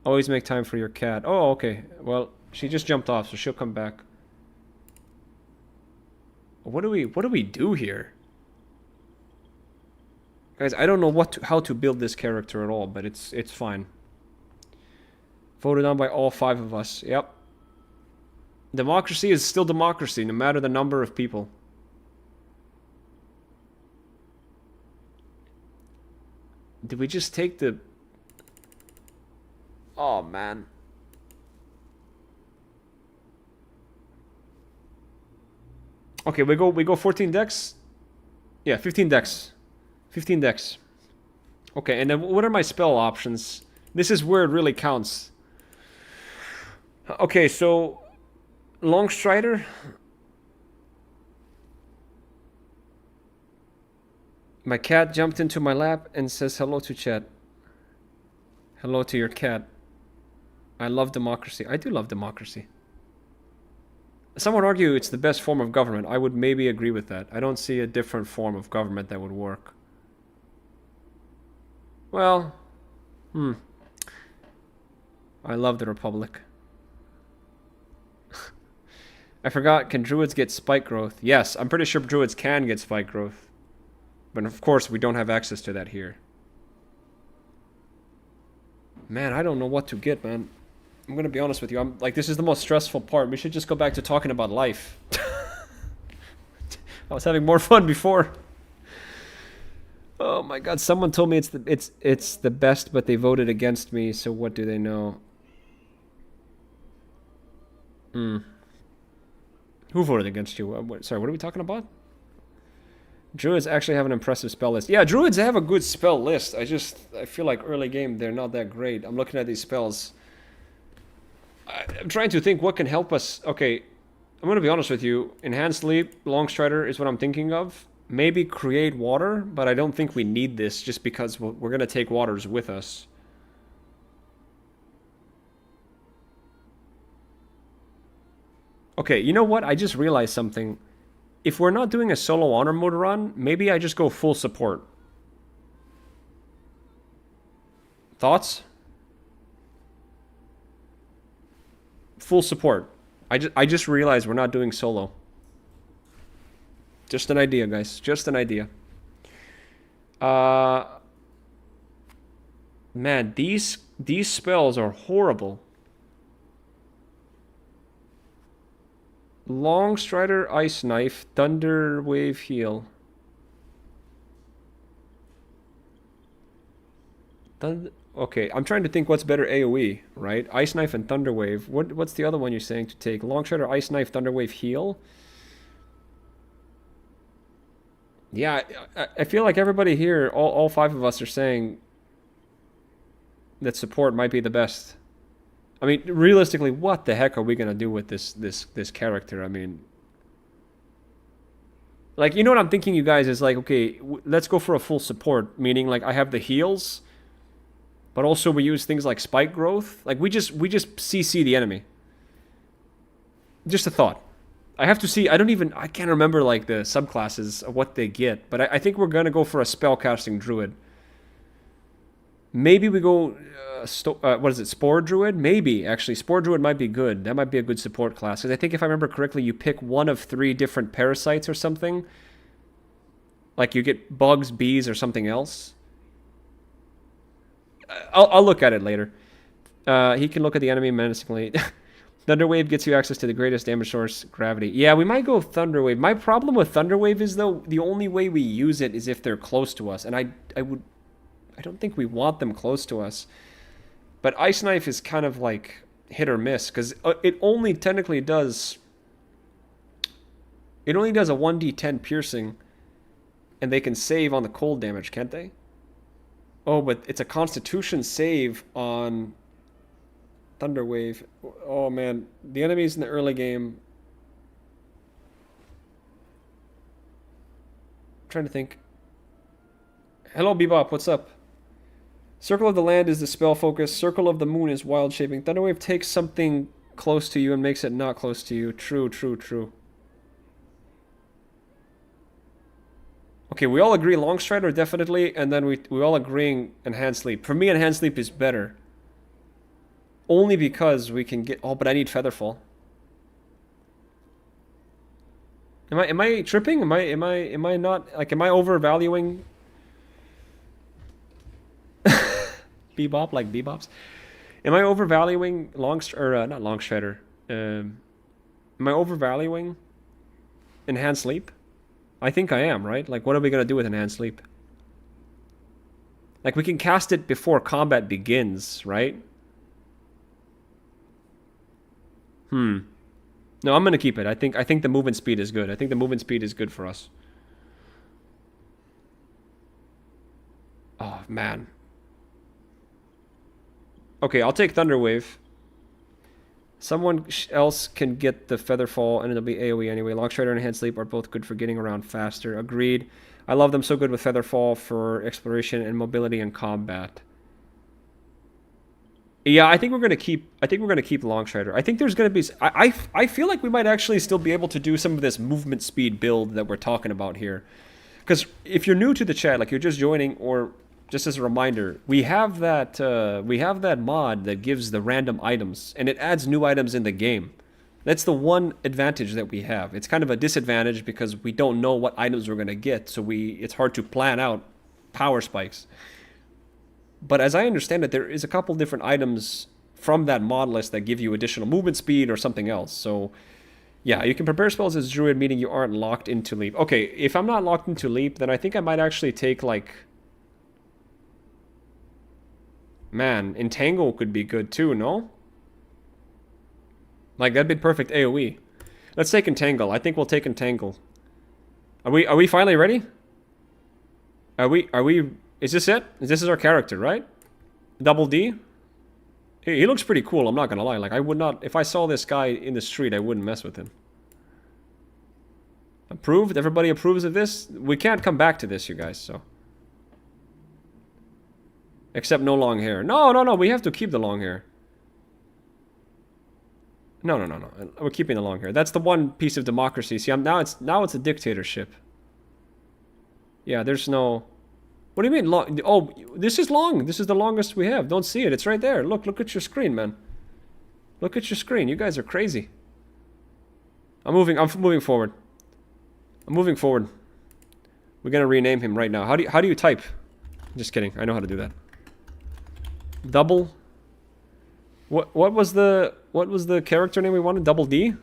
Always make time for your cat. Oh, okay. Well, she just jumped off, so she'll come back. What do we do here? Guys, I don't know how to build this character at all, but it's fine. Voted on by all 5 of us. Yep. Democracy is still democracy, no matter the number of people. Did we just take the... Oh, man. Okay, we go 14 decks? Yeah, 15 decks. 15 decks. Okay, and then what are my spell options? This is where it really counts. Okay, so... Longstrider. My cat jumped into my lap and says hello to chat. Hello to your cat. I love democracy. I do love democracy. Some would argue it's the best form of government. I would maybe agree with that. I don't see a different form of government that would work. Well, I love the Republic. I forgot, can druids get spike growth? Yes, I'm pretty sure druids can get spike growth. But of course, we don't have access to that here. Man, I don't know what to get, man. I'm gonna be honest with you. I'm like, this is the most stressful part. We should just go back to talking about life. I was having more fun before. Oh my god, someone told me it's the best, but they voted against me, so what do they know? Who voted against you? Sorry, what are we talking about? Druids actually have an impressive spell list. Yeah, druids have a good spell list. I feel like early game, they're not that great. I'm looking at these spells. I'm trying to think what can help us. Okay, I'm going to be honest with you. Enhanced Leap, Longstrider is what I'm thinking of. Maybe Create Water, but I don't think we need this just because we're going to take waters with us. Okay, you know what? I just realized something. If we're not doing a solo honor mode run, maybe I just go full support. Thoughts? Full support. I just realized we're not doing solo. Just an idea, guys. Just an idea. Man, these spells are horrible. Longstrider, Ice Knife, Thunder Wave, Heal. Okay, I'm trying to think what's better AoE, right? Ice Knife and Thunder Wave. What's the other one you're saying to take? Longstrider, Ice Knife, Thunder Wave, Heal? Yeah, I feel like everybody here, all 5 of us are saying that support might be the best. I mean, realistically, what the heck are we gonna do with this character? I mean, like, you know what I'm thinking, you guys, is like, okay, let's go for a full support, meaning like I have the heals, but also we use things like spike growth. Like we just CC the enemy. Just a thought. I have to see. I can't remember like the subclasses of what they get, but I think we're gonna go for a spellcasting druid. Maybe we go, what is it, Spore Druid? Maybe, actually. Spore Druid might be good. That might be a good support class. Because I think if I remember correctly, you pick one of 3 different parasites or something. Like you get bugs, bees, or something else. I'll look at it later. He can look at the enemy menacingly. Thunderwave gets you access to the greatest damage source, gravity. Yeah, we might go Thunderwave. My problem with Thunderwave is, though, the only way we use it is if they're close to us. And I don't think we want them close to us. But Ice Knife is kind of like hit or miss, because it only technically does... It only does a 1d10 piercing, and they can save on the cold damage, can't they? Oh, but it's a Constitution save on Thunderwave. Oh, man. The enemies in the early game... I'm trying to think. Hello, Bebop. What's up? Circle of the Land is the spell focus. Circle of the Moon is wild shaping. Thunderwave takes something close to you and makes it not close to you. True, true, true. Okay, we all agree Long Strider definitely, and then we all agreeing Enhanced Sleep. For me, Enhanced Sleep is better. Only because we can get... Oh, but I need Featherfall. Am I tripping? Am I not... Like, am I overvaluing... Bebop, like Bebops? Am I overvaluing not Long Strider. Am I overvaluing Enhanced Sleep? I think I am, right? Like, what are we going to do with Enhanced Sleep? Like, we can cast it before combat begins, right? No, I'm going to keep it. I think the movement speed is good. I think the movement speed is good for us. Oh, man. Okay, I'll take Thunderwave. Someone else can get the Featherfall, and it'll be AoE anyway. Long Strider and Enhanced Sleep are both good for getting around faster. Agreed. I love them so good with Featherfall for exploration and mobility and combat. Yeah, I think we're gonna keep Long Strider. I think there's gonna be. I feel like we might actually still be able to do some of this movement speed build that we're talking about here. Because if you're new to the chat, like you're just joining, or just as a reminder, we have that mod that gives the random items, and it adds new items in the game. That's the one advantage that we have. It's kind of a disadvantage because we don't know what items we're gonna get, so it's hard to plan out power spikes. But as I understand it, there is a couple different items from that mod list that give you additional movement speed or something else. So yeah, you can prepare spells as Druid, meaning you aren't locked into Leap. Okay, if I'm not locked into Leap, then I think I might actually take, like... Man, Entangle could be good too, no? Like, that'd be perfect AoE. Let's take Entangle. I think we'll take Entangle. Are we finally ready? Are we... Is this it? This is our character, right? Double D? He looks pretty cool, I'm not gonna lie. Like, I would not... If I saw this guy in the street, I wouldn't mess with him. Approved? Everybody approves of this? We can't come back to this, you guys, so... Except no long hair. No, we have to keep the long hair. No. We're keeping the long hair. That's the one piece of democracy. See, now it's a dictatorship. Yeah, there's no... What do you mean long? Oh, this is long. This is the longest we have. Don't see it. It's right there. Look at your screen, man. Look at your screen. You guys are crazy. I'm moving forward. I'm moving forward. We're gonna rename him right now. How do you type? Just kidding. I know how to do that. Double. What was the character name we wanted? Double D?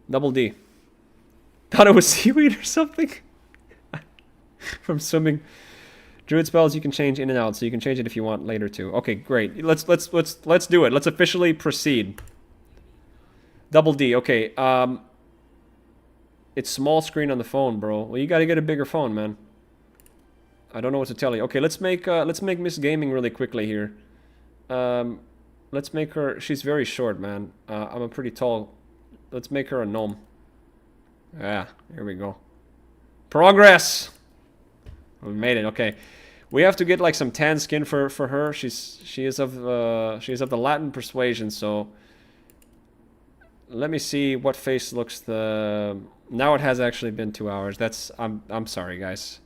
Double D. Thought it was seaweed or something? From swimming. Druid spells you can change in and out, so you can change it if you want later too. Okay, great. Let's do it. Let's officially proceed. Double D. Okay. It's small screen on the phone, bro. Well, you got to get a bigger phone, man. I don't know what to tell you. Okay, let's make Miss Gaming really quickly here. Let's make her... She's very short, man. I'm a pretty tall... Let's make her a gnome. Yeah, here we go. Progress! We made it, okay. We have to get like some tan skin for her. She is of the Latin persuasion, so... Let me see what face looks the... Now it has actually been 2 hours. I'm sorry, guys.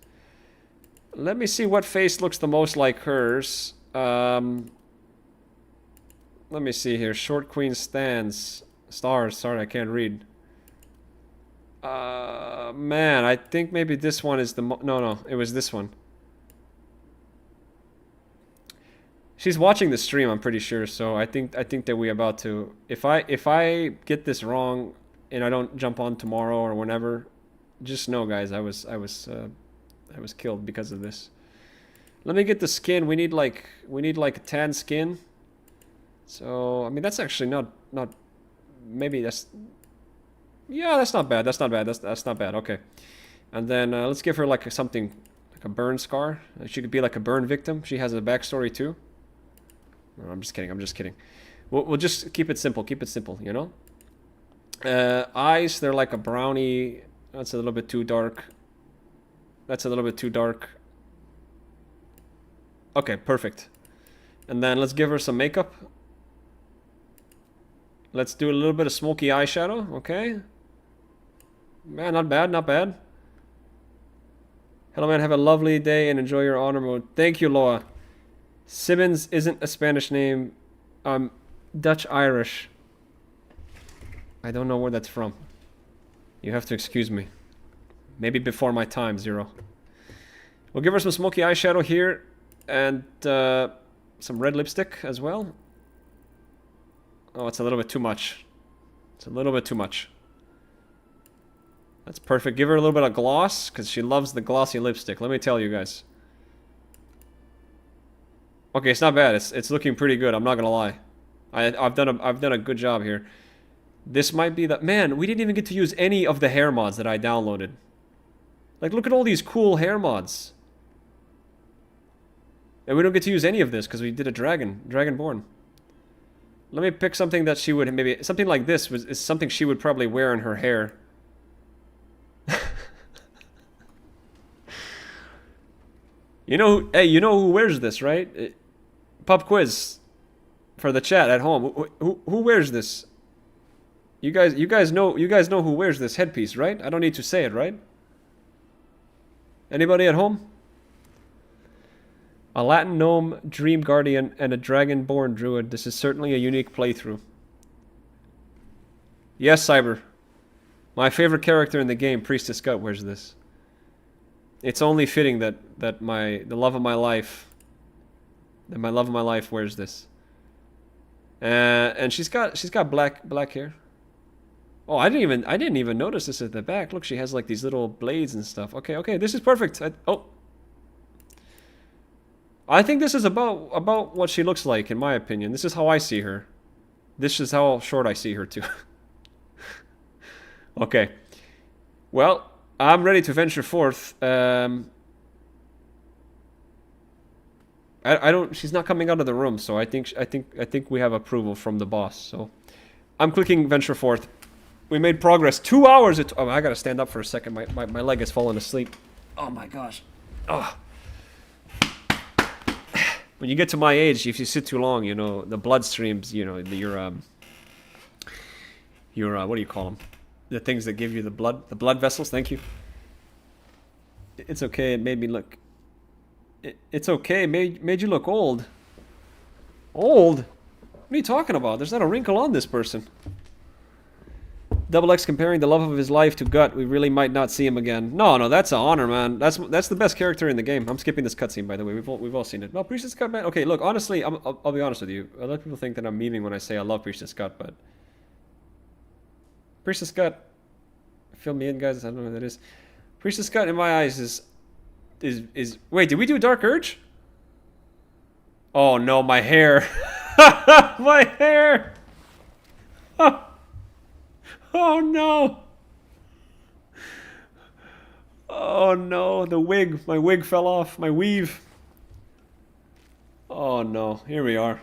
Let me see what face looks the most like hers. Let me see here. Short Queen stands. Stars. Sorry, I can't read. Man, I think maybe this one is the no, it was this one. She's watching the stream, I'm pretty sure. So I think that we're about to. If I get this wrong and I don't jump on tomorrow or whenever, just know, guys, I was killed because of this. Let me get the skin. We need like a tan skin. So I mean that's actually not maybe that's yeah, that's not bad. That's not bad. That's not bad. Okay. And then let's give her like something like a burn scar. She could be like a burn victim. She has a backstory too. No, I'm just kidding. I'm just kidding. We'll just keep it simple. Keep it simple, you know? Eyes, they're like a brownie. That's a little bit too dark. That's a little bit too dark. Okay, perfect. And then let's give her some makeup. Let's do a little bit of smoky eyeshadow. Okay. Man, not bad, not bad. Hello, man. Have a lovely day and enjoy your honor mode. Thank you, Loa. Simmons isn't a Spanish name. I'm Dutch-Irish. I don't know where that's from. You have to excuse me. Maybe before my time, Zero. We'll give her some smoky eyeshadow here. And some red lipstick as well. Oh, it's a little bit too much. It's a little bit too much. That's perfect. Give her a little bit of gloss, because she loves the glossy lipstick. Let me tell you guys. Okay, it's not bad. It's looking pretty good. I'm not gonna lie. I've done a good job here. This might be the man. We didn't even get to use any of the hair mods that I downloaded. Like, look at all these cool hair mods. And we don't get to use any of this because we did a Dragonborn. Let me pick something that she would maybe something like this is something she would probably wear in her hair. You know, hey, you know who wears this, right? Pub quiz for the chat at home. Who wears this? You guys know who wears this headpiece, right? I don't need to say it, right? Anybody at home? A Latin gnome, dream guardian, and a dragonborn druid. This is certainly a unique playthrough. Yes, Cyber. My favorite character in the game, Priestess Gut, wears this. It's only fitting that the love of my life wears this. And she's got black hair. Oh, I didn't even notice this at the back. Look, she has like these little blades and stuff. Okay, this is perfect. I think this is about what she looks like, in my opinion. This is how I see her. This is how short I see her too. Okay. Well, I'm ready to venture forth. I don't. She's not coming out of the room, so I think we have approval from the boss. So, I'm clicking venture forth. We made progress. 2 hours. Oh, I gotta stand up for a second. My leg has fallen asleep. Oh my gosh. Oh. When you get to my age, if you sit too long, you know the blood streams. You know your what do you call them? The things that give you the blood vessels. Thank you. It's okay. It made me look. It's okay. Made you look old. Old? What are you talking about? There's not a wrinkle on this person. Double X comparing the love of his life to Gut. We really might not see him again. No, that's an honor, man. That's the best character in the game. I'm skipping this cutscene, by the way. We've all seen it. No, Priestess Gut, man. Okay, look, honestly, I'll be honest with you. A lot of people think that I'm memeing when I say I love Priestess Gut, but Priestess Gut, fill me in, guys. I don't know what that is. Priestess Gut, in my eyes, is. Wait, did we do Dark Urge? Oh no, my hair. My hair. Oh no! Oh no, the wig. My wig fell off. My weave. Oh no, here we are.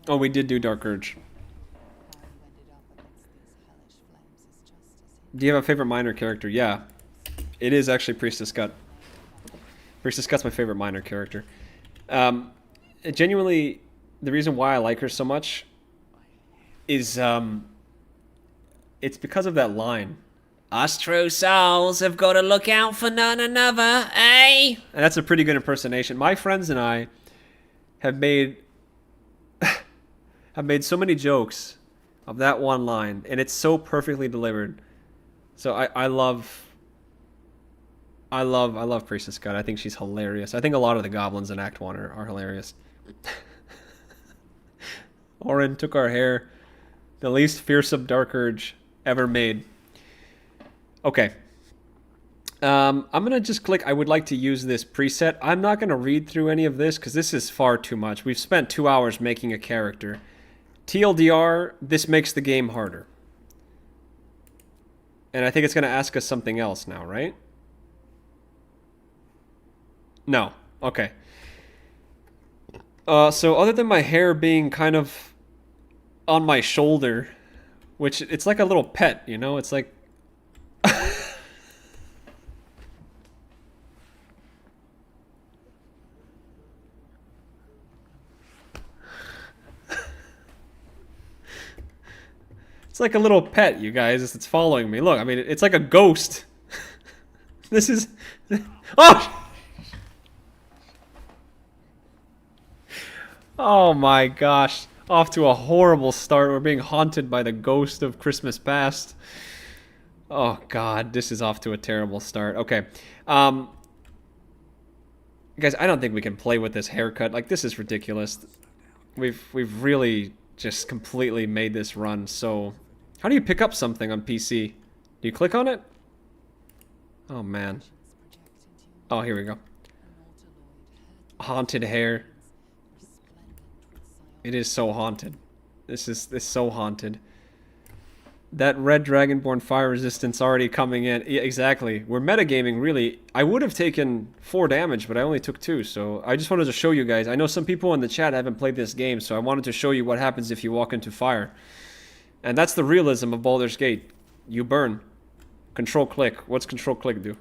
Oh, we did do Dark Urge. Do you have a favorite minor character? Yeah. It is actually Priestess Gut. Priestess Gut's my favorite minor character. Genuinely, the reason why I like her so much is it's because of that line. Us true souls have got to look out for none another, eh? And that's a pretty good impersonation. My friends and I have made have made so many jokes of that one line, and it's so perfectly delivered. So I love Priestess Cut. I think she's hilarious. I think a lot of the goblins in Act 1 are hilarious. Orin took our hair. The least fearsome Dark Urge ever made. Okay. I'm going to just click I would like to use this preset. I'm not going to read through any of this because this is far too much. We've spent 2 hours making a character. TLDR, this makes the game harder. And I think it's going to ask us something else now, right? No. Okay. So other than my hair being kind of on my shoulder, which it's like a little pet, you know? It's like... It's like a little pet, you guys. It's following me. Look, I mean, it's like a ghost. This is... Oh! Oh my gosh. Off to a horrible start. We're being haunted by the ghost of Christmas past. Oh god, this is off to a terrible start. Okay. Guys, I don't think we can play with this haircut. Like, this is ridiculous. We've really just completely made this run so... How do you pick up something on PC? Do you click on it? Oh man. Oh, here we go. Haunted hair. It is so haunted. This is so haunted. That red Dragonborn fire resistance already coming in. Yeah, exactly. We're metagaming, really. I would have taken 4 damage, but I only took 2, so I just wanted to show you guys. I know some people in the chat haven't played this game, so I wanted to show you what happens if you walk into fire. And that's the realism of Baldur's Gate. You burn. Control click. What's control click do?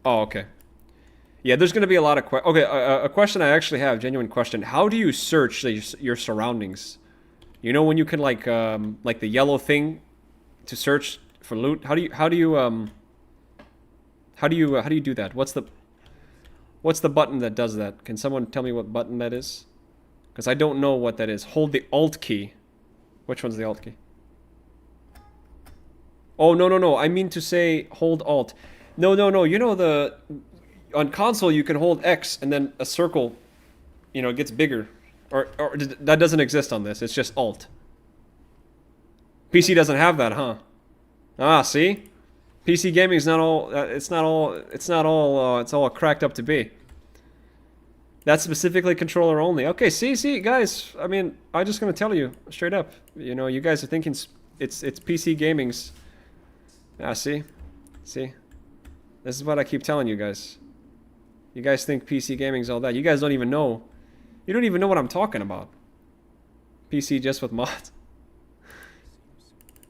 Oh, okay. Yeah, there's going to be a lot of questions. Okay, a question I actually have, genuine question. How do you search your surroundings? You know when you can like the yellow thing to search for loot? How do you do that? What's the button that does that? Can someone tell me what button that is? Because I don't know what that is. Hold the Alt key. Which one's the Alt key? Oh, no. I mean to say hold Alt. No. You know on console you can hold X and then a circle, you know, it gets bigger. Or that doesn't exist on this. It's just Alt. PC doesn't have that, huh? Ah, see? PC gaming is not all it's all cracked up to be. That's specifically controller only. Okay, see, guys. I mean, I'm just gonna tell you straight up. You know, you guys are thinking it's PC gaming's. Ah, see. This is what I keep telling you guys. You guys think PC gaming's all that. You guys don't even know. You don't even know what I'm talking about. PC just with mods.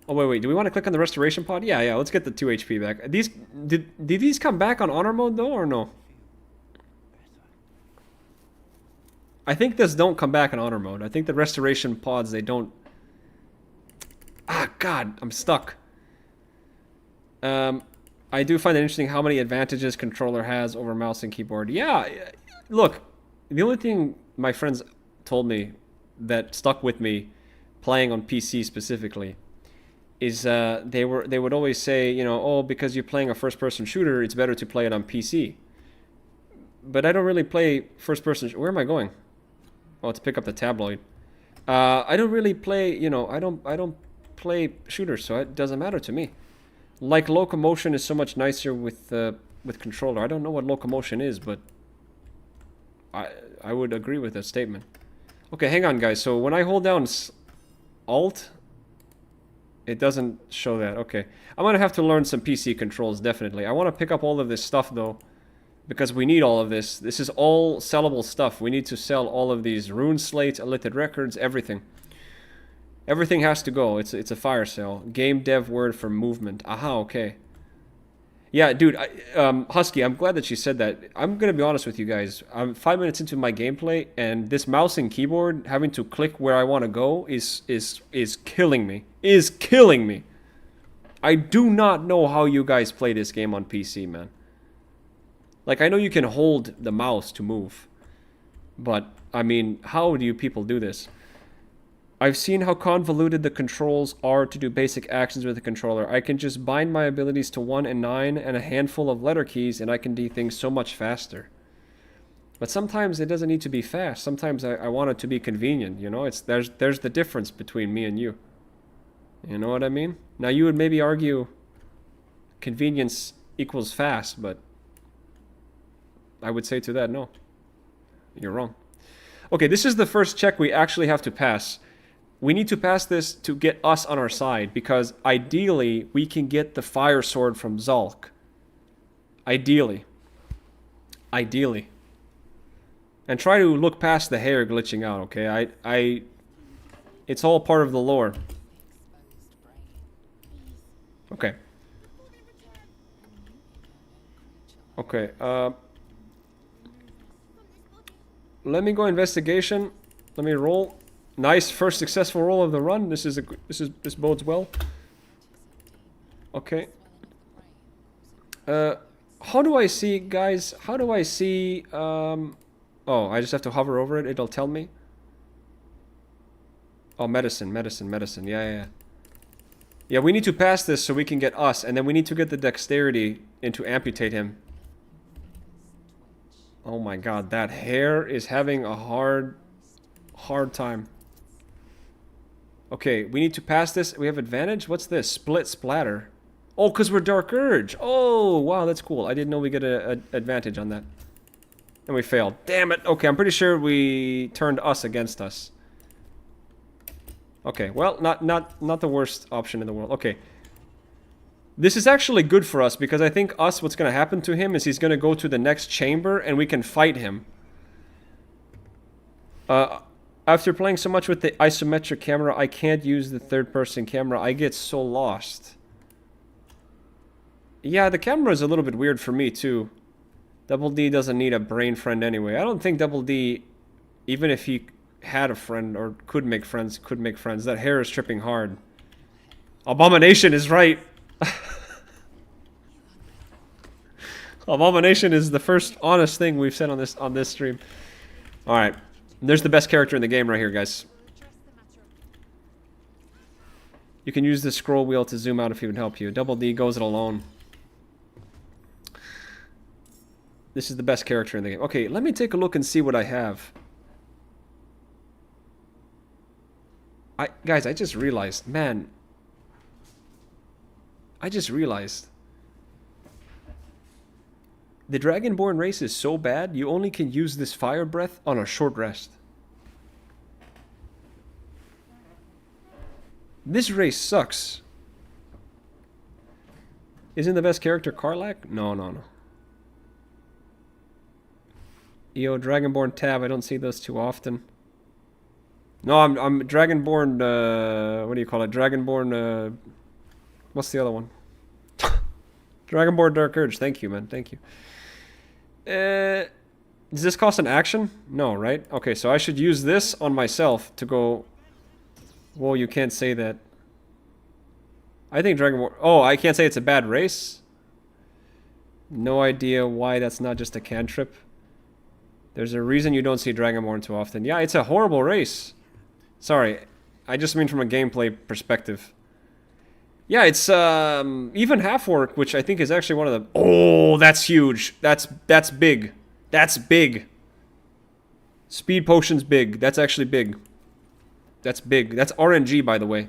Oh wait. Do we want to click on the restoration pod? Yeah. Let's get the 2 HP back. Did these come back on honor mode though, or no? I think this don't come back in honor mode. I think the restoration pods, they don't... Ah, God, I'm stuck. I do find it interesting how many advantages controller has over mouse and keyboard. Yeah, look, the only thing my friends told me that stuck with me playing on PC specifically is they would always say, you know, oh, because you're playing a first-person shooter, it's better to play it on PC. But I don't really play first-person... Where am I going? Oh, to pick up the tabloid. I don't really play, you know, I don't play shooters, so it doesn't matter to me. Like, locomotion is so much nicer with controller. I don't know what locomotion is, but I would agree with that statement. Okay, hang on, guys. So when I hold down Alt, it doesn't show that. Okay, I'm gonna have to learn some PC controls, definitely. I want to pick up all of this stuff though, because we need all of this. This is all sellable stuff. We need to sell all of these rune slates, elithid records, everything. Everything has to go. It's a fire sale. Game dev word for movement. Aha, okay. Yeah, dude, Husky, I'm glad that you said that. I'm gonna be honest with you guys. I'm 5 minutes into my gameplay, and this mouse and keyboard having to click where I want to go is killing me. Is killing me. I do not know how you guys play this game on PC, man. Like, I know you can hold the mouse to move, but I mean, how do you people do this? I've seen how convoluted the controls are to do basic actions with the controller. I can just bind my abilities to 1 and 9 and a handful of letter keys, and I can do things so much faster. But sometimes it doesn't need to be fast. Sometimes I want it to be convenient, you know? There's the difference between me and you. You know what I mean? Now you would maybe argue convenience equals fast, but I would say to that, no. You're wrong. Okay, this is the first check we actually have to pass. We need to pass this to get us on our side, because ideally we can get the fire sword from Zulk. Ideally. Ideally. And try to look past the hair glitching out, okay? It's all part of the lore. Okay. Okay, let me go investigation. Let me roll. Nice first successful roll of the run. This bodes well. Okay. How do I see, guys? How do I see? Oh, I just have to hover over it. It'll tell me. Oh, medicine. Yeah. Yeah, we need to pass this so we can get us, and then we need to get the dexterity in to amputate him. Oh my god, that hair is having a hard time. Okay, we need to pass this. We have advantage? What's this? Split splatter. Oh, because we're Dark Urge. Oh, wow, that's cool. I didn't know we get an advantage on that. And we failed. Damn it. Okay, I'm pretty sure we turned us against us. Okay, well, not the worst option in the world. Okay. This is actually good for us, because I think what's going to happen to him is he's going to go to the next chamber and we can fight him. After playing so much with the isometric camera, I can't use the third-person camera. I get so lost. Yeah, the camera is a little bit weird for me, too. Double D doesn't need a brain friend anyway. I don't think Double D, even if he had a friend or could make friends. That hair is tripping hard. Abomination is right. Abomination is the first honest thing we've said on this stream. Alright. There's the best character in the game right here, guys. You can use the scroll wheel to zoom out if it would help you. Double D goes it alone. This is the best character in the game. Okay, let me take a look and see what I have. Guys, I just realized, man. I just realized. The Dragonborn race is so bad, you only can use this fire breath on a short rest. This race sucks. Isn't the best character Karlach? No. Yo, Dragonborn tab, I don't see those too often. No, I'm Dragonborn, what do you call it? Dragonborn, what's the other one? Dragonborn Dark Urge, thank you, man, thank you. Does this cost an action? No, right? Okay, so I should use this on myself to go... Whoa, you can't say that. I think Dragonborn... Oh, I can't say it's a bad race? No idea why that's not just a cantrip. There's a reason you don't see Dragonborn too often. Yeah, it's a horrible race. Sorry, I just mean from a gameplay perspective. Yeah, it's even half orc, which I think is actually one of the... Oh, that's huge. That's big. That's big. Speed potion's big. That's actually big. That's big. That's RNG, by the way.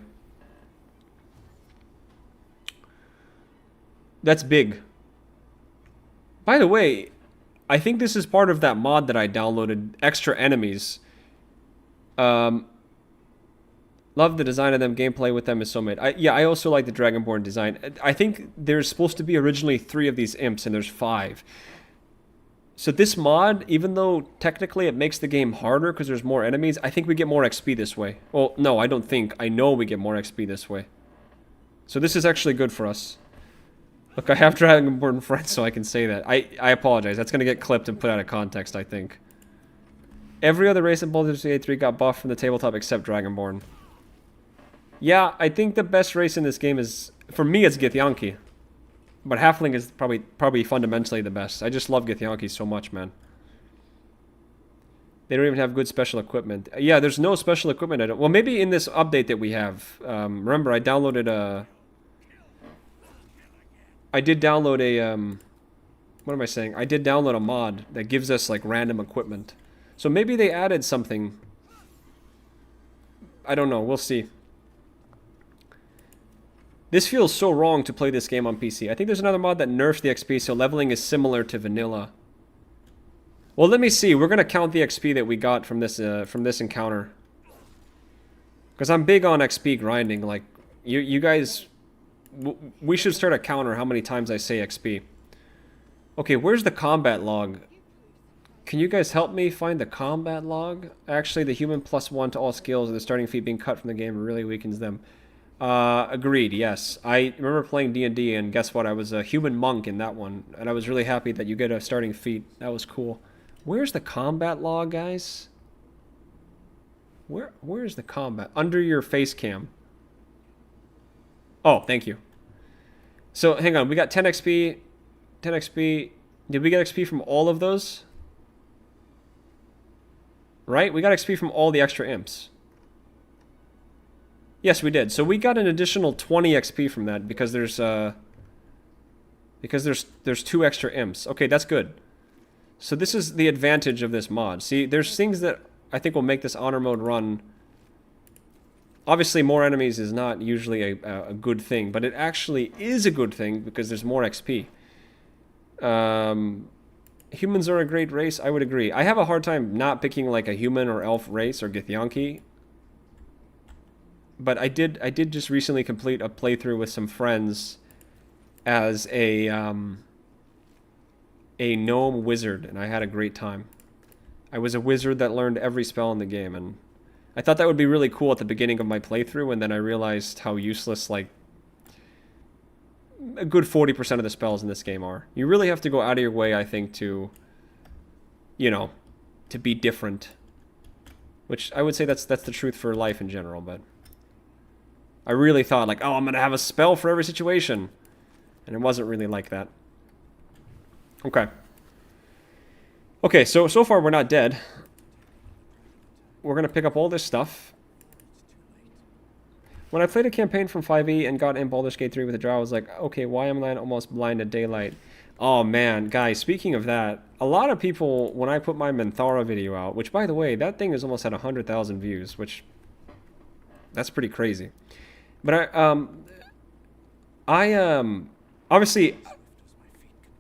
That's big. By the way, I think this is part of that mod that I downloaded. Extra enemies. Love the design of them. Gameplay with them is so made. I also like the Dragonborn design. I think there's supposed to be originally 3 of these imps, and there's 5. So this mod, even though technically it makes the game harder because there's more enemies, I think we get more XP this way. Well, no, I don't think. I know we get more XP this way. So this is actually good for us. Look, I have Dragonborn friends, so I can say that. I apologize. That's gonna get clipped and put out of context, I think. Every other race in Baldur's Gate 3 got buffed from the tabletop except Dragonborn. Yeah, I think the best race in this game is, for me, it's Githyanki. But Halfling is probably fundamentally the best. I just love Githyanki so much, man. They don't even have good special equipment. Yeah, there's no special equipment. Well, maybe in this update that we have. Remember, I downloaded a... I did download a... what am I saying? I did download a mod that gives us, like, random equipment. So maybe they added something. I don't know. We'll see. This feels so wrong to play this game on PC. I think there's another mod that nerfs the XP, so leveling is similar to vanilla. Well, let me see. We're gonna count the XP that we got from this encounter, because I'm big on XP grinding. Like, you guys, we should start a counter how many times I say XP. Okay, where's the combat log? Can you guys help me find the combat log? Actually, the human +1 to all skills and the starting feat being cut from the game really weakens them. Agreed, yes. I remember playing D&D, and guess what? I was a human monk in that one, and I was really happy that you get a starting feat. That was cool. Where's the combat log, guys? Where's the combat? Under your face cam. Oh, thank you. So, hang on. We got 10 XP. 10 XP. Did we get XP from all of those? Right? We got XP from all the extra imps. Yes, we did. So we got an additional 20 XP from that because there's 2 extra imps. Okay, that's good. So this is the advantage of this mod. See, there's things that I think will make this honor mode run. Obviously, more enemies is not usually a good thing, but it actually is a good thing because there's more XP. Humans are a great race. I would agree. I have a hard time not picking like a human or elf race or Githyanki. But I did just recently complete a playthrough with some friends as a gnome wizard, and I had a great time. I was a wizard that learned every spell in the game, and I thought that would be really cool at the beginning of my playthrough, and then I realized how useless, like, a good 40% of the spells in this game are. You really have to go out of your way, I think, to, you know, to be different. Which I would say that's the truth for life in general, but I really thought, like, oh, I'm going to have a spell for every situation. And it wasn't really like that. Okay. Okay, so far we're not dead. We're going to pick up all this stuff. When I played a campaign from 5e and got in Baldur's Gate 3 with a drow, I was like, okay, why am I almost blind at daylight? Oh, man, guys, speaking of that, a lot of people, when I put my Minthara video out, which, by the way, that thing has almost had 100,000 views, which, that's pretty crazy. But obviously,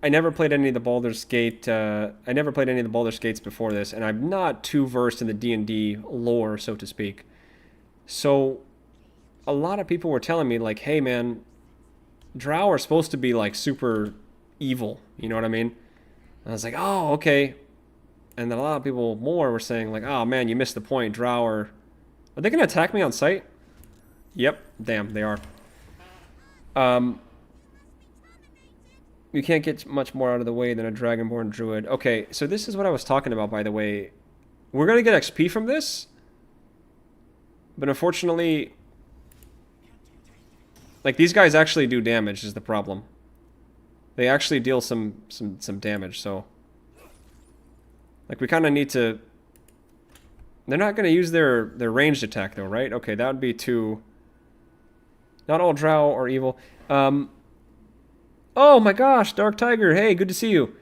I never played any of the Baldur's Gate, I never played any of the Baldur's Gates before this, and I'm not too versed in the D&D lore, so to speak. So, a lot of people were telling me, like, hey, man, drow are supposed to be, like, super evil, you know what I mean? And I was like, oh, okay. And then a lot of people more were saying, like, oh, man, you missed the point, drow are they going to attack me on sight? Yep, damn, they are. You can't get much more out of the way than a Dragonborn Druid. Okay, so this is what I was talking about, by the way. We're going to get XP from this, but unfortunately, like, these guys actually do damage is the problem. They actually deal some damage, so, like, we kind of need to... They're not going to use their ranged attack, though, right? Okay, that would be too... Not all drow are evil. Oh my gosh, Dark Tiger, hey, good to see you.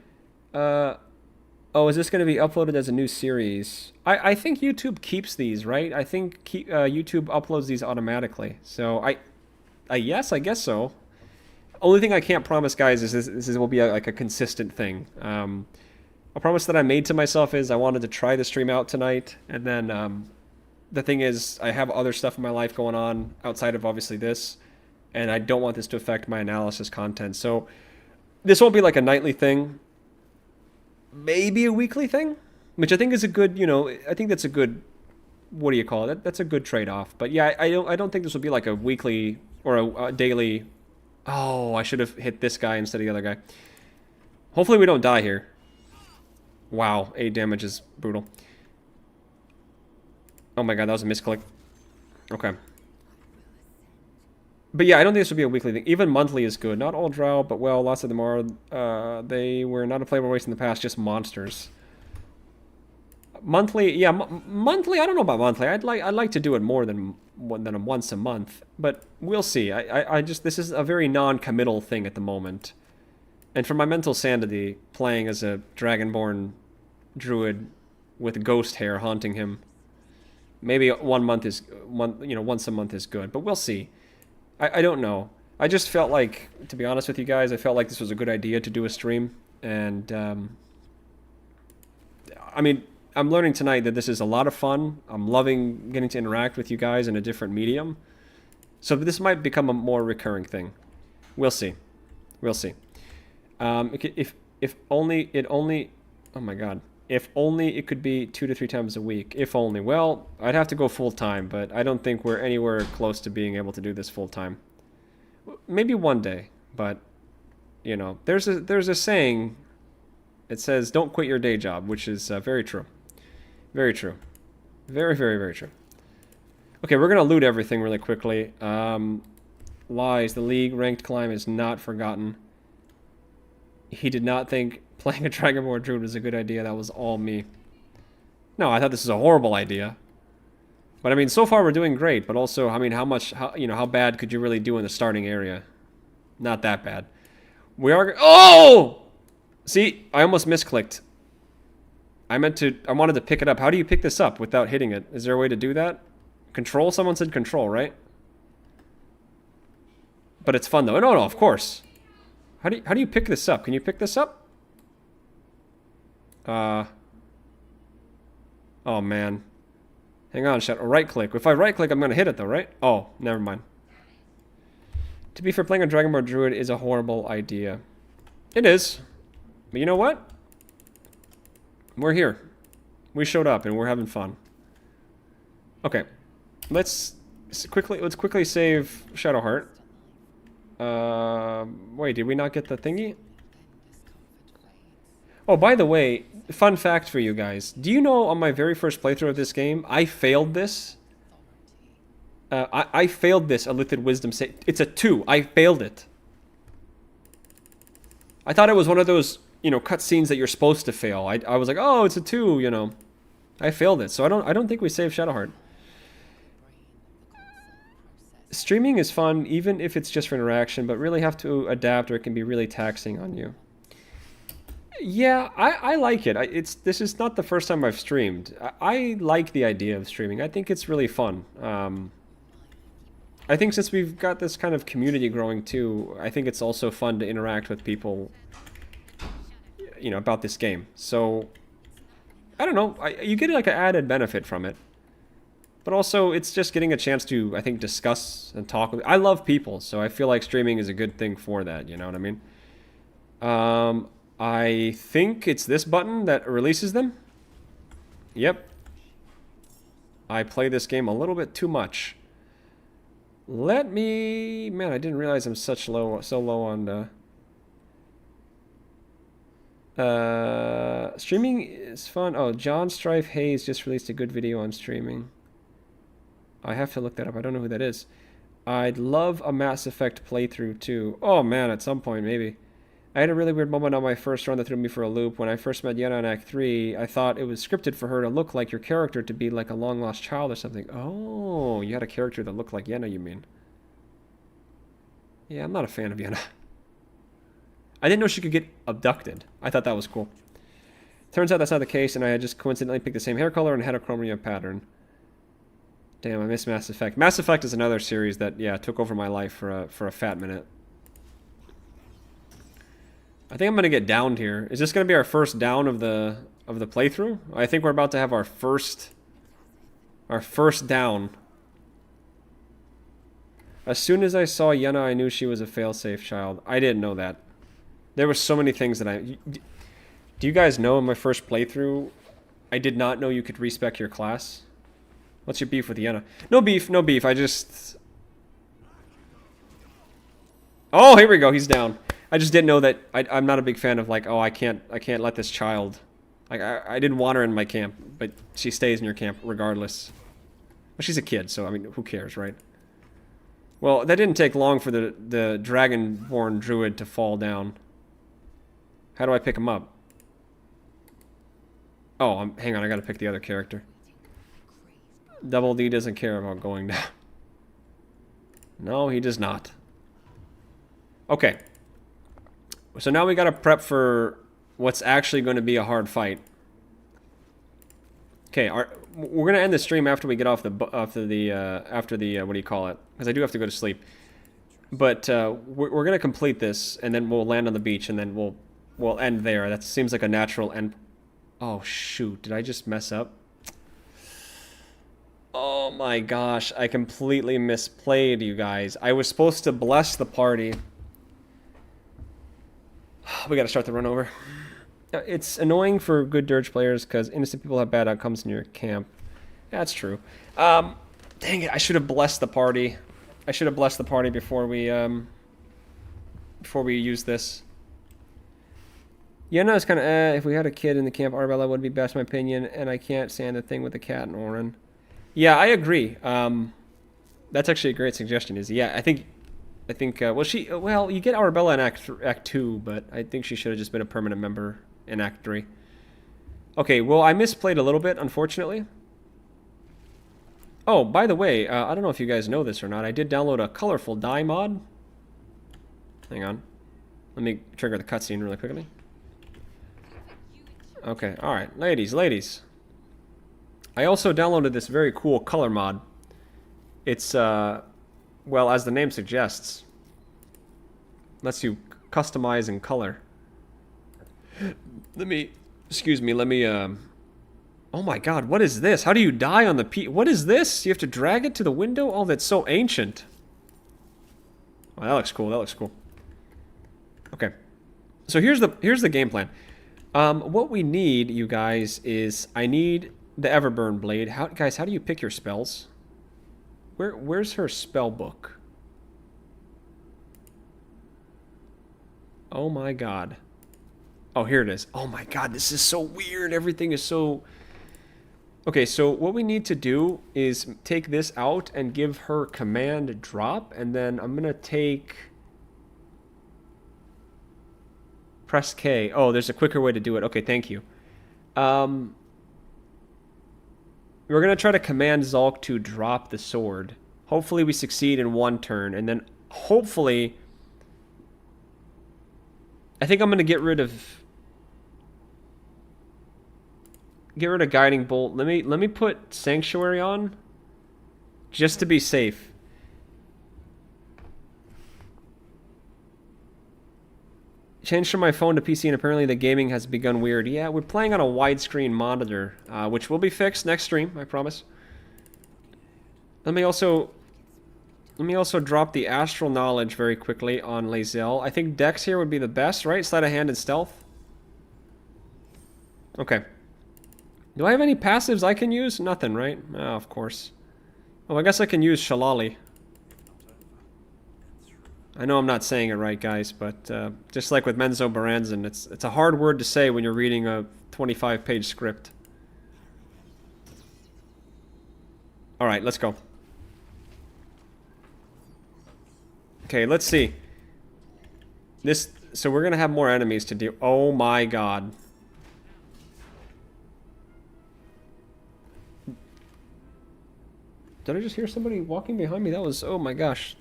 Oh, is this going to be uploaded as a new series? I think YouTube keeps these, right? I think YouTube uploads these automatically. So, yes, I guess so. Only thing I can't promise, guys, is this will be like a consistent thing. A promise that I made to myself is I wanted to try the stream out tonight, and then the thing is I have other stuff in my life going on outside of obviously this, and I don't want this to affect my analysis content. So this won't be like a nightly thing, maybe a weekly thing, which I think is a good, you know, I think that's a good, what do you call it? That's a good trade-off. But yeah, I don't think this will be like a weekly or a daily Oh, I should have hit this guy instead of the other guy. Hopefully we don't die here. Wow, 8 damage is brutal. Oh my god, that was a misclick. Okay. But yeah, I don't think this would be a weekly thing. Even monthly is good. Not all drow, but well, lots of them are. They were not a playable race in the past, just monsters. Monthly, yeah, monthly. I don't know about monthly. I'd like to do it more than a once a month, but we'll see. I just this is a very non-committal thing at the moment, and for my mental sanity, playing as a dragonborn druid with ghost hair haunting him, maybe 1 month is once a month is good, but we'll see. I don't know. I just felt like, to be honest with you guys, I felt like this was a good idea to do a stream, and I mean, I'm learning tonight that this is a lot of fun. I'm loving getting to interact with you guys in a different medium. So this might become a more recurring thing. We'll see. We'll see. If only it only... Oh my god. If only it could be 2 to 3 times a week. If only. Well, I'd have to go full time, but I don't think we're anywhere close to being able to do this full time. Maybe one day, but you know, there's a saying. It says, "Don't quit your day job," which is very true. Very true. Very, very, very true. Okay, we're gonna loot everything really quickly. Lies. The league ranked climb is not forgotten. He did not think playing a Dragonborn Druid was a good idea. That was all me. No, I thought this was a horrible idea. But I mean, so far we're doing great. But also, I mean, how bad could you really do in the starting area? Not that bad. We are. Oh! See, I almost misclicked. I wanted to pick it up. How do you pick this up without hitting it? Is there a way to do that? Control? Someone said control, right? But it's fun though. No, of course. How do you pick this up? Can you pick this up? Oh man. Hang on, Shadow. Right click. If I right click, I'm gonna hit it though, right? Oh, never mind. To be fair, playing a Dragonborn Druid is a horrible idea. It is. But you know what? We're here. We showed up and we're having fun. Okay. Let's quickly save Shadowheart. Wait, did we not get the thingy? Oh, by the way, fun fact for you guys. Do you know on my very first playthrough of this game, I failed this? I failed this Illithid Wisdom save. It's a 2. I failed it. I thought it was one of those, cutscenes that you're supposed to fail. I was like, oh, it's a 2, I failed it. So I don't think we saved Shadowheart. Streaming is fun, even if it's just for interaction, but really have to adapt or it can be really taxing on you. Yeah, I like it. This is not the first time I've streamed. I like the idea of streaming. I think it's really fun. I think since we've got this kind of community growing too, I think it's also fun to interact with people, about this game. So, I don't know. You get like an added benefit from it. But also, it's just getting a chance to, I think, discuss and talk with... I love people, so I feel like streaming is a good thing for that, you know what I mean? I think it's this button that releases them. Yep. I play this game a little bit too much. Let me... Man, I didn't realize I'm so low on... Streaming is fun. Oh, John Strife Hayes just released a good video on streaming. I have to look that up. I don't know who that is. I'd love a Mass Effect playthrough too. Oh man, at some point maybe. I had a really weird moment on my first run that threw me for a loop. When I first met Yenna in Act 3, I thought it was scripted for her to look like your character, to be like a long-lost child or something. Oh, you had a character that looked like Yenna, you mean? Yeah, I'm not a fan of Yenna. I didn't know she could get abducted. I thought that was cool. Turns out that's not the case, and I had just coincidentally picked the same hair color and had a heterochromia pattern. Damn, I miss Mass Effect. Mass Effect is another series that, yeah, took over my life for a fat minute. I think I'm gonna get downed here. Is this gonna be our first down of the playthrough? I think we're about to have our first down. As soon as I saw Yenna, I knew she was a failsafe child. I didn't know that. There were so many things that Do you guys know in my first playthrough, I did not know you could respec your class? What's your beef with Yenna? No beef, no beef. I just... Oh, here we go. He's down. I just didn't know that. I'm not a big fan of like, oh, I can't let this child. Like, I didn't want her in my camp, but she stays in your camp regardless. Well, she's a kid, so I mean, who cares, right? Well, that didn't take long for the dragonborn druid to fall down. How do I pick him up? Oh, hang on. I gotta pick the other character. Double D doesn't care about going down. No, he does not. Okay. So now we gotta prep for what's actually going to be a hard fight. Okay, we're gonna end the stream after we get off after the what do you call it? Because I do have to go to sleep. But we're gonna complete this, and then we'll land on the beach, and then we'll end there. That seems like a natural end. Oh shoot! Did I just mess up? Oh my gosh! I completely misplayed, you guys. I was supposed to bless the party. We gotta start the run over. It's annoying for good dirge players because innocent people have bad outcomes in your camp. That's true. Dang it! I should have blessed the party. I should have blessed the party before we use this. Yeah, no, it's kind of if we had a kid in the camp, Arbella would be best, in my opinion. And I can't stand the thing with the cat and Orin. Yeah, I agree. That's actually a great suggestion. Izzy. Yeah, I think. Well, you get Arabella in Act 2, but I think she should have just been a permanent member in Act 3. Okay, well, I misplayed a little bit, unfortunately. Oh, by the way, I don't know if you guys know this or not. I did download a colorful dye mod. Hang on. Let me trigger the cutscene really quickly. Okay, alright. Ladies. I also downloaded this very cool color mod. It's, well, as the name suggests, lets you customize and color. Excuse me, oh my god, what is this? How do you die on the what is this? You have to drag it to the window? Oh, that's so ancient. Oh, that looks cool, Okay. So here's the game plan. What we need, you guys, is I need the Everburn Blade. Guys, how do you pick your spells? Where's her spell book? Oh my god. Oh, here it is. Oh my god, this is so weird. Everything is so... Okay, so what we need to do is take this out and give her command drop, and then I'm gonna take... Press K. Oh, there's a quicker way to do it. Okay, thank you. We're gonna try to command Zulk to drop the sword. Hopefully we succeed in one turn, and then hopefully... I think I'm gonna get rid of Guiding Bolt. Let me put Sanctuary on, just to be safe. Changed from my phone to PC, and apparently the gaming has begun weird. Yeah, we're playing on a widescreen monitor, which will be fixed next stream, I promise. Let me also drop the Astral Knowledge very quickly on Lae'zel. I think Dex here would be the best, right? Sleight of Hand and Stealth. Okay. Do I have any passives I can use? Nothing, right? Oh, of course. Oh, I guess I can use Shalali. I know I'm not saying it right, guys, but just like with Menzo Baranzan, it's a hard word to say when you're reading a 25-page script. Alright, let's go. Okay, let's see. So we're gonna have more enemies to deal. Oh my god. Did I just hear somebody walking behind me? That was, oh my gosh.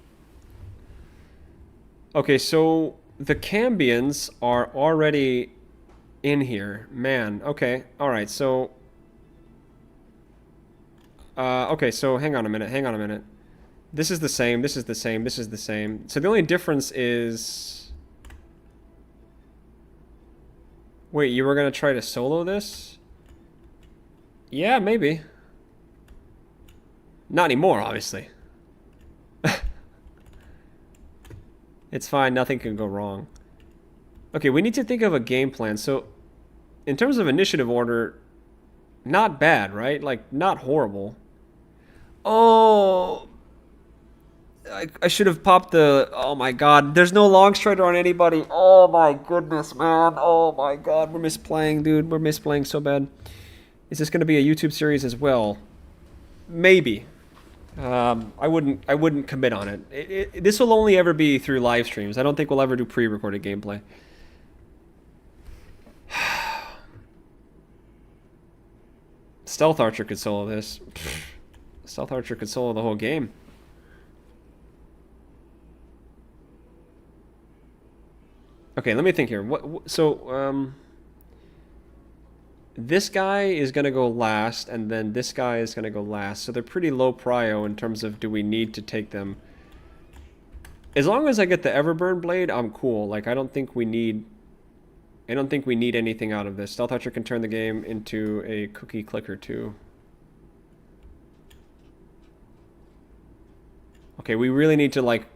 Okay, so the Cambions are already in here. Man, okay. Alright, so... okay, so hang on a minute. This is the same, this is the same, this is the same. So the only difference is... Wait, you were gonna try to solo this? Yeah, maybe. Not anymore, obviously. It's fine, nothing can go wrong. Okay, we need to think of a game plan. So, in terms of initiative order, not bad, right? Like, not horrible. Oh... I should have popped the... Oh my god. There's no long strider on anybody. Oh my goodness, man. Oh my god. We're misplaying, dude. We're misplaying so bad. Is this going to be a YouTube series as well? Maybe. I wouldn't commit on it. This will only ever be through live streams. I don't think we'll ever do pre-recorded gameplay. Stealth Archer could solo this. Stealth Archer could solo the whole game. Okay, let me think here. This guy is going to go last, and then this guy is going to go last. So they're pretty low prio in terms of do we need to take them. As long as I get the Everburn Blade, I'm cool. Like, I don't think we need anything out of this. Stealth Archer can turn the game into a cookie clicker too. Okay, we really need to, like,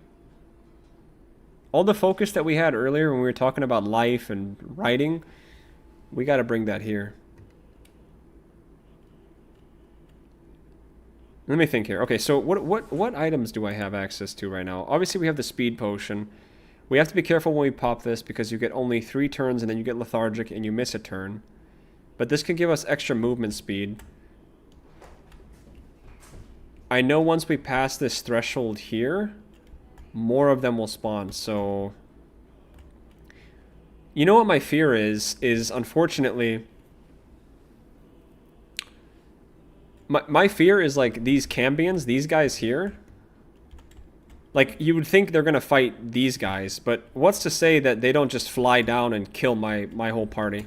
all the focus that we had earlier when we were talking about life and writing, we got to bring that here. Let me think here. Okay, so what items do I have access to right now? Obviously, we have the speed potion. We have to be careful when we pop this because you get only 3 turns and then you get lethargic and you miss a turn. But this can give us extra movement speed. I know once we pass this threshold here, more of them will spawn, so... You know what my fear is unfortunately... My fear is like these Cambions, these guys here. Like, you would think they're gonna fight these guys, but what's to say that they don't just fly down and kill my whole party?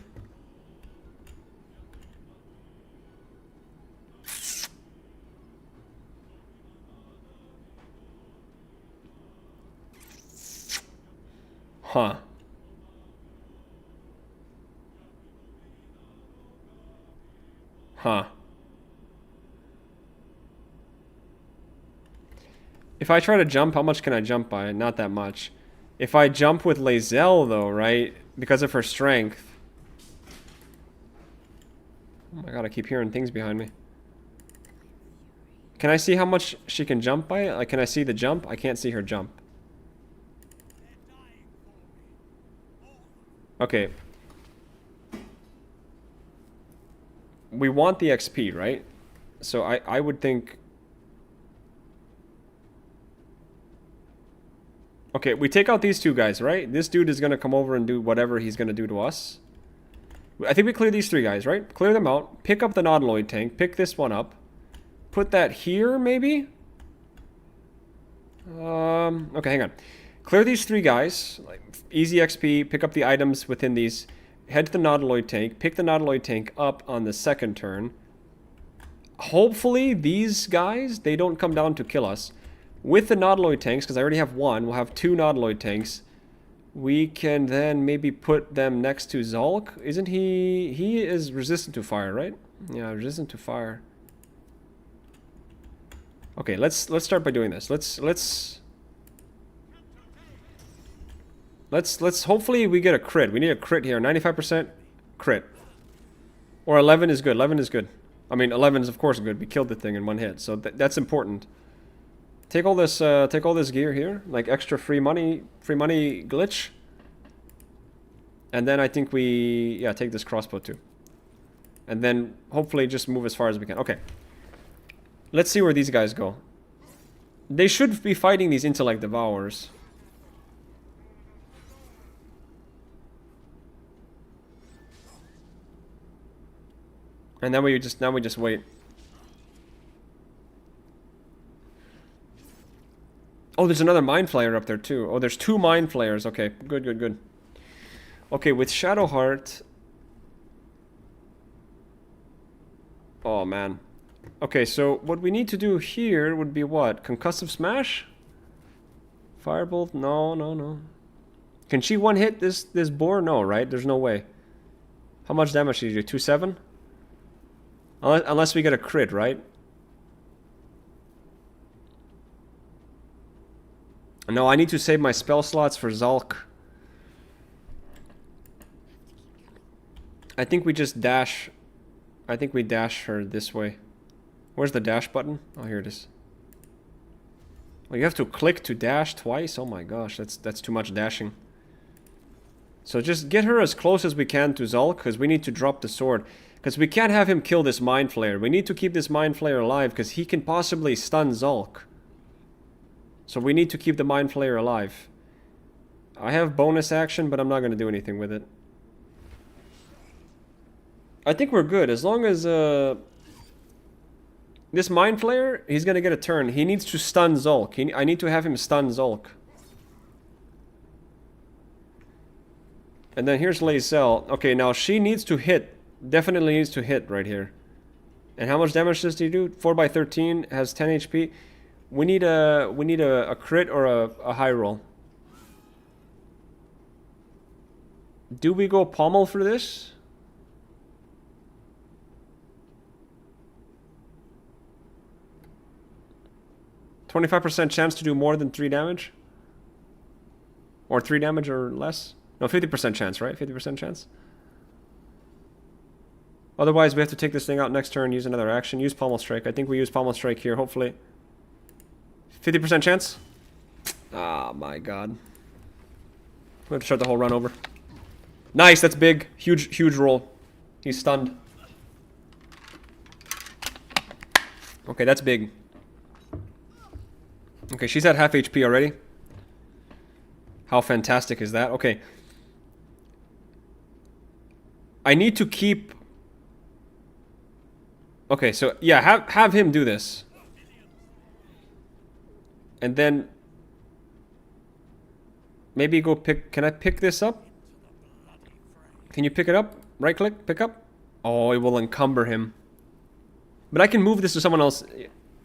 Huh. Huh. If I try to jump, how much can I jump by? Not that much. If I jump with Lae'zel, though, right? Because of her strength. Oh my god, I keep hearing things behind me. Can I see how much she can jump by? Like, can I see the jump? I can't see her jump. Okay. We want the XP, right? So I would think... Okay, we take out these 2 guys, right? This dude is going to come over and do whatever he's going to do to us. I think we clear these 3 guys, right? Clear them out. Pick up the Nautiloid tank. Pick this one up. Put that here, maybe? Okay, hang on. Clear these 3 guys. Like, easy XP. Pick up the items within these. Head to the Nautiloid tank. Pick the Nautiloid tank up on the 2nd turn. Hopefully, these guys, they don't come down to kill us. With the Nautiloid tanks, because I already have 1, we'll have 2 Nautiloid tanks. We can then maybe put them next to Zulk. Isn't he... He is resistant to fire, right? Yeah, resistant to fire. Okay, let's start by doing this. Let's hopefully we get a crit. We need a crit here. 95% crit. Or 11 is good. 11 is good. I mean, 11 is of course good. We killed the thing in 1 hit, so that's important. Take all this gear here, like extra free money glitch. And then I think we, yeah, take this crossbow too. And then hopefully just move as far as we can. Okay. Let's see where these guys go. They should be fighting these intellect devourers. And then we just wait. Oh, there's another Mind Flayer up there too. Oh, there's 2 Mind Flayers. Okay, good, good, good. Okay, with Shadowheart... Oh, man. Okay, so what we need to do here would be what? Concussive Smash? Firebolt? No, no, no. Can she one-hit this boar? No, right? There's no way. How much damage did you do? 2-7? Unless we get a crit, right? No, I need to save my spell slots for Zulk. I think we just dash... I think we dash her this way. Where's the dash button? Oh, here it is. Well, you have to click to dash twice? Oh my gosh, that's too much dashing. So just get her as close as we can to Zulk, because we need to drop the sword. Because we can't have him kill this Mind Flayer. We need to keep this Mind Flayer alive, because he can possibly stun Zulk. So we need to keep the Mind Flayer alive. I have bonus action, but I'm not going to do anything with it. I think we're good, as long as... this Mind Flayer, he's going to get a turn. He needs to stun Zulk. I need to have him stun Zulk. And then here's Lae'zel. Okay, now she needs to hit. Definitely needs to hit right here. And how much damage does he do? 4/13, has 10 HP. We need a crit or a high roll. Do we go pommel for this? %25 chance to do more than 3 damage? Or 3 damage or less? No, 50% chance, right? 50% chance? Otherwise, we have to take this thing out next turn, use another action, use Pommel Strike. I think we use Pommel Strike here, hopefully. 50% chance? Ah, my god. We have to start the whole run over. Nice, that's big. Huge, huge roll. He's stunned. Okay, that's big. Okay, she's at half HP already. How fantastic is that? Okay. I need to keep... Okay, so yeah, have him do this. And then... Maybe go pick... Can I pick this up? Can you pick it up? Right click, pick up? Oh, it will encumber him. But I can move this to someone else.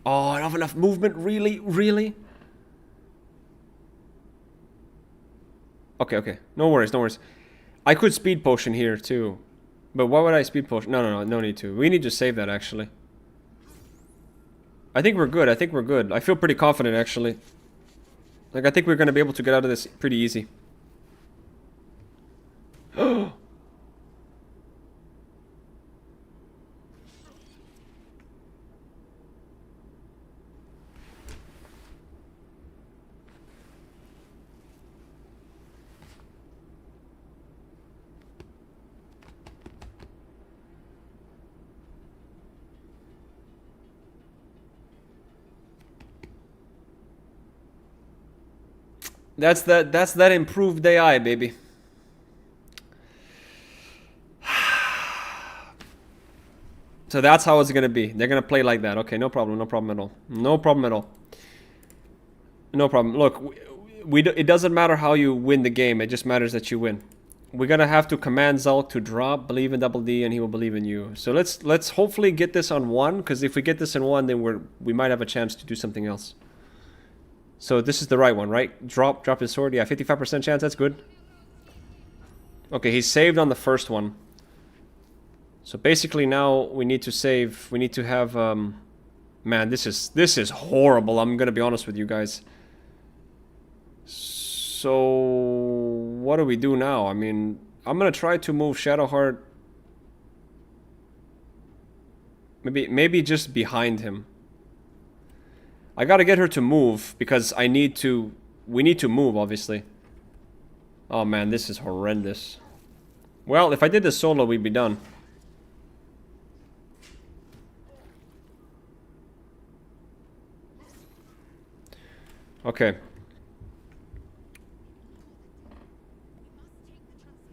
Oh, I don't have enough movement? Really? Really? Okay, okay. No worries, no worries. I could speed potion here too. But why would I speed potion? No need to. We need to save that actually. I think we're good. I think we're good. I feel pretty confident actually. Like I think we're going to be able to get out of this pretty easy. That's that improved AI, baby. So that's how it's gonna be. They're gonna play like that. Okay, no problem at all. No problem at all. No problem. Look, it doesn't matter how you win the game. It just matters that you win. We're gonna have to command Zulk to drop, believe in Double D, and he will believe in you. So let's hopefully get this on 1, because if we get this in 1, then we might have a chance to do something else. So this is the right one, right? Drop his sword. Yeah, 55% chance. That's good. Okay, he's saved on the first one. So basically now we need to save. We need to have. Man, this is horrible. I'm gonna be honest with you guys. So what do we do now? I mean, I'm gonna try to move Shadowheart. Maybe just behind him. I gotta get her to move, because we need to move, obviously. Oh man, this is horrendous. Well, if I did this solo, we'd be done. Okay.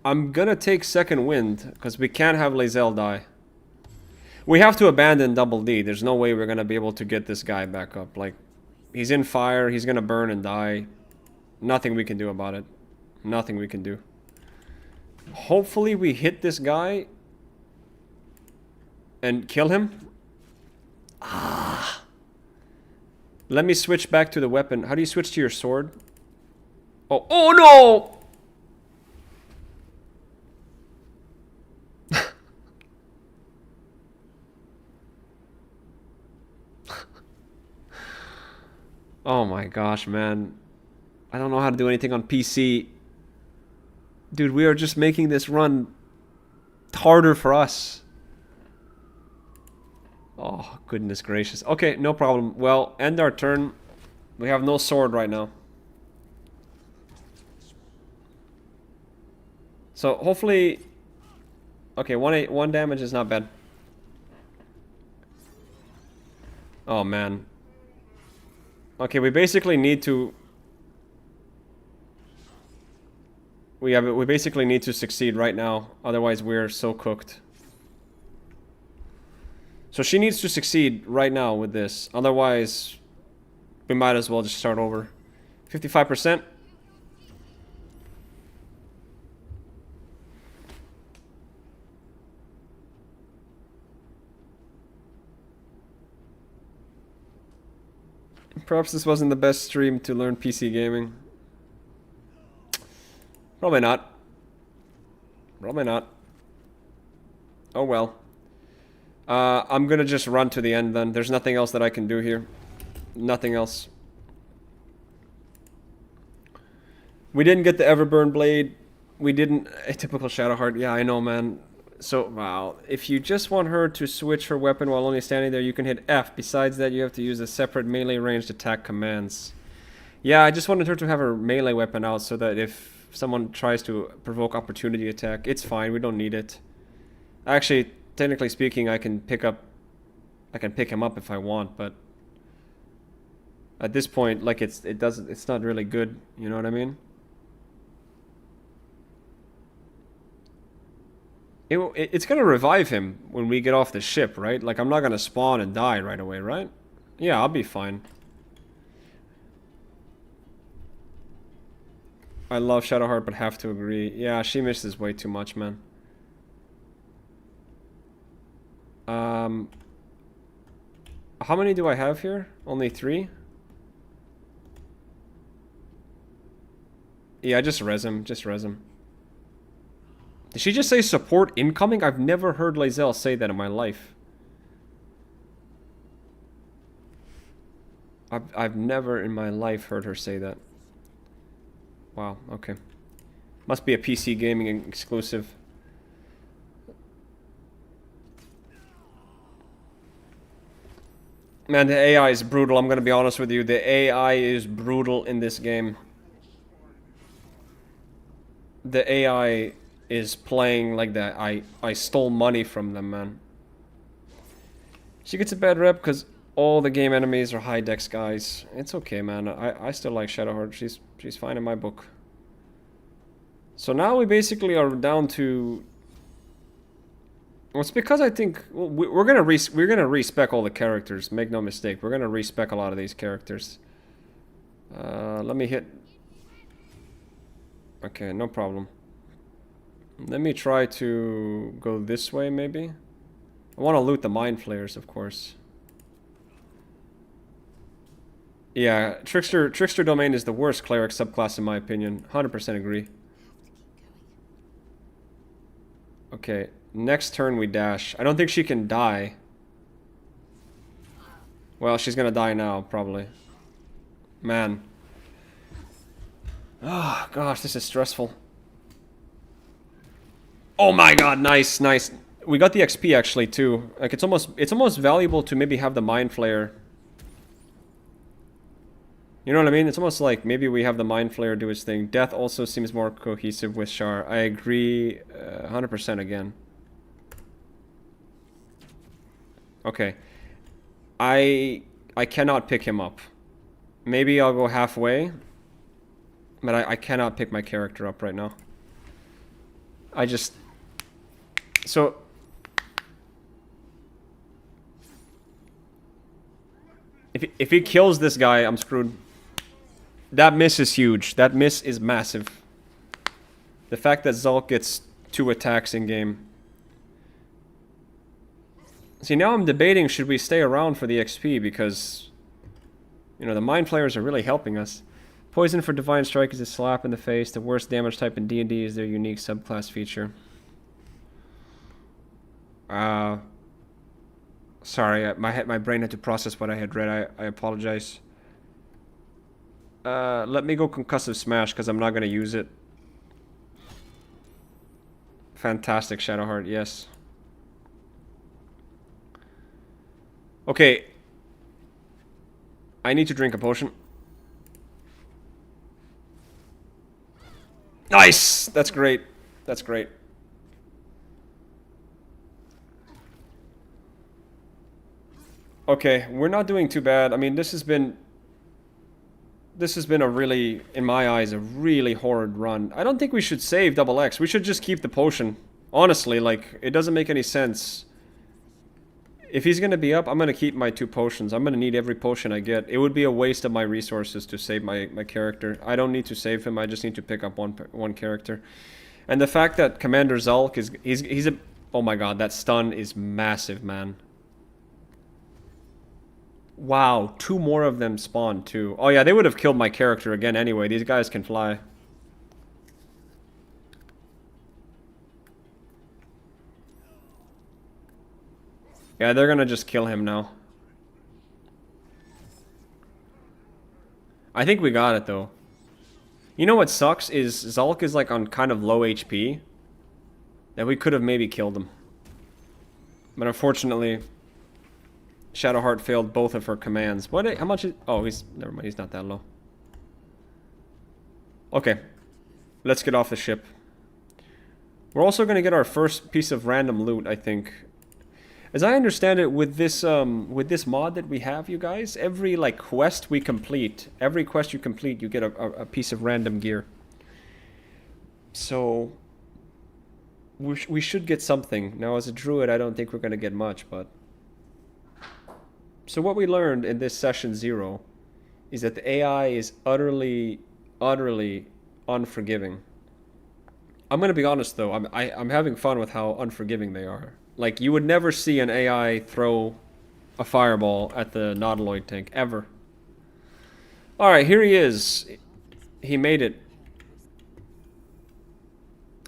I'm gonna take second wind, because we can't have Lae'zel die. We have to abandon Double D. There's no way we're gonna be able to get this guy back up. Like, he's in fire, he's gonna burn and die. Nothing we can do about it. Nothing we can do. Hopefully we hit this guy and kill him. Ah. Let me switch back to the weapon. How do you switch to your sword? Oh no! Oh my gosh, man. I don't know how to do anything on PC. Dude, we are just making this run harder for us. Oh, goodness gracious. Okay, no problem. Well, end our turn. We have no sword right now. So hopefully... Okay, 1 damage is not bad. Oh man. Okay, we basically need to... We basically need to succeed right now, otherwise we're so cooked. So she needs to succeed right now with this, otherwise we might as well just start over. 55%. Perhaps this wasn't the best stream to learn PC gaming. Probably not. Probably not. Oh well. I'm gonna just run to the end then. There's nothing else that I can do here. Nothing else. We didn't get the Everburn Blade. We didn't... A typical Shadowheart. Yeah, I know, man. So, wow. If you just want her to switch her weapon while only standing there, you can hit F. Besides that, you have to use the separate melee ranged attack commands. Yeah, I just wanted her to have her melee weapon out so that if someone tries to provoke opportunity attack, it's fine. We don't need it. Actually, technically speaking, I can pick him up if I want, but at this point, like it's not really good. You know what I mean? It's gonna revive him when we get off the ship, right? Like, I'm not gonna spawn and die right away, right? Yeah, I'll be fine. I love Shadowheart, but have to agree. Yeah, she misses way too much, man. How many do I have here? Only 3? Yeah, just res him. Just res him. Did she just say support incoming? I've never heard Lae'zel say that in my life. I've never in my life heard her say that. Wow, okay. Must be a PC gaming exclusive. Man, the AI is brutal, I'm gonna be honest with you. The AI is brutal in this game. The AI is playing like that. I stole money from them, man. She gets a bad rep because all the game enemies are high dex guys. It's okay, man. I still like Shadowheart. She's fine in my book. So now we basically are down to... Well, it's because I think we're gonna respec all the characters. Make no mistake. We're gonna respec a lot of these characters. Let me hit... Okay, no problem. Let me try to go this way, maybe. I want to loot the Mind Flayers, of course. Yeah, Trickster Domain is the worst cleric subclass in my opinion. 100% agree. Okay, next turn we dash. I don't think she can die. Well, she's gonna die now, probably. Man. Oh, gosh, this is stressful. Oh my god, nice, nice. We got the XP actually too. Like it's almost valuable to maybe have the Mind Flayer. You know what I mean? It's almost like maybe we have the Mind Flayer do its thing. Death also seems more cohesive with Char. I agree 100% again. Okay. I cannot pick him up. Maybe I'll go halfway. But I cannot pick my character up right now. I just... So... If he kills this guy, I'm screwed. That miss is huge. That miss is massive. The fact that Zulk gets 2 attacks in game. See, now I'm debating should we stay around for the XP because... You know, the Mind Flayers are really helping us. Poison for Divine Strike is a slap in the face. The worst damage type in D&D is their unique subclass feature. Sorry, my brain had to process what I had read. I apologize. Let me go Concussive Smash because I'm not going to use it. Fantastic, Shadowheart, yes. Okay. I need to drink a potion. Nice! That's great. That's great. Okay, we're not doing too bad. I mean, this has been a really, in my eyes, a really horrid run. I don't think we should save double X. We should just keep the potion. Honestly, like, it doesn't make any sense. If he's going to be up, I'm going to keep my 2 potions. I'm going to need every potion I get. It would be a waste of my resources to save my character. I don't need to save him. I just need to pick up one character. And the fact that Commander Zulk is... He's a... Oh my god, that stun is massive, man. Wow, 2 more of them spawned too. Oh yeah, they would have killed my character again anyway. These guys can fly. Yeah, they're gonna just kill him now. I think we got it though. You know what sucks is Zulk is like on kind of low HP. That we could have maybe killed him. But unfortunately, Shadowheart failed both of her commands. What? How much is... Oh, he's... Never mind, he's not that low. Okay. Let's get off the ship. We're also going to get our first piece of random loot, I think. As I understand it, with this mod that we have, you guys, every, like, quest we complete, every quest you complete, you get a piece of random gear. So... We should get something. Now, as a druid, I don't think we're going to get much, but... So what we learned in this session 0 is that the AI is utterly, utterly unforgiving. I'm going to be honest, though. I'm having fun with how unforgiving they are. Like, you would never see an AI throw a fireball at the Nautiloid tank, ever. Alright, here he is. He made it.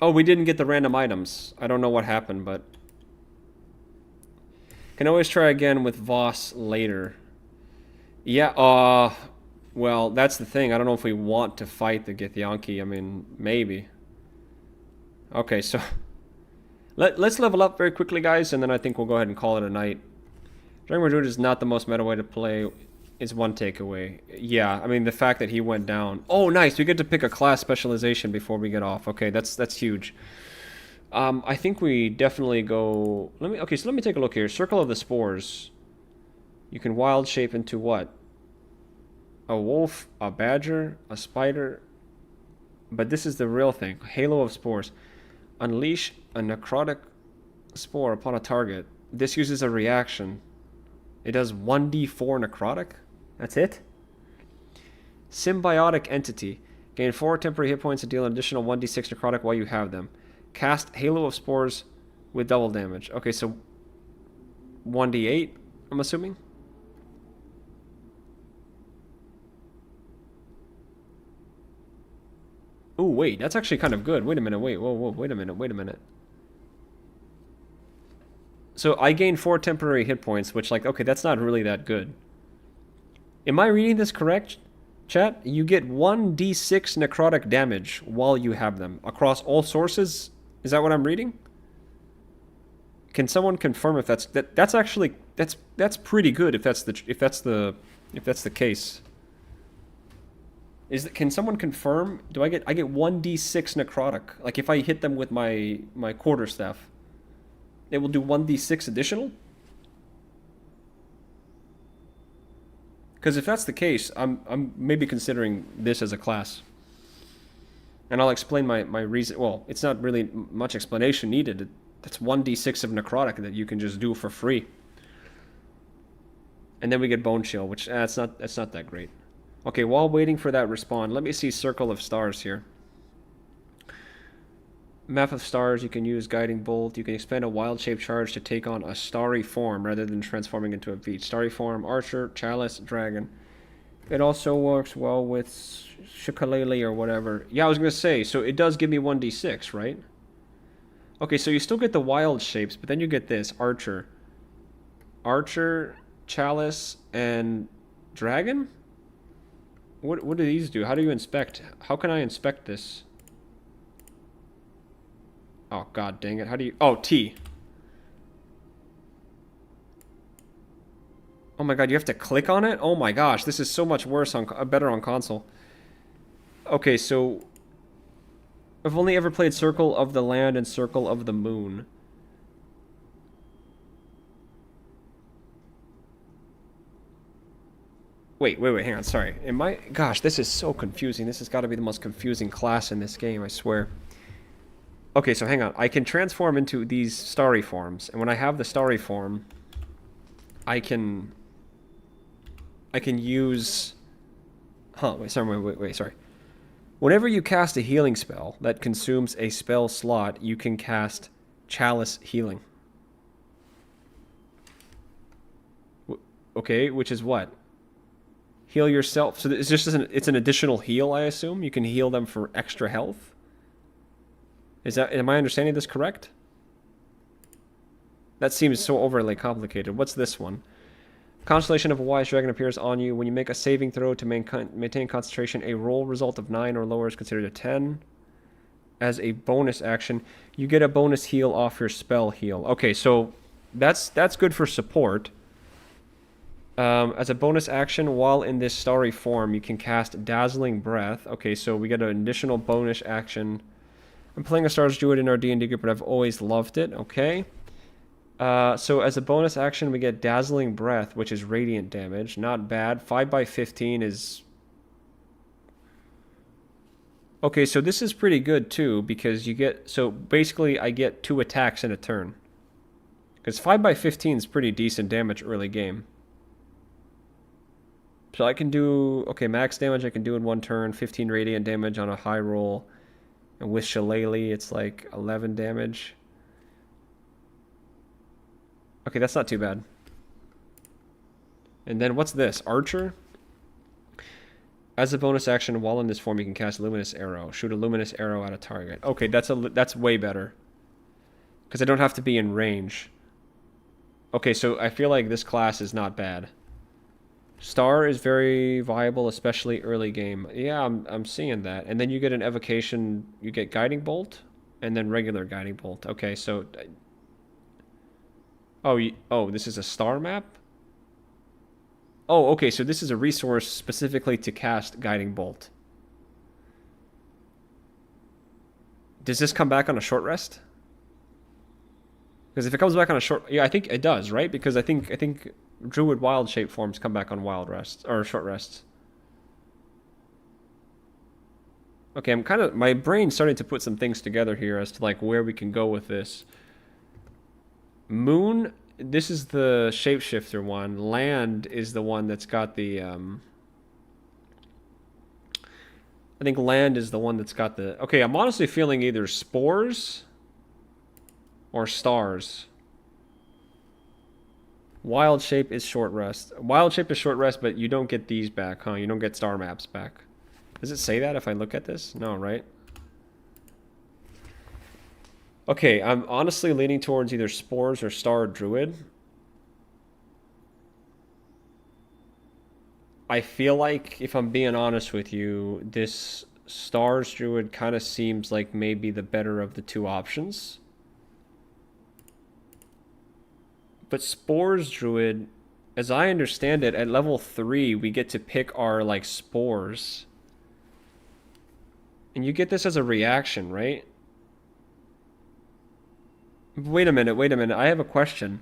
Oh, we didn't get the random items. I don't know what happened, but... Can always try again with Voss later. Yeah, well, that's the thing. I don't know if we want to fight the Githyanki. I mean, maybe. Okay, so... Let's level up very quickly, guys, and then I think we'll go ahead and call it a night. Dragon Druid is not the most meta way to play. Is one takeaway. Yeah, I mean, the fact that he went down. Oh, nice. We get to pick a class specialization before we get off. Okay, that's huge. I think we definitely go... Okay, so let me take a look here. Circle of the Spores. You can wild shape into what? A wolf, a badger, a spider. But this is the real thing. Halo of Spores. Unleash a necrotic spore upon a target. This uses a reaction. It does 1d4 necrotic. That's it? Symbiotic Entity. Gain 4 temporary hit points and deal an additional 1d6 necrotic while you have them. Cast Halo of Spores with double damage. Okay, so 1d8, I'm assuming? Ooh, wait, that's actually kind of good. Wait a minute, wait a minute. So I gain 4 temporary hit points, which, like, okay, that's not really that good. Am I reading this correct, chat? You get 1d6 necrotic damage while you have them across all sources. Is that what I'm reading? Can someone confirm if that's actually that's pretty good if that's the case? Can someone confirm? Do I get 1d6 necrotic? Like if I hit them with my quarterstaff, it will do 1d6 additional? Because if that's the case, I'm maybe considering this as a class. And I'll explain my reason. Well, it's not really much explanation needed. That's 1d6 of necrotic that you can just do for free. And then we get Bone Chill, which that's not that great. Okay, while waiting for that respawn, let me see Circle of Stars here. Map of Stars, you can use Guiding Bolt. You can expand a wild shape charge to take on a starry form rather than transforming into a beast. Starry form, Archer, Chalice, Dragon. It also works well with Shooka-Laylee or whatever. Yeah, I was going to say, so it does give me 1d6, right? Okay, so you still get the wild shapes, but then you get this. Archer, Chalice, and Dragon? What do these do? How do you inspect? How can I inspect this? Oh, god dang it. How do you... Oh, T. Oh my god, you have to click on it? Oh my gosh, this is so much worse better on console. Okay, so... I've only ever played Circle of the Land and Circle of the Moon. Wait, hang on, sorry. Gosh, this is so confusing. This has got to be the most confusing class in this game, I swear. Okay, so hang on. I can transform into these starry forms, and when I have the starry form, I can use... Huh, wait, sorry. Whenever you cast a healing spell that consumes a spell slot, you can cast Chalice Healing. Okay, which is what? Heal yourself. So it's just it's an additional heal, I assume? You can heal them for extra health? Am I understanding this correct? That seems so overly complicated. What's this one? Constellation of a Wise Dragon appears on you. When you make a saving throw to maintain concentration, a roll result of 9 or lower is considered a 10. As a bonus action, you get a bonus heal off your spell heal. Okay, so that's good for support. As a bonus action, while in this starry form, you can cast Dazzling Breath. Okay, so we get an additional bonus action. I'm playing a Stars Druid in our D&D group, but I've always loved it. Okay. So as a bonus action, we get Dazzling Breath, which is radiant damage. Not bad. 5/15 is... Okay, so this is pretty good too, because you get... So basically, I get 2 attacks in a turn. Because 5/15 is pretty decent damage early game. So I can do... Okay, max damage I can do in 1 turn. 15 radiant damage on a high roll. And with Shillelagh, it's like 11 damage. Okay, that's not too bad. And then what's this? Archer? As a bonus action, while in this form, you can cast Luminous Arrow. Shoot a Luminous Arrow at a target. Okay, that's way better. Because I don't have to be in range. Okay, so I feel like this class is not bad. Star is very viable, especially early game. Yeah, I'm seeing that. And then you get an evocation, you get Guiding Bolt, and then regular Guiding Bolt. Okay, so... Oh, this is a star map? Oh, okay, so this is a resource specifically to cast Guiding Bolt. Does this come back on a short rest? Because if it comes back on a short... Yeah, I think it does, right? Because I think Druid wild shape forms come back on wild rests, or short rests. Okay, I'm kind of... My brain's starting to put some things together here as to, like, where we can go with this. Moon, this is the shapeshifter one. Land is the one that's got the... I think land is the one that's got the... Okay, I'm honestly feeling either spores or stars. Wild shape is short rest. Wild shape is short rest, but you don't get these back, huh? You don't get star maps back. Does it say that if I look at this? No, right? Okay, I'm honestly leaning towards either Spores or Star Druid. I feel like, if I'm being honest with you, this Stars Druid kind of seems like maybe the better of the 2 options. But Spores Druid, as I understand it, at level 3, we get to pick our, like, spores. And you get this as a reaction, right? Wait a minute. I have a question.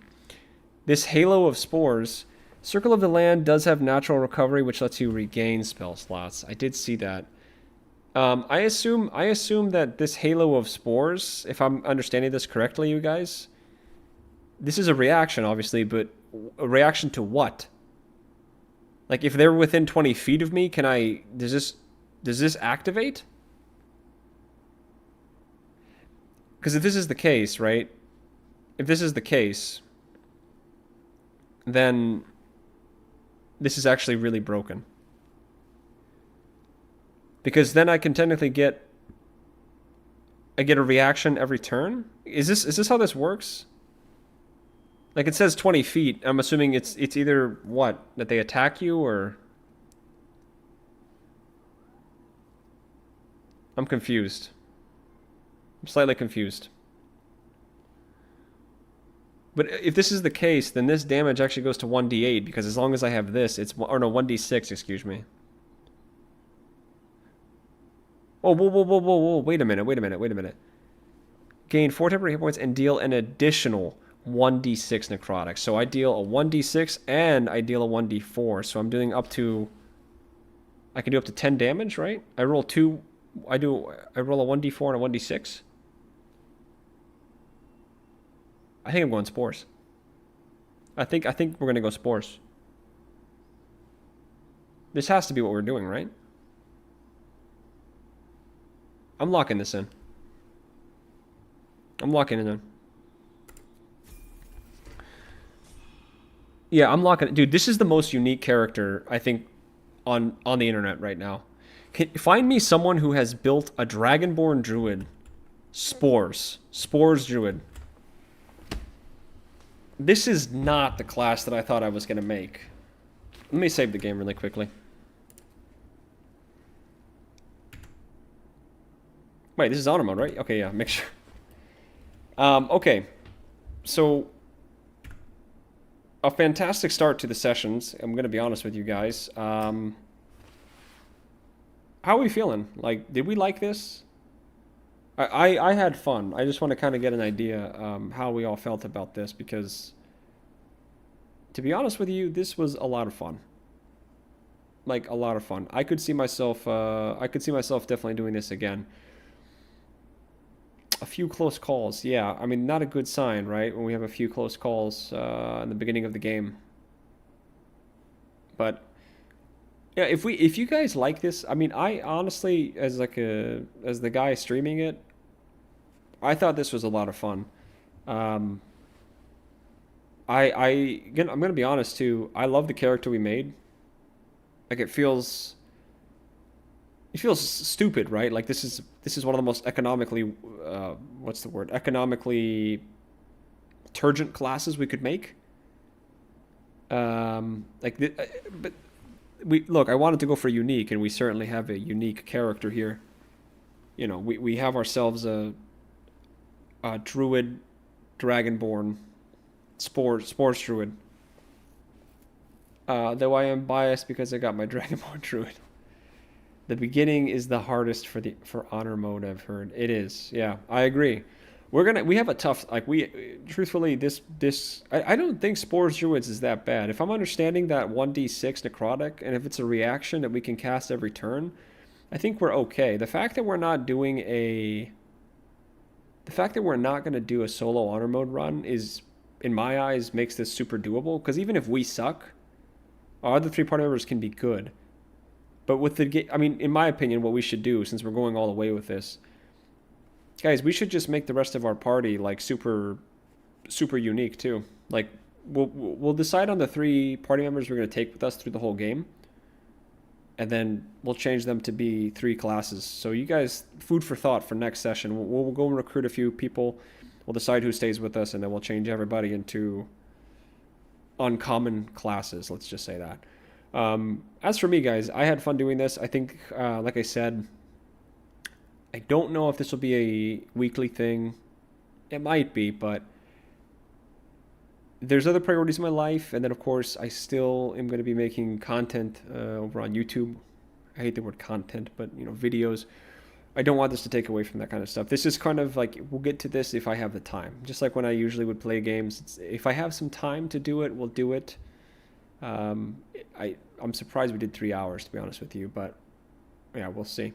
This Halo of Spores, Circle of the Land does have natural recovery, which lets you regain spell slots. I did see that. I assume that this Halo of Spores, if I'm understanding this correctly, you guys, this is a reaction, obviously, but a reaction to what? Like, if they're within 20 feet of me, does this activate? Because if this is the case, right? If this is the case, then this is actually really broken. Because then I can technically get a reaction every turn? Is this how this works? Like, it says 20 feet. I'm assuming it's either what? That they attack you, or... I'm confused. I'm slightly confused. But if this is the case, then this damage actually goes to 1d8, because as long as I have this, it's... Or no, 1d6, excuse me. Oh, whoa, whoa, whoa, whoa, whoa. Wait a minute, wait a minute, wait a minute. Gain 4 temporary hit points and deal an additional 1d6 necrotic. So I deal a 1d6 and I deal a 1d4. So I'm doing up to... I can do up to 10 damage, right? I roll I roll a 1d4 and a 1d6. I think I'm going spores. I think we're gonna go spores. This has to be what we're doing, right? I'm locking this in. I'm locking it in. Yeah, I'm locking it. Dude, this is the most unique character, I think, on the internet right now. Find me someone who has built a Dragonborn Druid. Spores Druid. This is not the class that I thought I was going to make. Let me save the game really quickly. Wait, this is auto mode, right? Okay, yeah, make sure. Okay, so a fantastic start to the sessions. I'm going to be honest with you guys. How are we feeling? Like, did we like this? I had fun. I just want to kind of get an idea how we all felt about this because, to be honest with you, this was a lot of fun. Like, a lot of fun. I could see myself definitely doing this again. A few close calls, yeah. I mean, not a good sign, right? When we have a few close calls in the beginning of the game. But yeah, if you guys like this, I mean, I honestly, as the guy streaming it, I thought this was a lot of fun. Again, I'm gonna be honest too. I love the character we made. Like it feels stupid, right? Like this is one of the most economically, what's the word? Economically turgent classes we could make. But look, I wanted to go for unique, and we certainly have a unique character here. You know, we have ourselves a druid, dragonborn, spores druid. Though I am biased because I got my dragonborn druid. The beginning is the hardest for honor mode, I've heard. It is, yeah, I agree. We have a tough, like truthfully, I don't think Spores Druids is that bad. If I'm understanding that 1d6 necrotic, and if it's a reaction that we can cast every turn, I think we're okay. The fact that we're not going to do a solo honor mode run is, in my eyes, makes this super doable. Because even if we suck, our other 3 party members can be good. But with the I mean, in my opinion, what we should do, since we're going all the way with this, guys, we should just make the rest of our party like super unique too. Like we'll decide on the 3 party members we're going to take with us through the whole game, and then we'll change them to be 3 classes. So you guys, food for thought for next session. We'll go and recruit a few people. We'll decide who stays with us, and then we'll change everybody into uncommon classes. Let's just say that. As for me, guys, I had fun doing this. I think, like I said, I don't know if this will be a weekly thing. It might be, but there's other priorities in my life. And then, of course, I still am going to be making content over on YouTube. I hate the word content, but, you know, videos. I don't want this to take away from that kind of stuff. This is kind of like, we'll get to this if I have the time. Just like when I usually would play games. If I have some time to do it, we'll do it. I'm surprised we did 3 hours, to be honest with you, but yeah, we'll see.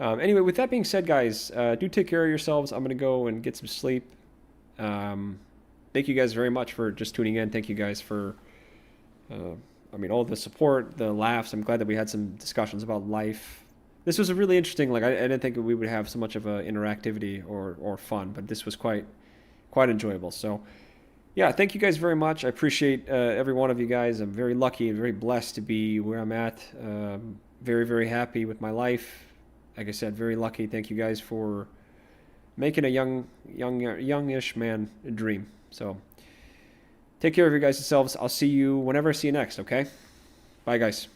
Anyway, with that being said, guys, do take care of yourselves. I'm going to go and get some sleep. Thank you guys very much for just tuning in. Thank you guys for, all the support, the laughs. I'm glad that we had some discussions about life. This was a really interesting, like, I didn't think we would have so much of a interactivity or fun, but this was quite enjoyable. So, yeah, thank you guys very much. I appreciate every one of you guys. I'm very lucky and very blessed to be where I'm at. Very, very happy with my life. Like I said, very lucky. Thank you guys for making a youngish man a dream. So take care of you guys yourselves. I'll see you whenever I see you next, okay? Bye, guys.